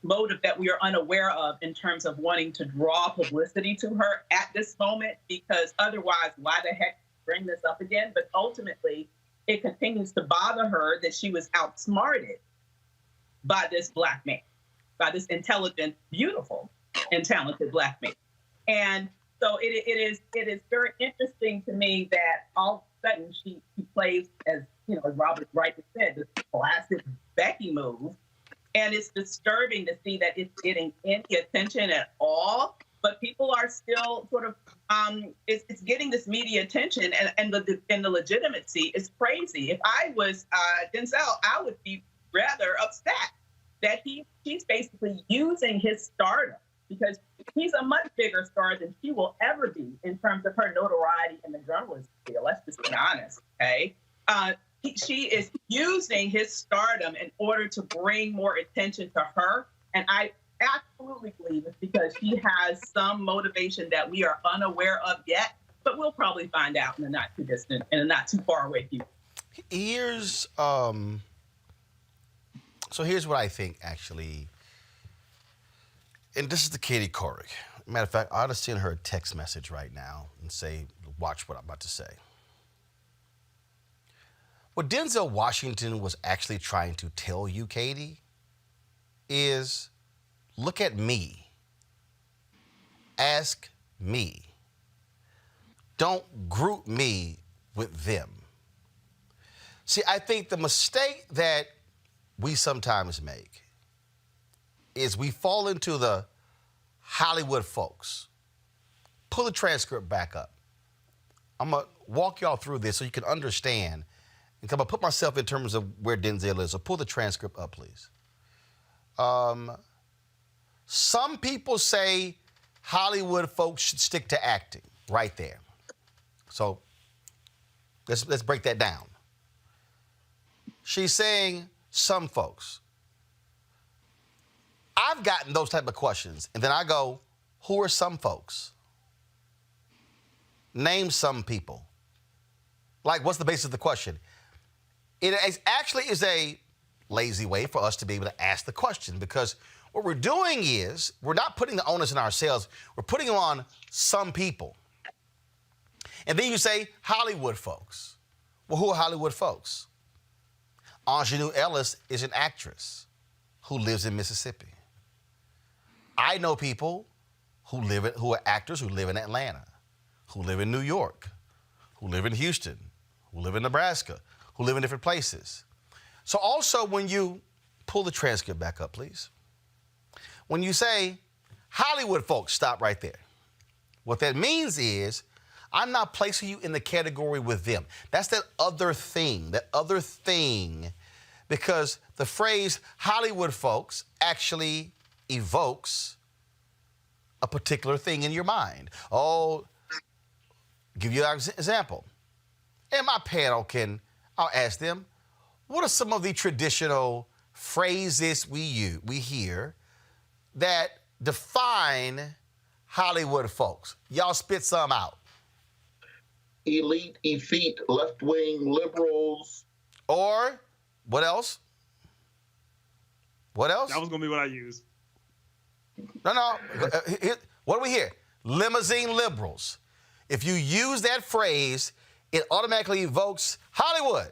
[SPEAKER 10] motive that we are unaware of in terms of wanting to draw publicity to her at this moment, because otherwise, why the heck bring this up again? But ultimately, it continues to bother her that she was outsmarted by this Black man, by this intelligent, beautiful, and talented Black man. And so it is very interesting to me that all of a sudden she plays, as as Robert rightly said, this classic Becky move. And it's disturbing to see that it's getting any attention at all. But people are still sort of, it's getting this media attention, and the legitimacy is crazy. If I was Denzel, I would be rather upset that he's basically using his stardom, because he's a much bigger star than she will ever be in terms of her notoriety in the journalism field. Let's just be honest, okay? She is using his stardom in order to bring more attention to her. And I absolutely believe it's because she has some motivation that we are unaware of yet, but we'll probably find out in the not too distant, in a not too far away future.
[SPEAKER 1] Here's what I think, actually, and this is the Katie Couric. Matter of fact, I ought to send her a text message right now and say, watch what I'm about to say. What Denzel Washington was actually trying to tell you, Katie, is look at me. Ask me. Don't group me with them. See, I think the mistake that we sometimes make is we fall into the Hollywood folks. Pull the transcript back up. I'm going to walk y'all through this so you can understand. And I'm going to put myself in terms of where Denzel is. So pull the transcript up, please. Some people say Hollywood folks should stick to acting, right there. So let's break that down. She's saying some folks. I've gotten those type of questions, and then I go, who are some folks? Name some people. Like, what's the basis of the question? It actually is a lazy way for us to be able to ask the question, because what we're doing is we're not putting the onus on ourselves. We're putting it on some people. And then you say Hollywood folks. Well, who are Hollywood folks? Ingenue Ellis is an actress who lives in Mississippi. I know people who are actors who live in Atlanta, who live in New York, who live in Houston, who live in Nebraska, who live in different places. So also, when you pull the transcript back up, please, when you say Hollywood folks, stop right there. What that means is I'm not placing you in the category with them. That's that other thing, because the phrase Hollywood folks actually evokes a particular thing in your mind. Oh, give you an example. And my panel I'll ask them, what are some of the traditional phrases we hear that define Hollywood folks? Y'all spit some out.
[SPEAKER 4] Elite, effete, left-wing, liberals.
[SPEAKER 1] Or, what else? What else?
[SPEAKER 5] That was going to be what I used.
[SPEAKER 1] No. What do we hear? Limousine liberals. If you use that phrase, it automatically evokes Hollywood.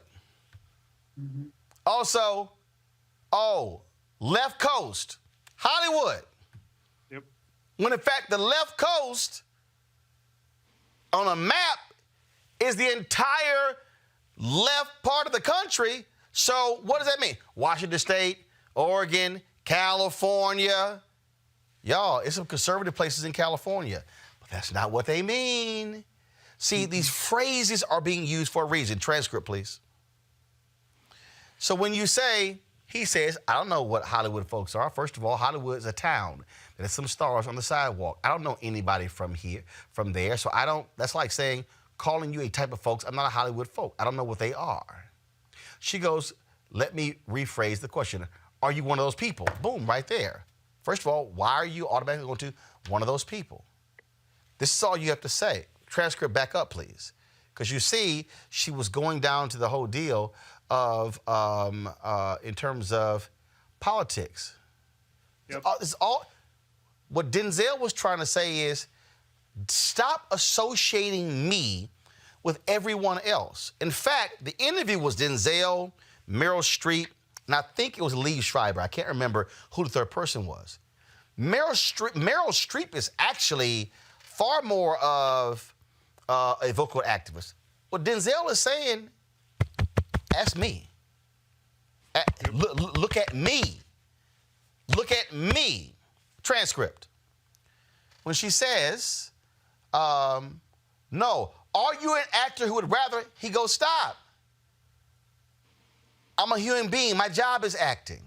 [SPEAKER 1] Mm-hmm. Also, left coast, Hollywood.
[SPEAKER 5] Yep.
[SPEAKER 1] When in fact, the left coast on a map is the entire left part of the country. So what does that mean? Washington State, Oregon, California. Y'all, it's some conservative places in California, but that's not what they mean. See, these phrases are being used for a reason. Transcript, please. So when you say, he says, I don't know what Hollywood folks are. First of all, Hollywood is a town. There's some stars on the sidewalk. I don't know anybody from there. So that's like saying, calling you a type of folks. I'm not a Hollywood folk. I don't know what they are. She goes, let me rephrase the question. Are you one of those people? Boom, right there. First of all, why are you automatically going to one of those people? This is all you have to say. transcript back up, please. Because you see, she was going down to the whole deal of, in terms of politics.
[SPEAKER 5] Yep.
[SPEAKER 1] It's all, what Denzel was trying to say is, stop associating me with everyone else. In fact, the interview was Denzel, Meryl Streep, and I think it was Lee Schreiber. I can't remember who the third person was. Meryl Streep is actually far more of a vocal activist. What Denzel is saying, ask me. Look at me. Look at me. Transcript. When she says, no, are you an actor who would rather, he goes, stop. I'm a human being. My job is acting.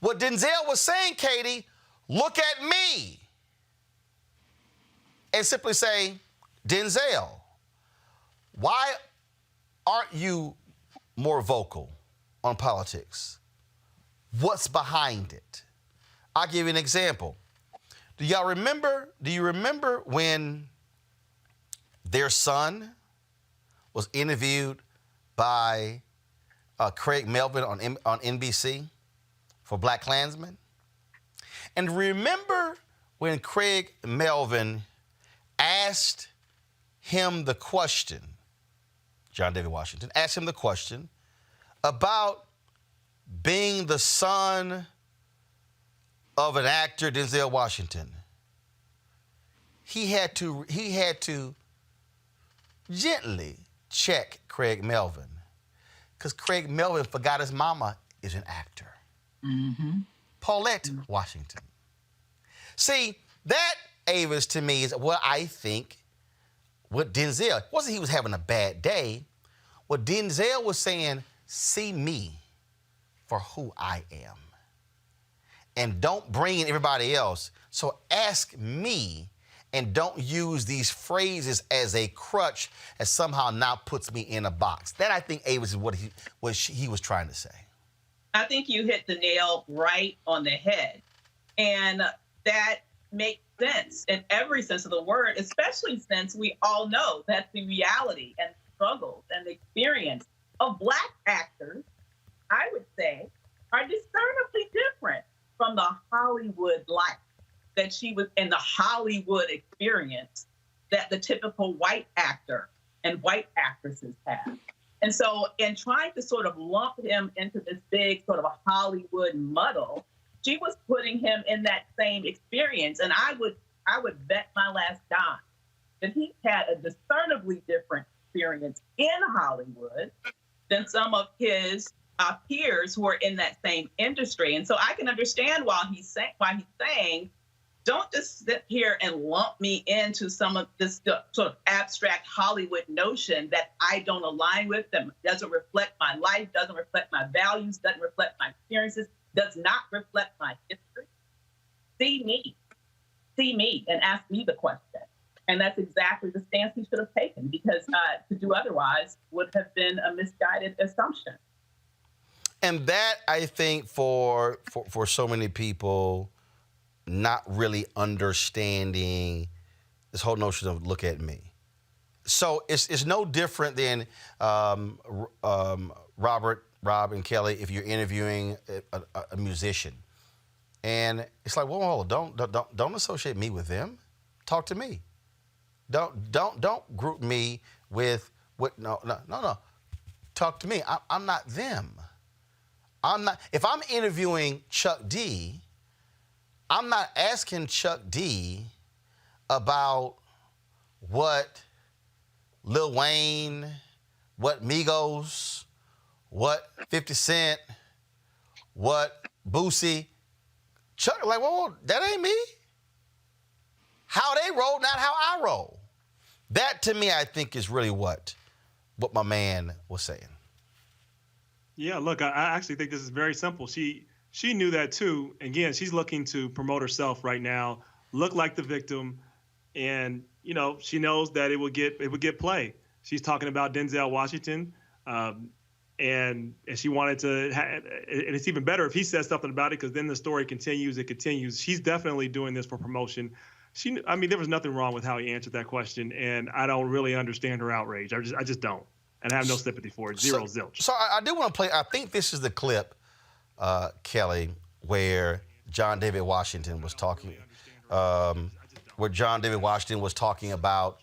[SPEAKER 1] What Denzel was saying, Katie, look at me. And simply say, Denzel, why aren't you more vocal on politics? What's behind it? I'll give you an example. Do you remember when their son was interviewed by Craig Melvin on NBC for Black Klansman? And remember when Craig Melvin asked him the question, John David Washington asked him the question about being the son of an actor, Denzel Washington. He had to gently check Craig Melvin, because Craig Melvin forgot his mama is an actor.
[SPEAKER 11] Mm-hmm.
[SPEAKER 1] Paulette Washington. See, that, Avis, to me, is what I think what Denzel, it wasn't he was having a bad day. What Denzel was saying, see me for who I am. And don't bring in everybody else. So ask me, and don't use these phrases as a crutch that somehow now puts me in a box. That, I think, Avis, is what he was trying to say.
[SPEAKER 10] I think you hit the nail right on the head. And that makes sense in every sense of the word, especially since we all know that the reality and struggles and the experience of Black actors, I would say, are discernibly different from the Hollywood life that she was in, the Hollywood experience that the typical white actor and white actresses have. And so in trying to sort of lump him into this big sort of a Hollywood muddle, she was putting him in that same experience. And I would bet my last dime that he had a discernibly different experience in Hollywood than some of his peers who are in that same industry. And so I can understand why he's saying, don't just sit here and lump me into some of this sort of abstract Hollywood notion that I don't align with, that doesn't reflect my life, doesn't reflect my values, doesn't reflect my experiences, does not reflect my history. See me and ask me the question. And that's exactly the stance he should have taken, because to do otherwise would have been a misguided assumption.
[SPEAKER 1] And that, I think, for so many people, not really understanding this whole notion of look at me. So it's no different than Rob and Kelly, if you're interviewing a musician. And it's like, well, don't associate me with them. Talk to me. Don't group me with what? No. Talk to me. I'm not them. I'm not. If I'm interviewing Chuck D, I'm not asking Chuck D about what Lil Wayne, what Migos, what 50 Cent, what Boosie. Chuck, like, well, that ain't me. How they roll, not how I roll. That, to me, I think is really what my man was saying.
[SPEAKER 5] Yeah, look, I actually think this is very simple. She knew that too. Again, she's looking to promote herself right now, look like the victim, and she knows that it would get play. She's talking about Denzel Washington, and she wanted to. And it's even better if he says something about it, because then the story continues. It continues. She's definitely doing this for promotion. I mean, there was nothing wrong with how he answered that question, and I don't really understand her outrage. I just don't, and I have no sympathy for it. Zero zilch.
[SPEAKER 1] So I do want to play. I think this is the clip, Kelly, where John David Washington was talking. Where John David Washington was talking about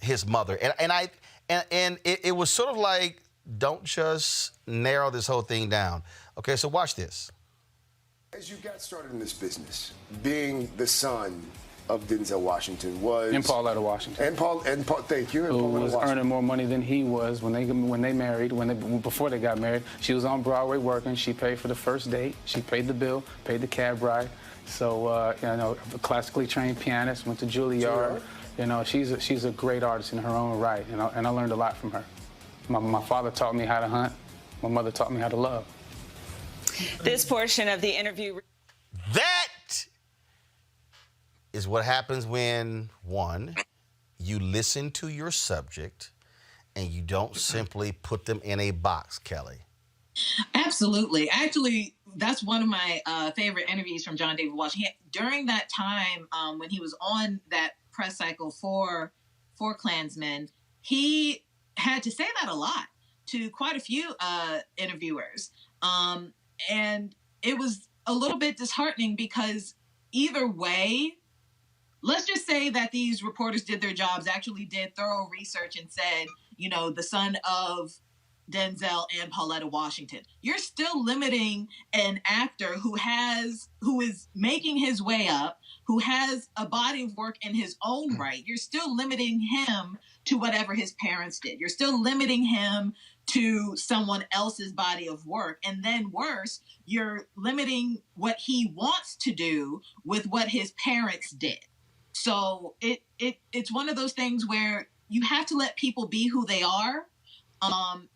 [SPEAKER 1] his mother, and it was sort of like, don't just narrow this whole thing down. Okay, so watch this.
[SPEAKER 13] As you got started in this business, being the son of Denzel Washington was...
[SPEAKER 14] And Pauletta Washington.
[SPEAKER 13] And Paul, thank you. And
[SPEAKER 14] who was earning more money than he was when they married, before they got married. She was on Broadway working. She paid for the first date. She paid the bill, paid the cab ride. So, a classically trained pianist, went to Juilliard. She's a great artist in her own right, and I learned a lot from her. My father taught me how to hunt. My mother taught me how to love.
[SPEAKER 15] This portion of the interview.
[SPEAKER 1] That is what happens when, one, you listen to your subject and you don't simply put them in a box, Kelly.
[SPEAKER 11] Absolutely. Actually, that's one of my favorite interviews from John David Washington. During that time, when he was on that press cycle for Klansmen, he had to say that a lot to quite a few interviewers. And it was a little bit disheartening because either way, let's just say that these reporters did their jobs, actually did thorough research and said, the son of Denzel and Pauletta Washington. You're still limiting an actor who is making his way up, who has a body of work in his own right. You're still limiting him to whatever his parents did. You're still limiting him to someone else's body of work. And then worse, you're limiting what he wants to do with what his parents did. So it's one of those things where you have to let people be who they are,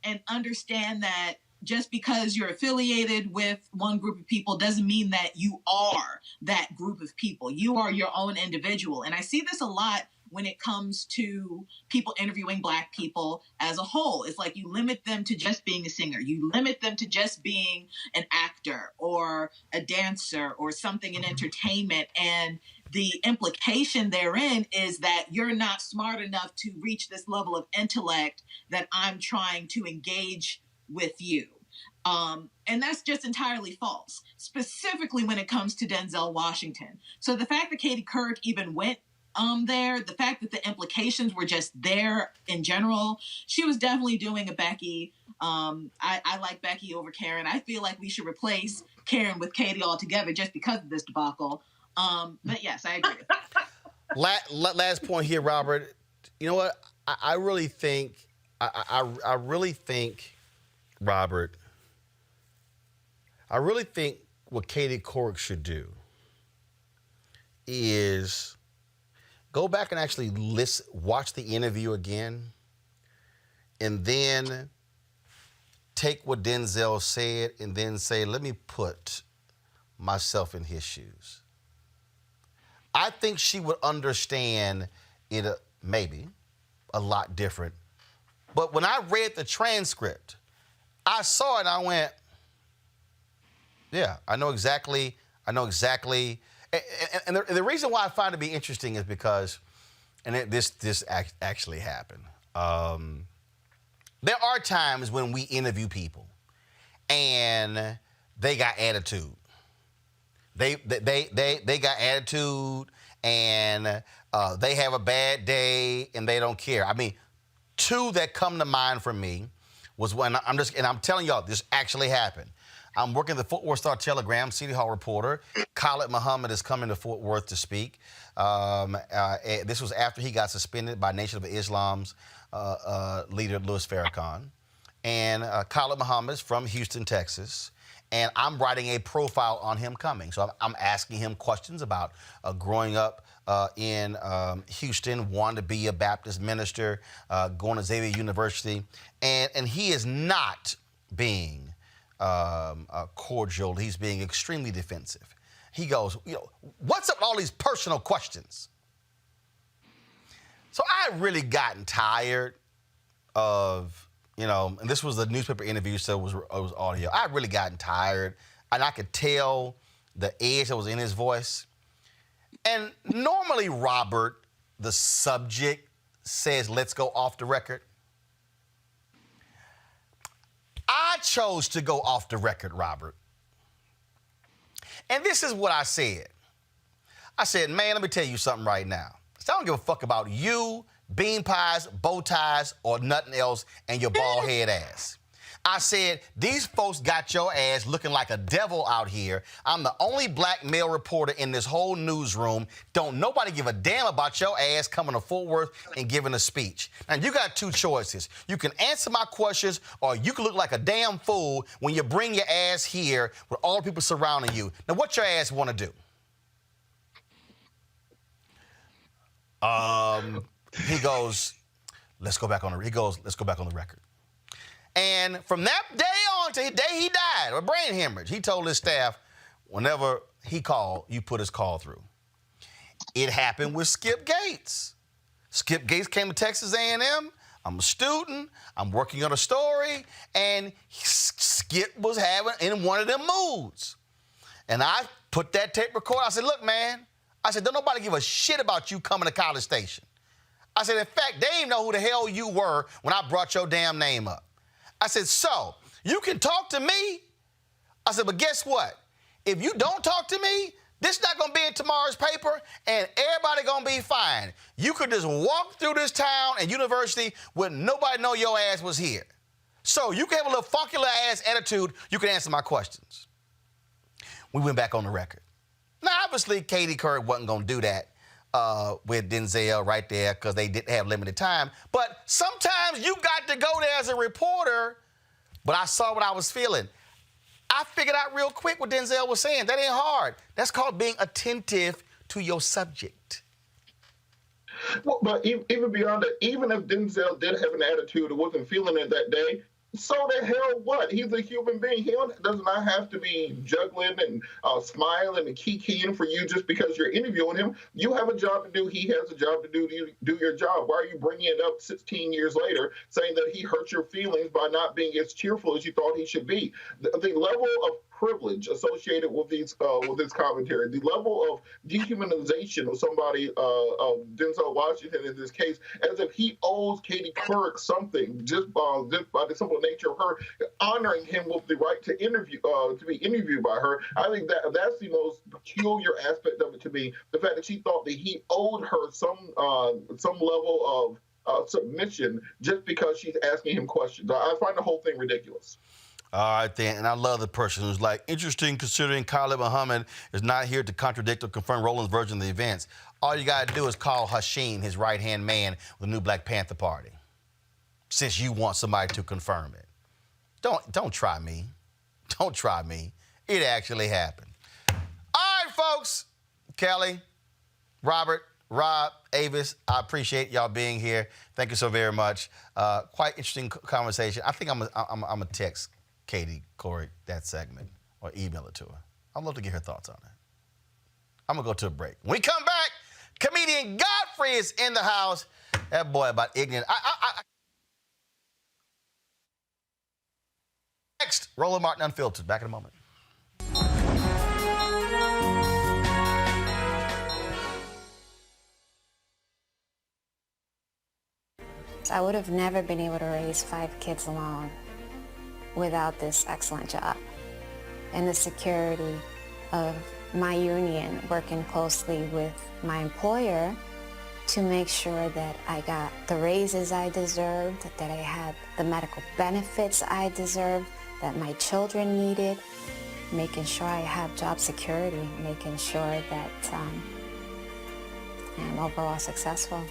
[SPEAKER 11] and understand that just because you're affiliated with one group of people doesn't mean that you are that group of people. You are your own individual. And I see this a lot when it comes to people interviewing Black people as a whole. It's like you limit them to just being a singer. You limit them to just being an actor or a dancer or something in entertainment. And the implication therein is that you're not smart enough to reach this level of intellect that I'm trying to engage with you. And that's just entirely false, specifically when it comes to Denzel Washington. So the fact that Katie Couric even went there, the fact that the implications were just there in general, she was definitely doing a Becky. I like Becky over Karen. I feel like we should replace Karen with Katie altogether just because of this debacle. But yes, I agree with that.
[SPEAKER 1] Last point here, Robert. You know what? I really think, Robert, I really think what Katie Couric should do is go back and actually watch the interview again, and then take what Denzel said and then say, let me put myself in his shoes. I think she would understand it maybe a lot different. But when I read the transcript, I saw it and I went, yeah, I know exactly. And the reason why I find it to be interesting is because, and this actually happened. There are times when we interview people and they got attitude. They got attitude, and they have a bad day and they don't care. I mean, two that come to mind for me was when I'm telling y'all, this actually happened. I'm working at the Fort Worth Star-Telegram, City Hall reporter. Khalid Muhammad is coming to Fort Worth to speak. This was after he got suspended by Nation of Islam's leader, Louis Farrakhan. And Khalid Muhammad is from Houston, Texas. And I'm writing a profile on him coming. So I'm asking him questions about growing up in Houston, wanting to be a Baptist minister, going to Xavier University. And he is not being cordial. He's being extremely defensive. He goes, what's up with all these personal questions? So I had really gotten tired of, and this was the newspaper interview, so it was audio. I had really gotten tired, and I could tell the edge that was in his voice. And normally, Robert, the subject says, let's go off the record. I chose to go off the record, Robert. And this is what I said. I said, man, let me tell you something right now. I don't give a fuck about you, bean pies, bow ties, or nothing else, and your bald head ass. I said, these folks got your ass looking like a devil out here. I'm the only black male reporter in this whole newsroom. Don't nobody give a damn about your ass coming to Fort Worth and giving a speech. And you got two choices. You can answer my questions, or you can look like a damn fool when you bring your ass here with all the people surrounding you. Now, what your ass want to do? He goes, let's go back on the record. And from that day on to the day he died, a brain hemorrhage, he told his staff, whenever he called, you put his call through. It happened with Skip Gates. Skip Gates came to Texas A&M. I'm a student. I'm working on a story. And Skip was having in one of them moods. And I put that tape recorder. I said, look, man. I said, don't nobody give a shit about you coming to College Station. I said, in fact, they didn't know who the hell you were when I brought your damn name up. I said, so, you can talk to me? I said, but guess what? If you don't talk to me, this not going to be in tomorrow's paper, and everybody going to be fine. You could just walk through this town and university with nobody know your ass was here. So you can have a little funky little ass attitude. You can answer my questions. We went back on the record. Now, obviously, Katie Couric wasn't going to do that with Denzel right there because they didn't have limited time. But sometimes you got to go there as a reporter. But I saw what I was feeling. I figured out real quick what Denzel was saying. That ain't hard. That's called being attentive to your subject.
[SPEAKER 4] Well, but even beyond that, even if Denzel did have an attitude or wasn't feeling it that day, so the hell what? He's a human being. He does not have to be juggling and smiling and kikiing for you just because you're interviewing him. You have a job to do. He has a job to do. Do your job. Why are you bringing it up 16 years later, saying that he hurt your feelings by not being as cheerful as you thought he should be? The level of privilege associated with this commentary, the level of dehumanization of somebody, of Denzel Washington in this case, as if he owes Katie Couric something just by the simple nature of her honoring him with the right to interview, to be interviewed by her. I think that's the most peculiar aspect of it to me. The fact that she thought that he owed her some level of submission just because she's asking him questions. I find the whole thing ridiculous.
[SPEAKER 1] All right, then. And I love the person who's like, interesting considering Khalid Muhammad is not here to contradict or confirm Roland's version of the events. All you got to do is call Hashim, his right-hand man with the new Black Panther Party, since you want somebody to confirm it. Don't try me. Don't try me. It actually happened. All right, folks. Kelly, Robert, Rob, Avis, I appreciate y'all being here. Thank you so very much. Quite interesting conversation. I think I'm a text Katie Couric that segment or email it to her. I'd love to get her thoughts on it. I'm going to go to a break. When we come back, comedian Godfrey is in the house. That boy about ignorant. Next, Roland Martin Unfiltered. Back in a moment.
[SPEAKER 16] I would have never been able to raise 5 kids alone without this excellent job and the security of my union working closely with my employer to make sure that I got the raises I deserved, that I had the medical benefits I deserved, that my children needed, making sure I have job security, making sure that I'm overall successful.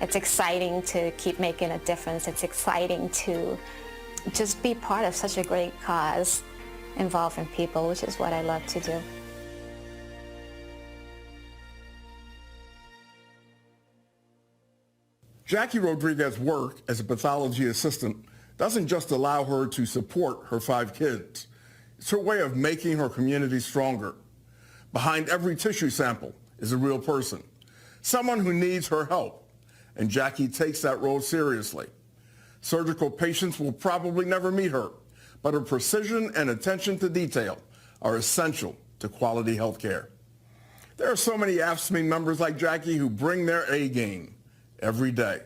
[SPEAKER 16] It's exciting to keep making a difference. It's exciting to just be part of such a great cause involving people, which is what I love to do.
[SPEAKER 17] Jackie Rodriguez's work as a pathology assistant doesn't just allow her to support her 5 kids. It's her way of making her community stronger. Behind every tissue sample is a real person, someone who needs her help, and Jackie takes that role seriously. Surgical patients will probably never meet her, but her precision and attention to detail are essential to quality health care. There are so many AFSCME members like Jackie who bring their A game every day.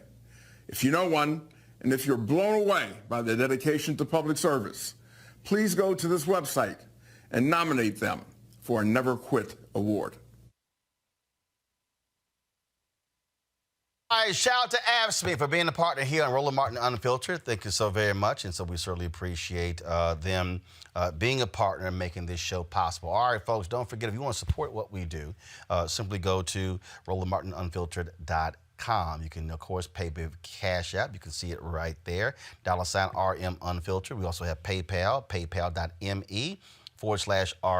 [SPEAKER 17] If you know one, and if you're blown away by their dedication to public service, please go to this website and nominate them for a Never Quit award.
[SPEAKER 1] All right, shout out to AFSCME for being a partner here on Roland Martin Unfiltered. Thank you so very much. And so we certainly appreciate them being a partner and making this show possible. All right, folks, don't forget, if you want to support what we do, simply go to RolandMartinUnfiltered.com. You can, of course, pay with Cash App. You can see it right there. $RM Unfiltered. We also have PayPal, paypal.me/R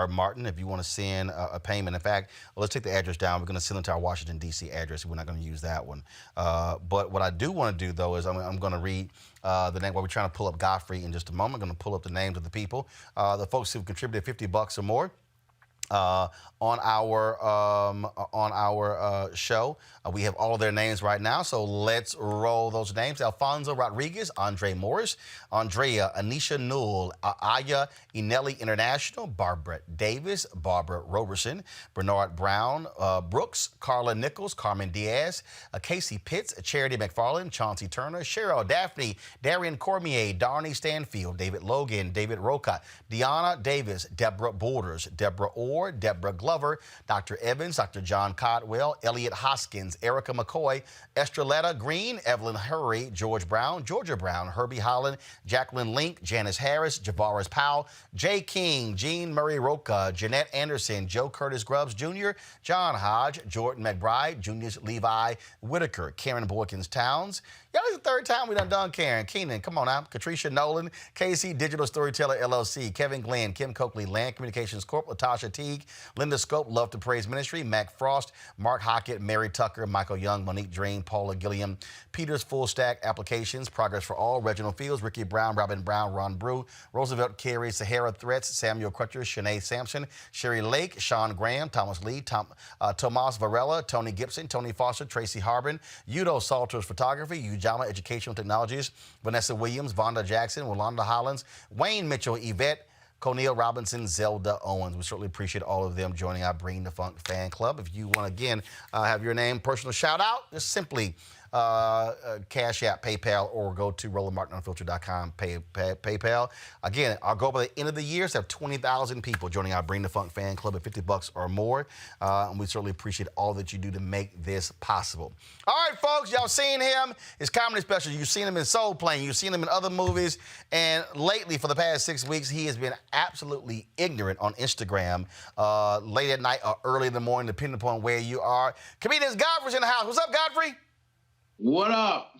[SPEAKER 1] Martin if you want to send a payment. In fact, let's take the address down. We're going to send it to our Washington, D.C. address. We're not going to use that one. But what I do want to do, though, is I'm going to read the name while we're trying to pull up Godfrey in just a moment. I'm going to pull up the names of the people, the folks who've contributed $50 or more. On our show. We have all of their names right now, so let's roll those names. Alfonso Rodriguez, Andre Morris, Andrea, Anisha Newell, Aya Inelli International, Barbara Davis, Barbara Roberson, Bernard Brown, Brooks, Carla Nichols, Carmen Diaz, Casey Pitts, Charity McFarland, Chauncey Turner, Cheryl, Daphne, Darian Cormier, Darnie Stanfield, David Logan, David Roca, Deanna Davis, Deborah Borders, Deborah Orr, Deborah Glover, Dr. Evans, Dr. John Codwell, Elliot Hoskins, Erica McCoy, Estreletta Green, Evelyn Hurry, George Brown, Georgia Brown, Herbie Holland, Jacqueline Link, Janice Harris, Javaris Powell, Jay King, Jean Murray Roca, Jeanette Anderson, Joe Curtis Grubbs Jr., John Hodge, Jordan McBride, Junius Levi Whitaker, Karen Boykins Towns. Y'all, this is the third time we done Karen. Keenan, come on now. Katricia Nolan, KC Digital Storyteller LLC, Kevin Glenn, Kim Coakley, Land Communications Corp, Latasha Teague, Linda Scope, Love to Praise Ministry, Mac Frost, Mark Hockett, Mary Tucker, Michael Young, Monique Drain, Paula Gilliam, Peters Full Stack Applications, Progress for All, Reginald Fields, Ricky Brown, Robin Brown, Ron Brew, Roosevelt Carey, Sahara Threats, Samuel Crutcher, Shanae Sampson, Sherry Lake, Sean Graham, Thomas Lee, Tomas Varela, Tony Gibson, Tony Foster, Tracy Harbin, Udo Salters Photography, Ujama Educational Technologies, Vanessa Williams, Vonda Jackson, Rolanda Hollins, Wayne Mitchell, Yvette, Conneal Robinson, Zelda Owens. We certainly appreciate all of them joining our Bring the Funk fan club. If you want to, again, have your name, personal shout out, just simply Cash App, PayPal, or go to RolandMartinUnfiltered.com, PayPal. Again, our goal by the end of the year is to have 20,000 people joining our Bring the Funk fan club at $50 or more. And we certainly appreciate all that you do to make this possible. All right, folks, y'all seen him. His comedy special. You've seen him in Soul Plane. You've seen him in other movies. And lately, for the past 6 weeks, he has been absolutely ignorant on Instagram, late at night or early in the morning, depending upon where you are. Comedian Godfrey's in the house. What's up, Godfrey?
[SPEAKER 18] What up?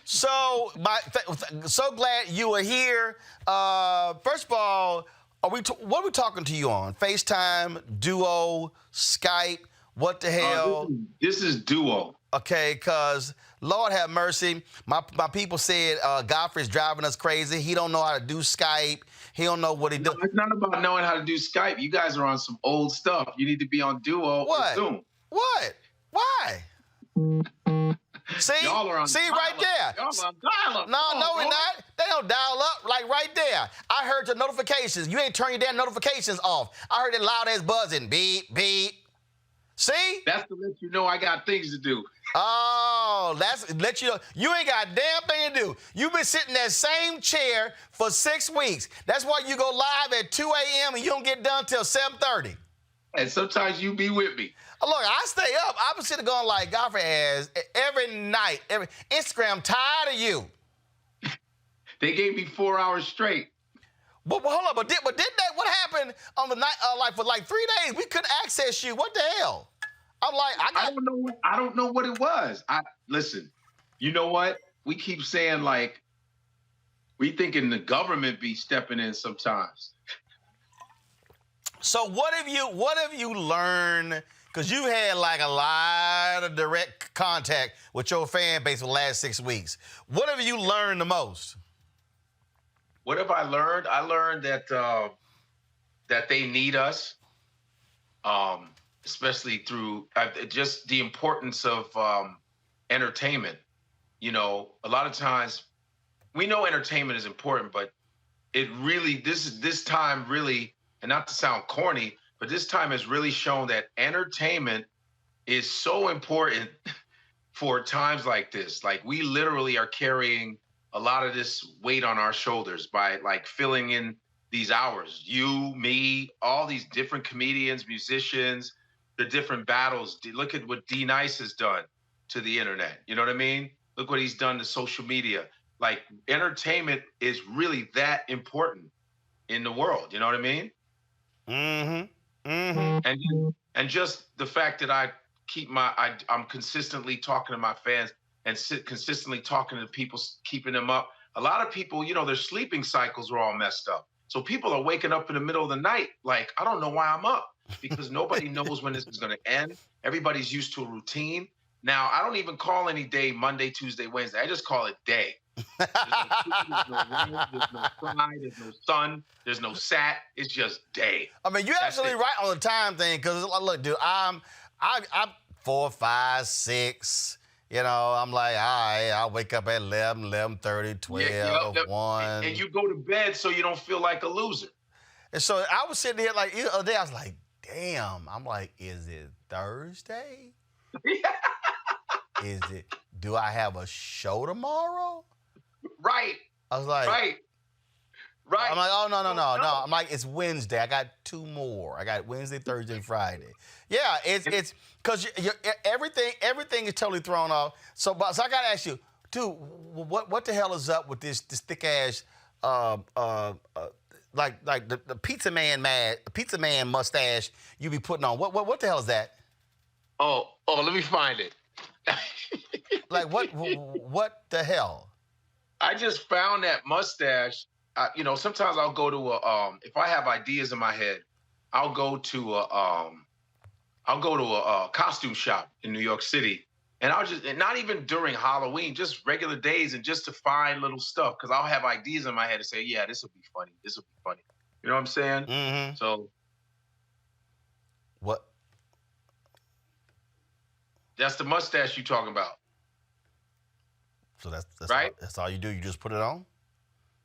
[SPEAKER 1] So, so glad you are here. First of all, what are we talking to you on? FaceTime, Duo, Skype, what the hell?
[SPEAKER 18] This is Duo.
[SPEAKER 1] Okay, because Lord have mercy, my people said Godfrey's driving us crazy. He don't know how to do Skype. He don't know what he does.
[SPEAKER 18] It's not about knowing how to do Skype. You guys are on some old stuff. You need to be on Duo or Zoom.
[SPEAKER 1] What? Why? See right there.
[SPEAKER 18] Y'all on dial-up.
[SPEAKER 1] No, we're not. They don't dial up, like right there. I heard your notifications. You ain't turn your damn notifications off. I heard it loud as buzzing. Beep, beep. See?
[SPEAKER 18] That's to let you know I got things to do.
[SPEAKER 1] Oh, that's let you know. You ain't got a damn thing to do. You've been sitting in that same chair for 6 weeks. That's why you go live at 2 a.m. and you don't get done till 7:30.
[SPEAKER 18] And sometimes you be with me.
[SPEAKER 1] Look, I stay up. I've been sitting going like Godfrey has every night. Instagram tired of you.
[SPEAKER 18] They gave me 4 hours straight.
[SPEAKER 1] But hold on, but did that? What happened on the night? For 3 days, we couldn't access you. What the hell? I'm like,
[SPEAKER 18] I don't know what it was. Listen. You know what? We keep saying like we thinking the government be stepping in sometimes.
[SPEAKER 1] So what have you learned? Because you had like a lot of direct contact with your fan base for the last 6 weeks. What have you learned the most?
[SPEAKER 18] What have I learned? I learned that that they need us, especially through just the importance of entertainment. You know, a lot of times we know entertainment is important, but it really this time really, and not to sound corny, but this time has really shown that entertainment is so important for times like this. Like, we literally are carrying a lot of this weight on our shoulders by like filling in these hours. You, me, all these different comedians, musicians, the different battles. Look at what D Nice has done to the internet. You know what I mean? Look what he's done to social media. Like, entertainment is really that important in the world. You know what I mean?
[SPEAKER 1] Mm-hmm. Mm-hmm.
[SPEAKER 18] And just the fact that I'm consistently talking to my fans and consistently talking to people, keeping them up. A lot of people, you know, their sleeping cycles are all messed up. So people are waking up in the middle of the night like, I don't know why I'm up, because nobody knows when this is going to end. Everybody's used to a routine. Now, I don't even call any day Monday, Tuesday, Wednesday. I just call it day. There's no rain, there's no sky, there's no sun, there's no sat. It's just day.
[SPEAKER 1] I mean, you're absolutely right on the time thing, because look, dude, I'm 4, 5, 6. You know, I'm like, all right, I'll wake up at 11, 11:30, 12, 1.
[SPEAKER 18] And you go to bed so you don't feel like a loser.
[SPEAKER 1] And so I was sitting there like the other day, I was like, damn. I'm like, is it Thursday? Do I have a show tomorrow?
[SPEAKER 18] Right.
[SPEAKER 1] I was like,
[SPEAKER 18] right.
[SPEAKER 1] I'm like, oh, no. I'm like, it's Wednesday. I got 2 more. I got Wednesday, Thursday, and Friday. Yeah, it's because everything is totally thrown off. So I got to ask you, dude, what the hell is up with this thick ass, like the pizza man mustache you be putting on? What the hell is that?
[SPEAKER 18] Oh, let me find it.
[SPEAKER 1] Like what the hell?
[SPEAKER 18] I just found that mustache. You know, sometimes I'll go to if I have ideas in my head, I'll go to a costume shop in New York City, and and not even during Halloween, just regular days, and just to find little stuff, because I'll have ideas in my head and say, yeah, this will be funny. This will be funny. You know what I'm saying?
[SPEAKER 1] Mm-hmm.
[SPEAKER 18] So
[SPEAKER 1] what?
[SPEAKER 18] That's the mustache you talking about.
[SPEAKER 1] So that's
[SPEAKER 18] right.
[SPEAKER 1] That's all you do. You just put it on.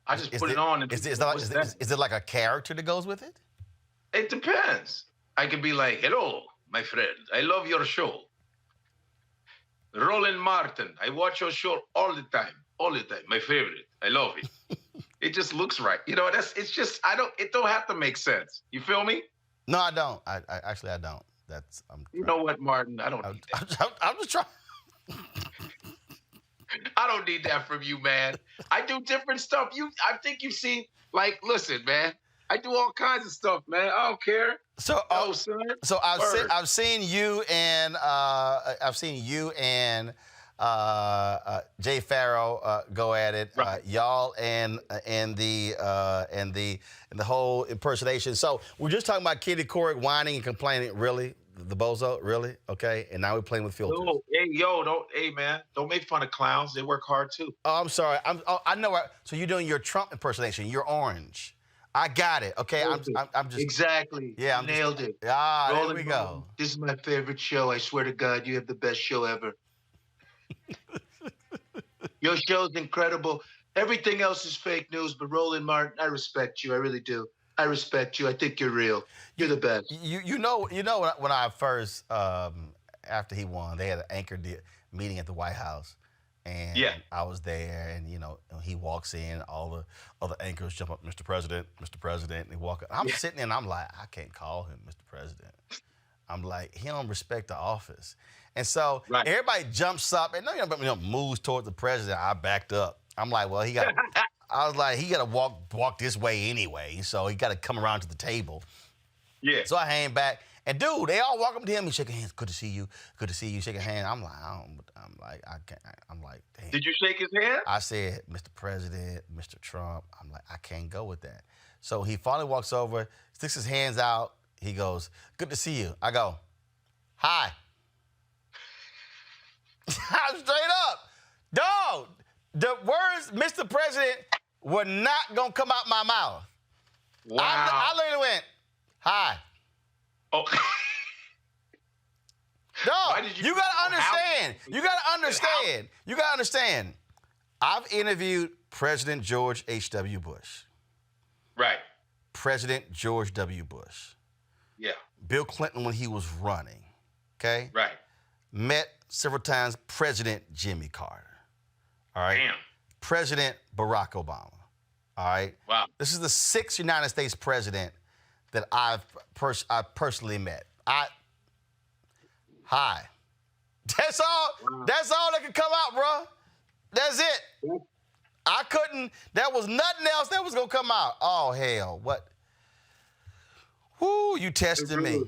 [SPEAKER 18] I just put it on. And
[SPEAKER 1] is it like a character that goes with it?
[SPEAKER 18] It depends. I could be like, hello, my friend. I love your show. Roland Martin. I watch your show all the time. All the time. My favorite. I love it. It just looks right. You know, it don't have to make sense. You feel me?
[SPEAKER 1] No, I don't. I actually don't.
[SPEAKER 18] You know what, Martin? I don't need that.
[SPEAKER 1] I'm just trying.
[SPEAKER 18] I don't need that from you, man. I do different stuff. I think you've seen, like, listen, man. I do all kinds of stuff, man. I don't care.
[SPEAKER 1] So,
[SPEAKER 18] son.
[SPEAKER 1] So I've seen you and Jay Farrow go at it.
[SPEAKER 18] Right.
[SPEAKER 1] Y'all and the whole impersonation. So we're just talking about Kitty Couric whining and complaining. Really, the bozo, really? Okay. And now we're playing with filters.
[SPEAKER 18] No, man, don't make fun of clowns. They work hard too.
[SPEAKER 1] Oh, I'm sorry. I know. So you're doing your Trump impersonation. You're orange. I got it. Okay. I'm just
[SPEAKER 18] exactly.
[SPEAKER 1] Yeah,
[SPEAKER 18] you nailed it.
[SPEAKER 1] There we go.
[SPEAKER 18] This is my favorite show. I swear to God, you have the best show ever. Your show's incredible. Everything else is fake news, but Roland Martin, I respect you. I really do. I respect you. I think you're real. You're the best.
[SPEAKER 1] You know when I first after he won, they had an anchor meeting at the White House, and I was there, and he walks in, all the other anchors jump up, Mr. President, and they walk up. I'm sitting there, and I'm like, I can't call him Mr. President. I'm like, he don't respect the office. And so everybody jumps up and moves toward the president. I backed up. I'm like, well, he got to walk this way anyway. So he got to come around to the table.
[SPEAKER 18] Yeah.
[SPEAKER 1] So I hang back, and dude, they all walk up to him and shaking hands. Good to see you. Good to see you. Shaking hands. I'm like, I can't. I'm like, damn.
[SPEAKER 18] Did you shake his hand?
[SPEAKER 1] I said, Mr. President, Mr. Trump. I'm like, I can't go with that. So he finally walks over, sticks his hands out. He goes, good to see you. I go, hi. I'm straight up. Dog, the words Mr. President were not going to come out my mouth.
[SPEAKER 18] Wow.
[SPEAKER 1] I literally went, hi.
[SPEAKER 18] Oh.
[SPEAKER 1] Dog, you got to understand. You got to understand. I've interviewed President George H.W. Bush.
[SPEAKER 18] Right.
[SPEAKER 1] President George W. Bush.
[SPEAKER 18] Yeah.
[SPEAKER 1] Bill Clinton when he was running. Okay?
[SPEAKER 18] Right.
[SPEAKER 1] Met several times President Jimmy Carter. All right?
[SPEAKER 18] Damn.
[SPEAKER 1] President Barack Obama. All right?
[SPEAKER 18] Wow.
[SPEAKER 1] This is the 6th United States president that I've personally met. Hi. That's all. Wow. That's all that could come out, bro. That's it. I couldn't. There was nothing else that was gonna come out. Oh hell! What? Whoo! You tested me.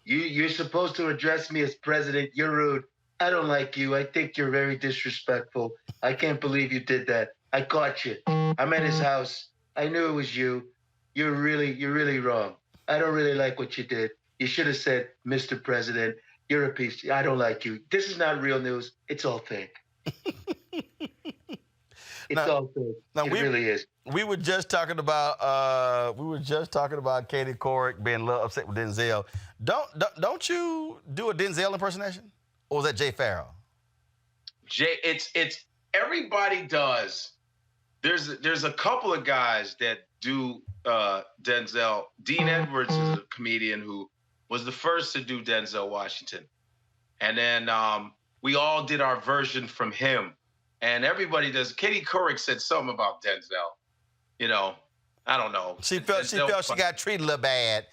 [SPEAKER 19] You're supposed to address me as president. You're rude. I don't like you. I think you're very disrespectful. I can't believe you did that. I caught you. I'm at his house. I knew it was you. You're really wrong. I don't really like what you did. You should have said, Mr. President, you're a piece. I don't like you. This is not real news. It's all fake. It's all fake. It really is.
[SPEAKER 1] We were just talking about Katie Couric being a little upset with Denzel. Don't you do a Denzel impersonation? Or was that Jay Farrell?
[SPEAKER 18] It's everybody does. There's a couple of guys that do Denzel. Dean Edwards is a comedian who was the first to do Denzel Washington. And then we all did our version from him. And everybody does. Katie Couric said something about Denzel. You know, I don't know.
[SPEAKER 1] She felt she got treated a little bad.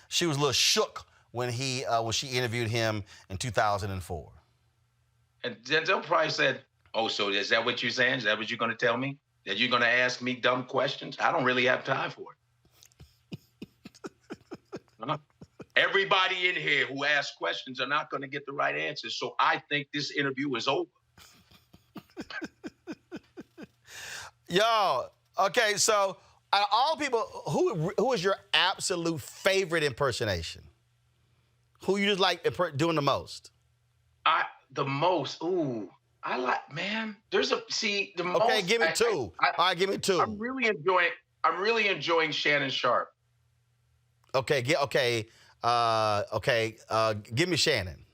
[SPEAKER 1] She was a little shook when she interviewed him in 2004.
[SPEAKER 18] And Denzel probably said, "Oh, so is that what you're saying? Is that what you're going to tell me? That you're going to ask me dumb questions? I don't really have time for it." Everybody in here who asks questions are not going to get the right answers. So I think this interview is over.
[SPEAKER 1] Yo, okay, so out of all people, who is your absolute favorite impersonation? Who you just like doing the most?
[SPEAKER 18] The most, ooh, I like, man. The most.
[SPEAKER 1] Okay, give me two. All right, give me two.
[SPEAKER 18] I'm really enjoying Shannon Sharp.
[SPEAKER 1] Okay, give me Shannon.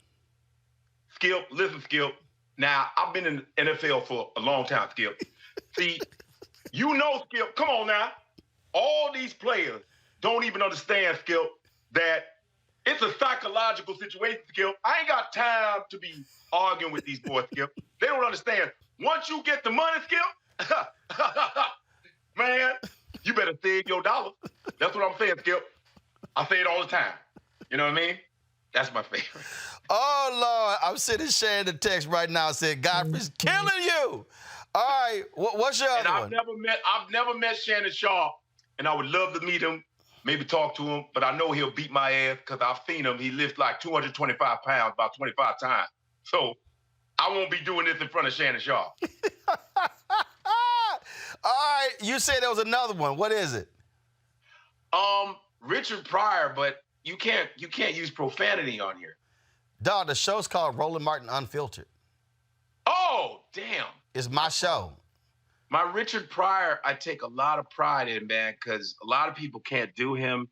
[SPEAKER 20] Skip, listen, Skip. Now, I've been in the NFL for a long time, Skip. See, Skip, come on now. All these players don't even understand, Skip, that it's a psychological situation, Skip. I ain't got time to be arguing with these boys, Skip. They don't understand. Once you get the money, Skip, man, you better save your dollar. That's what I'm saying, Skip. I say it all the time. You know what I mean? That's my favorite.
[SPEAKER 1] Oh, Lord. I'm sitting sharing the text right now saying, Godfrey's killing you. All right. What's your other one?
[SPEAKER 20] I've never met Shannon Sharp, and I would love to meet him, maybe talk to him, but I know he'll beat my ass because I've seen him. He lifts like 225 pounds about 25 times. So I won't be doing this in front of Shannon Sharp.
[SPEAKER 1] All right. You said there was another one. What is it?
[SPEAKER 18] Richard Pryor, but you can't use profanity on here.
[SPEAKER 1] Dog, the show's called Roland Martin Unfiltered.
[SPEAKER 18] Oh, damn.
[SPEAKER 1] It's my show.
[SPEAKER 18] My Richard Pryor, I take a lot of pride in, man, because a lot of people can't do him,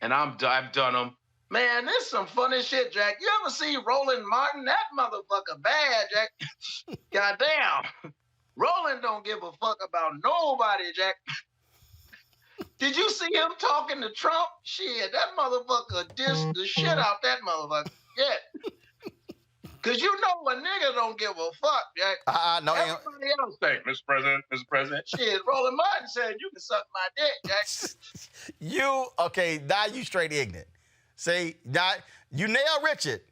[SPEAKER 18] and I've done him. Man, this is some funny shit, Jack. You ever see Roland Martin? That motherfucker bad, Jack. Goddamn. Roland don't give a fuck about nobody, Jack. Did you see him talking to Trump? Shit, that motherfucker dissed the shit out that motherfucker. Yeah. Because you know a nigga don't give a fuck, Jack.
[SPEAKER 1] No,
[SPEAKER 18] everybody else think, Mr. President. Shit, Roland Martin said you can suck my dick, Jack.
[SPEAKER 1] Okay, now you straight ignorant. See, now you nail Richard.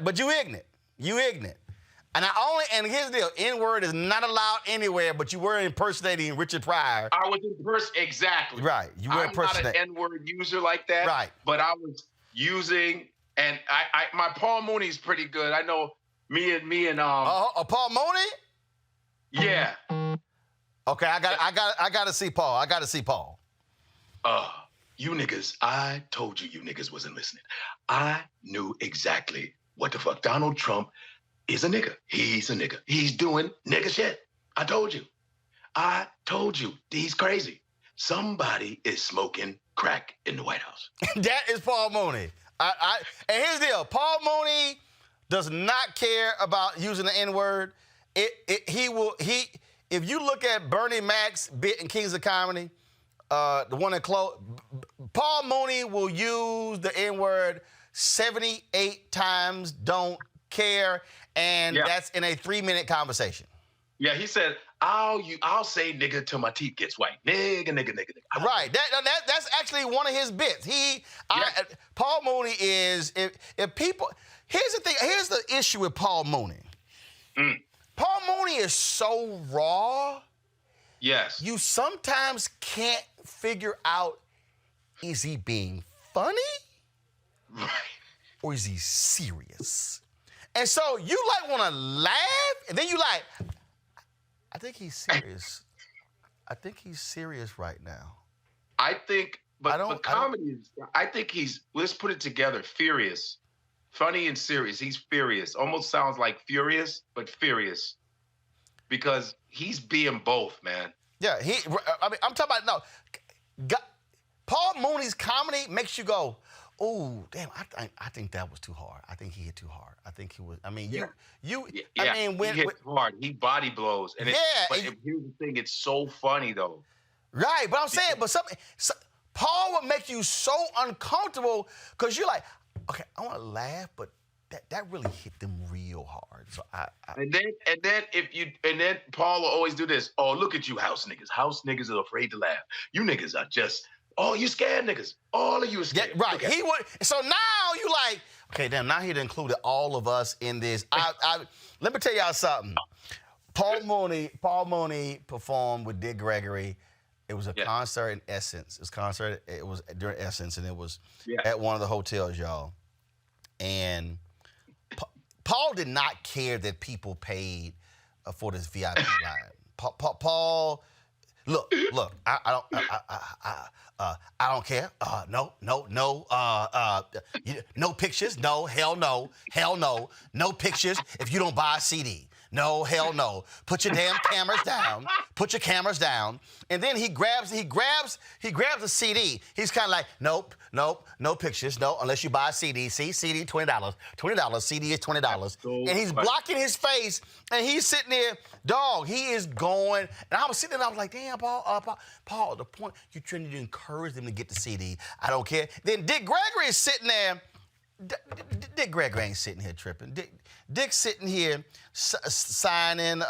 [SPEAKER 1] But you ignorant. You ignorant. And here's the deal, N-word is not allowed anywhere, but you were impersonating Richard Pryor.
[SPEAKER 18] I was exactly.
[SPEAKER 1] Right, you were impersonating.
[SPEAKER 18] I'm not an N-word user like that.
[SPEAKER 1] Right.
[SPEAKER 18] But I was using, and my Paul Mooney's pretty good. I know me and
[SPEAKER 1] Paul Mooney?
[SPEAKER 18] Yeah.
[SPEAKER 1] Okay, I gotta see Paul. I gotta see Paul.
[SPEAKER 20] You niggas, I told you niggas wasn't listening. I knew exactly what the fuck. Donald Trump is a nigga. He's a nigga. He's doing nigga shit. I told you. He's crazy. Somebody is smoking crack in the White House.
[SPEAKER 1] That is Paul Mooney. And here's the deal. Paul Mooney does not care about using the N-word. If you look at Bernie Mac's bit in Kings of Comedy, the one that Paul Mooney will use the N-word 78 times, don't care, and that's in a 3-minute conversation.
[SPEAKER 20] Yeah, he said, I'll say nigga till my teeth gets white. Nigga.
[SPEAKER 1] Right. That's actually one of his bits. Paul Mooney is, if people, here's the thing, here's the issue with Paul Mooney. Paul Mooney is so raw.
[SPEAKER 20] Yes.
[SPEAKER 1] You sometimes can't figure out, is he being funny?
[SPEAKER 20] Right.
[SPEAKER 1] Or is he serious? And so you like want to laugh, and then you like, I think he's serious. I think he's serious right now.
[SPEAKER 20] I think, but comedy is, I think he's, let's put it together, furious. Funny and serious. He's furious. Almost sounds like furious, but furious. Because he's being both, man.
[SPEAKER 1] Yeah, I'm talking about, Paul Mooney's comedy makes you go, oh, damn, I think that was too hard. I think he hit too hard. I think he was, I mean,
[SPEAKER 20] he hits hard. He body blows. And here's the thing, it's so funny, though.
[SPEAKER 1] Right, but I'm saying, Paul would make you so uncomfortable because you're like, okay, I want to laugh, but that really hit them real hard. So
[SPEAKER 20] And then Paul will always do this. Oh, look at you, house niggas. House niggas are afraid to laugh. You niggas are just, you scared niggas. All of you are scared.
[SPEAKER 1] Yeah, right. He would. So now you like, okay, damn. Now he'd included all of us in this. Let me tell y'all something. Paul Mooney performed with Dick Gregory. It was a concert in Essence. It was during Essence, and it was at one of the hotels, y'all. And Paul did not care that people paid for this VIP line. Paul, look. I don't care. No pictures. No, hell no. No pictures if you don't buy a CD. No, hell no. Put your damn cameras down. Put your cameras down. And then he grabs a CD. He's kind of like, nope, no pictures, no, unless you buy a CD. See, CD, $20. CD is $20. And he's blocking his face, and he's sitting there, dog, he is going. And I was sitting there, I was like, damn, Paul, the point, you're trying to encourage them to get the CD. I don't care. Then Dick Gregory is sitting there. Dick Gregory ain't sitting here tripping. Dick's sitting here signing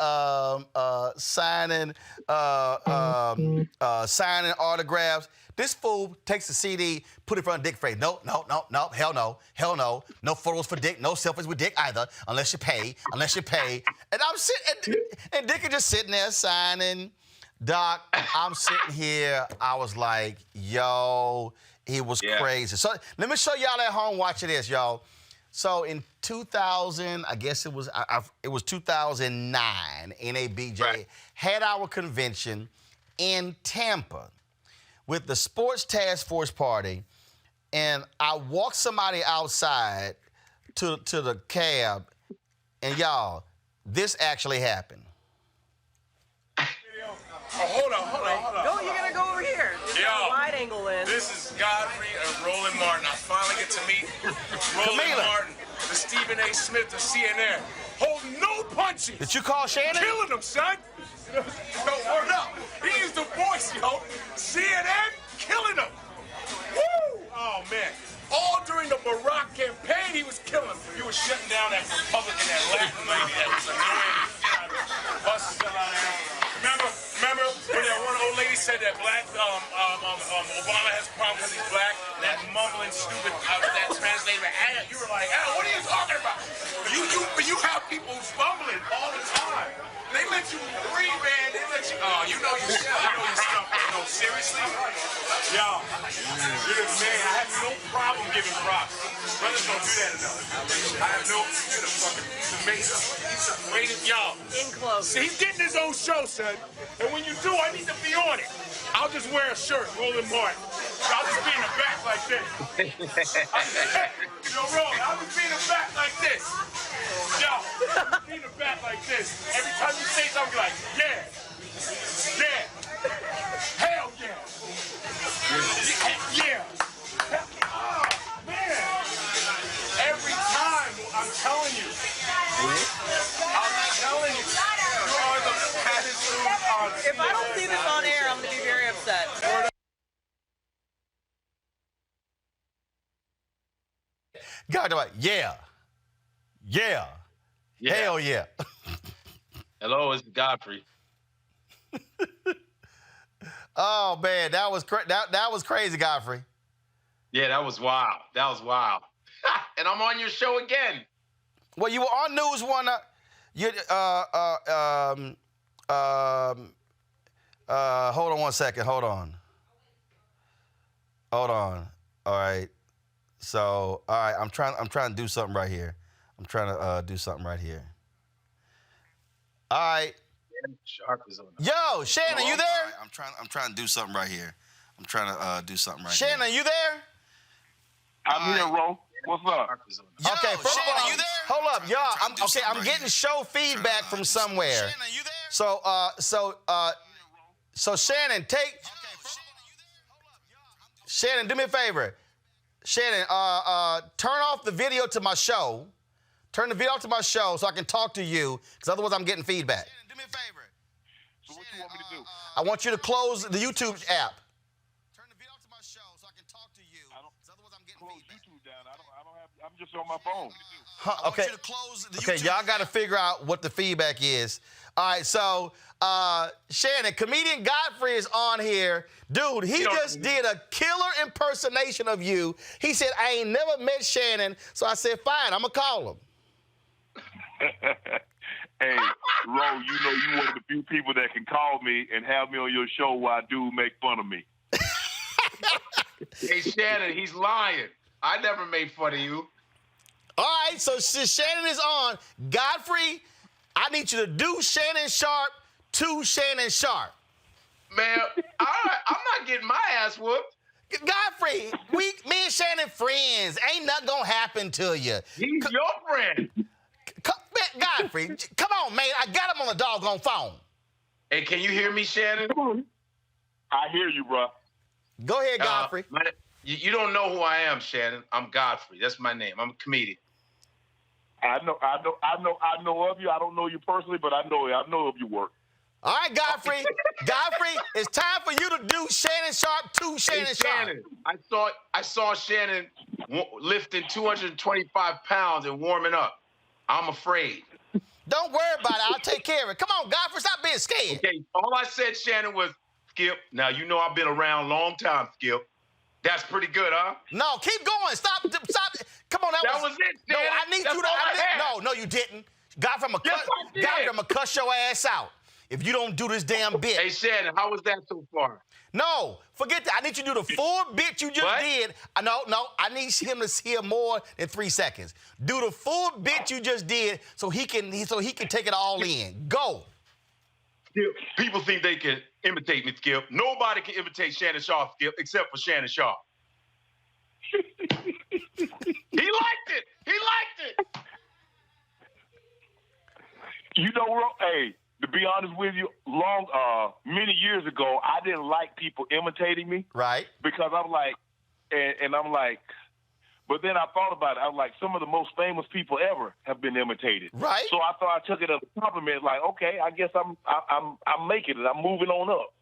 [SPEAKER 1] autographs. This fool takes the CD, put it in front of Dick's face. No, hell no. No photos for Dick, no selfies with Dick either, unless you pay. And I'm sitting, and Dick is just sitting there signing. Doc, I'm sitting here, I was like, yo, he was crazy. So let me show y'all at home watching this, y'all. So in 2000, I guess it was 2009, NABJ had our convention in Tampa with the Sports Task Force Party, and I walked somebody outside to the cab, and y'all, this actually happened.
[SPEAKER 21] Hold on.
[SPEAKER 22] No, you gotta go over here. There's a wide angle in.
[SPEAKER 21] This is Godfrey and Roland Martin. I finally get to meet Roland Martin, the Stephen A. Smith of CNN. Holding no punches.
[SPEAKER 1] Did you call Shannon?
[SPEAKER 21] Killing him, son. No, word up. He is the voice, yo. CNN killing him. Woo! Oh, man. All during the Barack campaign, he was killing him. He was shutting down that Republican, that Latin lady that was annoying. Buses Remember when that one old lady said that Obama has a problem because he's black? That mumbling, stupid, that translator, you were like, what are you talking about? You have people fumbling all the time. They let you breathe, man. They let you. You know your stuff. No, seriously, yo, man, I have no problem giving props. Brothers don't do that enough. I have no. You're the fucking. He's amazing. He's the greatest, y'all.
[SPEAKER 22] In close.
[SPEAKER 21] See, he's getting his own show, son. And when you do, I need to be on it. I'll just wear a shirt, Roland Martin. I'll just be in the back like this. Yo, Roland, I'll just be in the back like this. Yo, I'll be in the back like this. Every time you say something, I'll be like, yeah. Hell yeah. Yeah. Oh, man. Every time, I'm telling you. You are the baddest dude on.
[SPEAKER 22] If I don't see this on air, I'm going to be very upset.
[SPEAKER 1] Godfrey, like, yeah. Hell yeah.
[SPEAKER 18] Hello, it's Godfrey.
[SPEAKER 1] Oh man, that was crazy, Godfrey.
[SPEAKER 18] Yeah, that was wild. And I'm on your show again.
[SPEAKER 1] Well, you were on News One. Hold on one second. Hold on. All right. So, all right, I'm trying to do something right here. I'm trying to do something right here. All right.
[SPEAKER 18] Sharp is on.
[SPEAKER 1] Yo, Shannon, you there?
[SPEAKER 18] Right,
[SPEAKER 1] I'm trying to do something right here. I'm trying to do something right here. Shannon, you there?
[SPEAKER 21] I'm here, Ro. What's up?
[SPEAKER 1] Yo, okay, first of all, you there? Hold up, y'all. I'm getting show feedback from somewhere. Shannon, you there? So Shannon, Shannon, do me a favor. Shannon, turn off the video to my show. Turn the video off to my show so I can talk to you, because otherwise I'm getting feedback. Shannon, do me a favor.
[SPEAKER 21] So what you want me to do?
[SPEAKER 1] I want you to close the YouTube app. Turn the video off to my show so I can talk to you, because otherwise I'm getting feedback.
[SPEAKER 21] YouTube down. I'm just on my phone.
[SPEAKER 1] Okay. Okay, y'all got to figure out what the feedback is. All right, so Shannon, comedian Godfrey is on here. Dude, he just did a killer impersonation of you. He said, I ain't never met Shannon, so I said, fine, I'm going to call him.
[SPEAKER 21] Hey, Ro, you know you one of the few people that can call me and have me on your show while dude make fun of me.
[SPEAKER 18] Hey, Shannon, he's lying. I never made fun of you.
[SPEAKER 1] All right, so since Shannon is on, Godfrey, I need you to do Shannon Sharp to Shannon Sharp.
[SPEAKER 18] Man, all right, I'm not getting my ass whooped.
[SPEAKER 1] Godfrey, me and Shannon friends. Ain't nothing gonna happen to you.
[SPEAKER 18] He's your friend.
[SPEAKER 1] Godfrey, come on, man. I got him on the doggone phone.
[SPEAKER 18] Hey, can you hear me, Shannon?
[SPEAKER 21] I hear you, bro.
[SPEAKER 1] Go ahead, Godfrey.
[SPEAKER 18] You don't know who I am, Shannon. I'm Godfrey. That's my name. I'm a comedian.
[SPEAKER 21] I know of you. I don't know you personally, but I know of your work.
[SPEAKER 1] All right, Godfrey. Godfrey, it's time for you to do Shannon Sharp to Shannon Sharp.
[SPEAKER 18] I saw Shannon lifting 225 pounds and warming up. I'm afraid.
[SPEAKER 1] Don't worry about it. I'll take care of it. Come on, Godfrey, stop being scared.
[SPEAKER 18] Okay, all I said, Shannon, was, Skip, now you know I've been around a long time, Skip. That's pretty good, huh?
[SPEAKER 1] No, keep going. Stop. Come on, that was
[SPEAKER 18] it,
[SPEAKER 1] No,
[SPEAKER 18] Shannon.
[SPEAKER 1] I need
[SPEAKER 18] That's
[SPEAKER 1] you to.
[SPEAKER 18] all I had.
[SPEAKER 1] No, you didn't. Godfrey, I'm
[SPEAKER 18] Yes,
[SPEAKER 1] gonna cuss your ass out if you don't do this damn bit.
[SPEAKER 18] Hey, Shannon, how was that so far?
[SPEAKER 1] No, forget that. I need you to do the full bit you just did. No, I need him to hear more than 3 seconds. Do the full bit you just did so he can take it all in. Go.
[SPEAKER 20] Skip, people think they can imitate me, Skip. Nobody can imitate Shannon Sharp, Skip, except for Shannon Sharp. He liked it.
[SPEAKER 21] You know, hey, to be honest with you, many years ago, I didn't like people imitating me.
[SPEAKER 1] Right.
[SPEAKER 21] Because I'm like, and I'm like, but then I thought about it. I was like, some of the most famous people ever have been imitated.
[SPEAKER 1] Right.
[SPEAKER 21] So I thought I took it as a compliment. Like, okay, I guess I'm making it. I'm moving on up.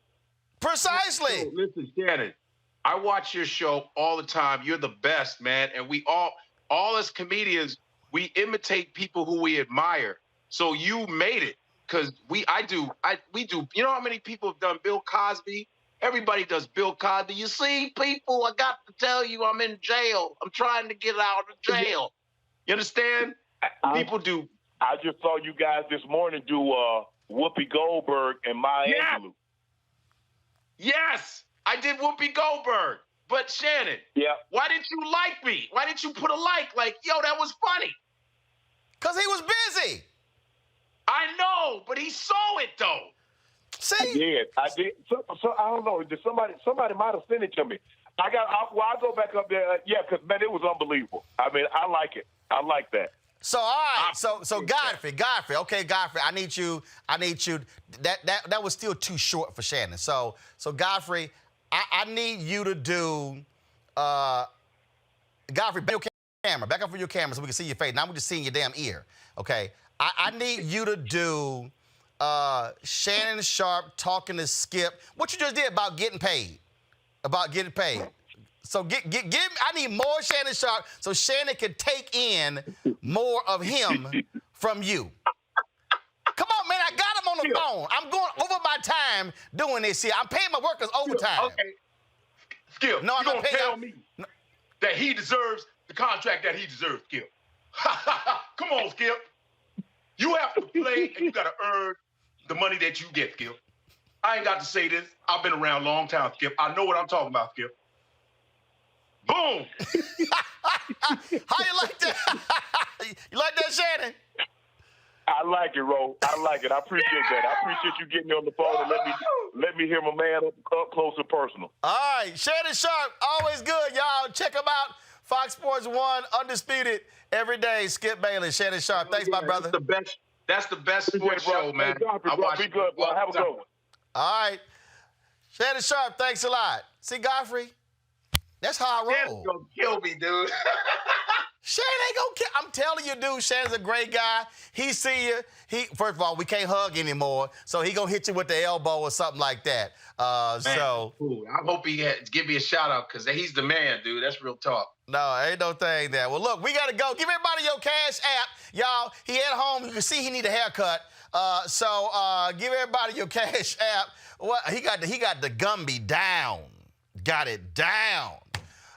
[SPEAKER 1] Precisely.
[SPEAKER 18] Listen, Shannon, I watch your show all the time. You're the best, man. And we all as comedians, we imitate people who we admire. So you made it, because we do. You know how many people have done Bill Cosby? Everybody does Bill Cosby. You see, people, I got to tell you, I'm in jail. I'm trying to get out of jail. You understand? People do.
[SPEAKER 21] I just saw you guys this morning do Whoopi Goldberg and Maya Angelou.
[SPEAKER 18] Yes, I did Whoopi Goldberg. But Shannon, why didn't you like me? Why didn't you put a like? Like, yo, that was funny.
[SPEAKER 1] Because he was busy.
[SPEAKER 18] I know, but he saw it, though.
[SPEAKER 1] See?
[SPEAKER 21] I did. So I don't know. Somebody might have sent it to me. I'll go back up there. Because, man, it was unbelievable. I mean, I like it. I like that.
[SPEAKER 1] So, all right. So Godfrey. Okay, Godfrey, I need you. That was still too short for Shannon. So Godfrey, I need you to do, Godfrey, back your camera. Back up for your camera so we can see your face. Now we're just seeing your damn ear. Okay. I need you to do Shannon Sharp talking to Skip. What you just did about getting paid. So give me, I need more Shannon Sharpe so Shannon can take in more of him from you. Come on, man, I got him on the phone. I'm going over my time doing this here. I'm paying my workers overtime.
[SPEAKER 20] Okay. Skip,
[SPEAKER 1] no, I'm not paying.
[SPEAKER 20] Tell me that he deserves the contract that he deserves, Skip. Come on, Skip. You have to play and you got to earn the money that you get, Skip. I ain't got to say this. I've been around a long time, Skip. I know what I'm talking about, Skip. Boom.
[SPEAKER 1] How you like that? You like that, Shannon?
[SPEAKER 21] I like it, Ro. I like it. I appreciate that. I appreciate you getting me on the phone and let me hear my man up close and personal.
[SPEAKER 1] All right, Shannon Sharpe, always good, y'all. Check him out. Fox Sports 1, Undisputed, every day. Skip Bayless, Shannon Sharpe. Thanks, my brother.
[SPEAKER 18] That's the best sports show, man.
[SPEAKER 21] I watch be good, bro. Have a good one.
[SPEAKER 1] All right. Shannon Sharpe, thanks a lot. See, Godfrey, that's how I roll.
[SPEAKER 18] Shannon's gonna kill me, dude.
[SPEAKER 1] Shannon ain't gonna kill. I'm telling you, dude, Shannon's a great guy. He see you. First of all, we can't hug anymore, so he gonna hit you with the elbow or something like that.
[SPEAKER 18] Man, cool. I hope he give me a shout out because he's the man, dude. That's real talk.
[SPEAKER 1] No, ain't no thing there. Well, look, we gotta go. Give everybody your Cash App, y'all. He at home. You can see he need a haircut. So give everybody your Cash App. What he got the Gumby down. Got it down.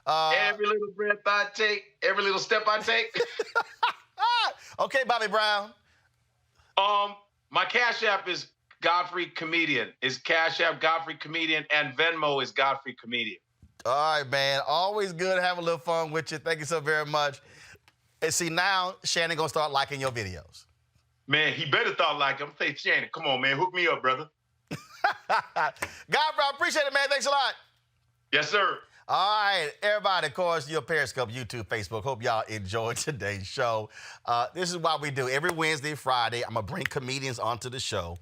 [SPEAKER 18] Every little breath I take, every little step I take.
[SPEAKER 1] Okay, Bobby Brown.
[SPEAKER 18] My Cash App is Godfrey Comedian. Is Cash App Godfrey Comedian, and Venmo is Godfrey Comedian.
[SPEAKER 1] All right, man. Always good to have a little fun with you. Thank you so very much. And see, now Shannon gonna start liking your videos.
[SPEAKER 20] Man, he better start liking. I'm saying, Shannon, come on, man. Hook me up, brother.
[SPEAKER 1] Godfrey, I appreciate it, man. Thanks a lot.
[SPEAKER 20] Yes, sir.
[SPEAKER 1] All right, everybody, of course, your Periscope, YouTube, Facebook. Hope y'all enjoyed today's show. This is what we do. Every Wednesday, Friday, I'm going to bring comedians onto the show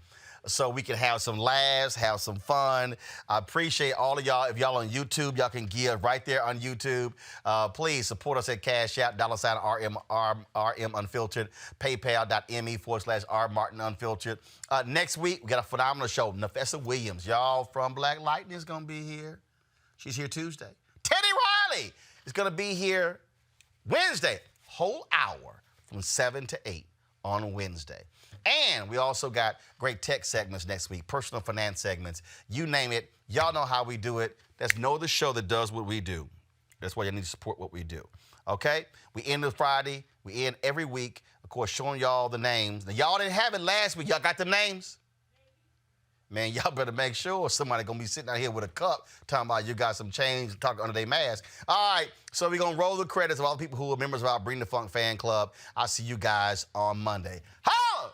[SPEAKER 1] so we can have some laughs, have some fun. I appreciate all of y'all. If y'all on YouTube, y'all can give right there on YouTube. Please support us at Cash App, $RM Unfiltered, paypal.me/R Martin Unfiltered. Next week, we got a phenomenal show. Nafessa Williams, y'all from Black Lightning is going to be here. She's here Tuesday. Teddy Riley is going to be here Wednesday, whole hour from 7 to 8 on Wednesday. And we also got great tech segments next week, personal finance segments. You name it. Y'all know how we do it. There's no other show that does what we do. That's why you need to support what we do. Okay? We end this Friday. We end every week, of course, showing y'all the names. Now, y'all didn't have it last week. Y'all got the names? Man, y'all better make sure somebody gonna be sitting out here with a cup talking about you got some change talking under their mask. All right, so we're gonna roll the credits of all the people who are members of our Bring the Funk fan club. I'll see you guys on Monday. Holla!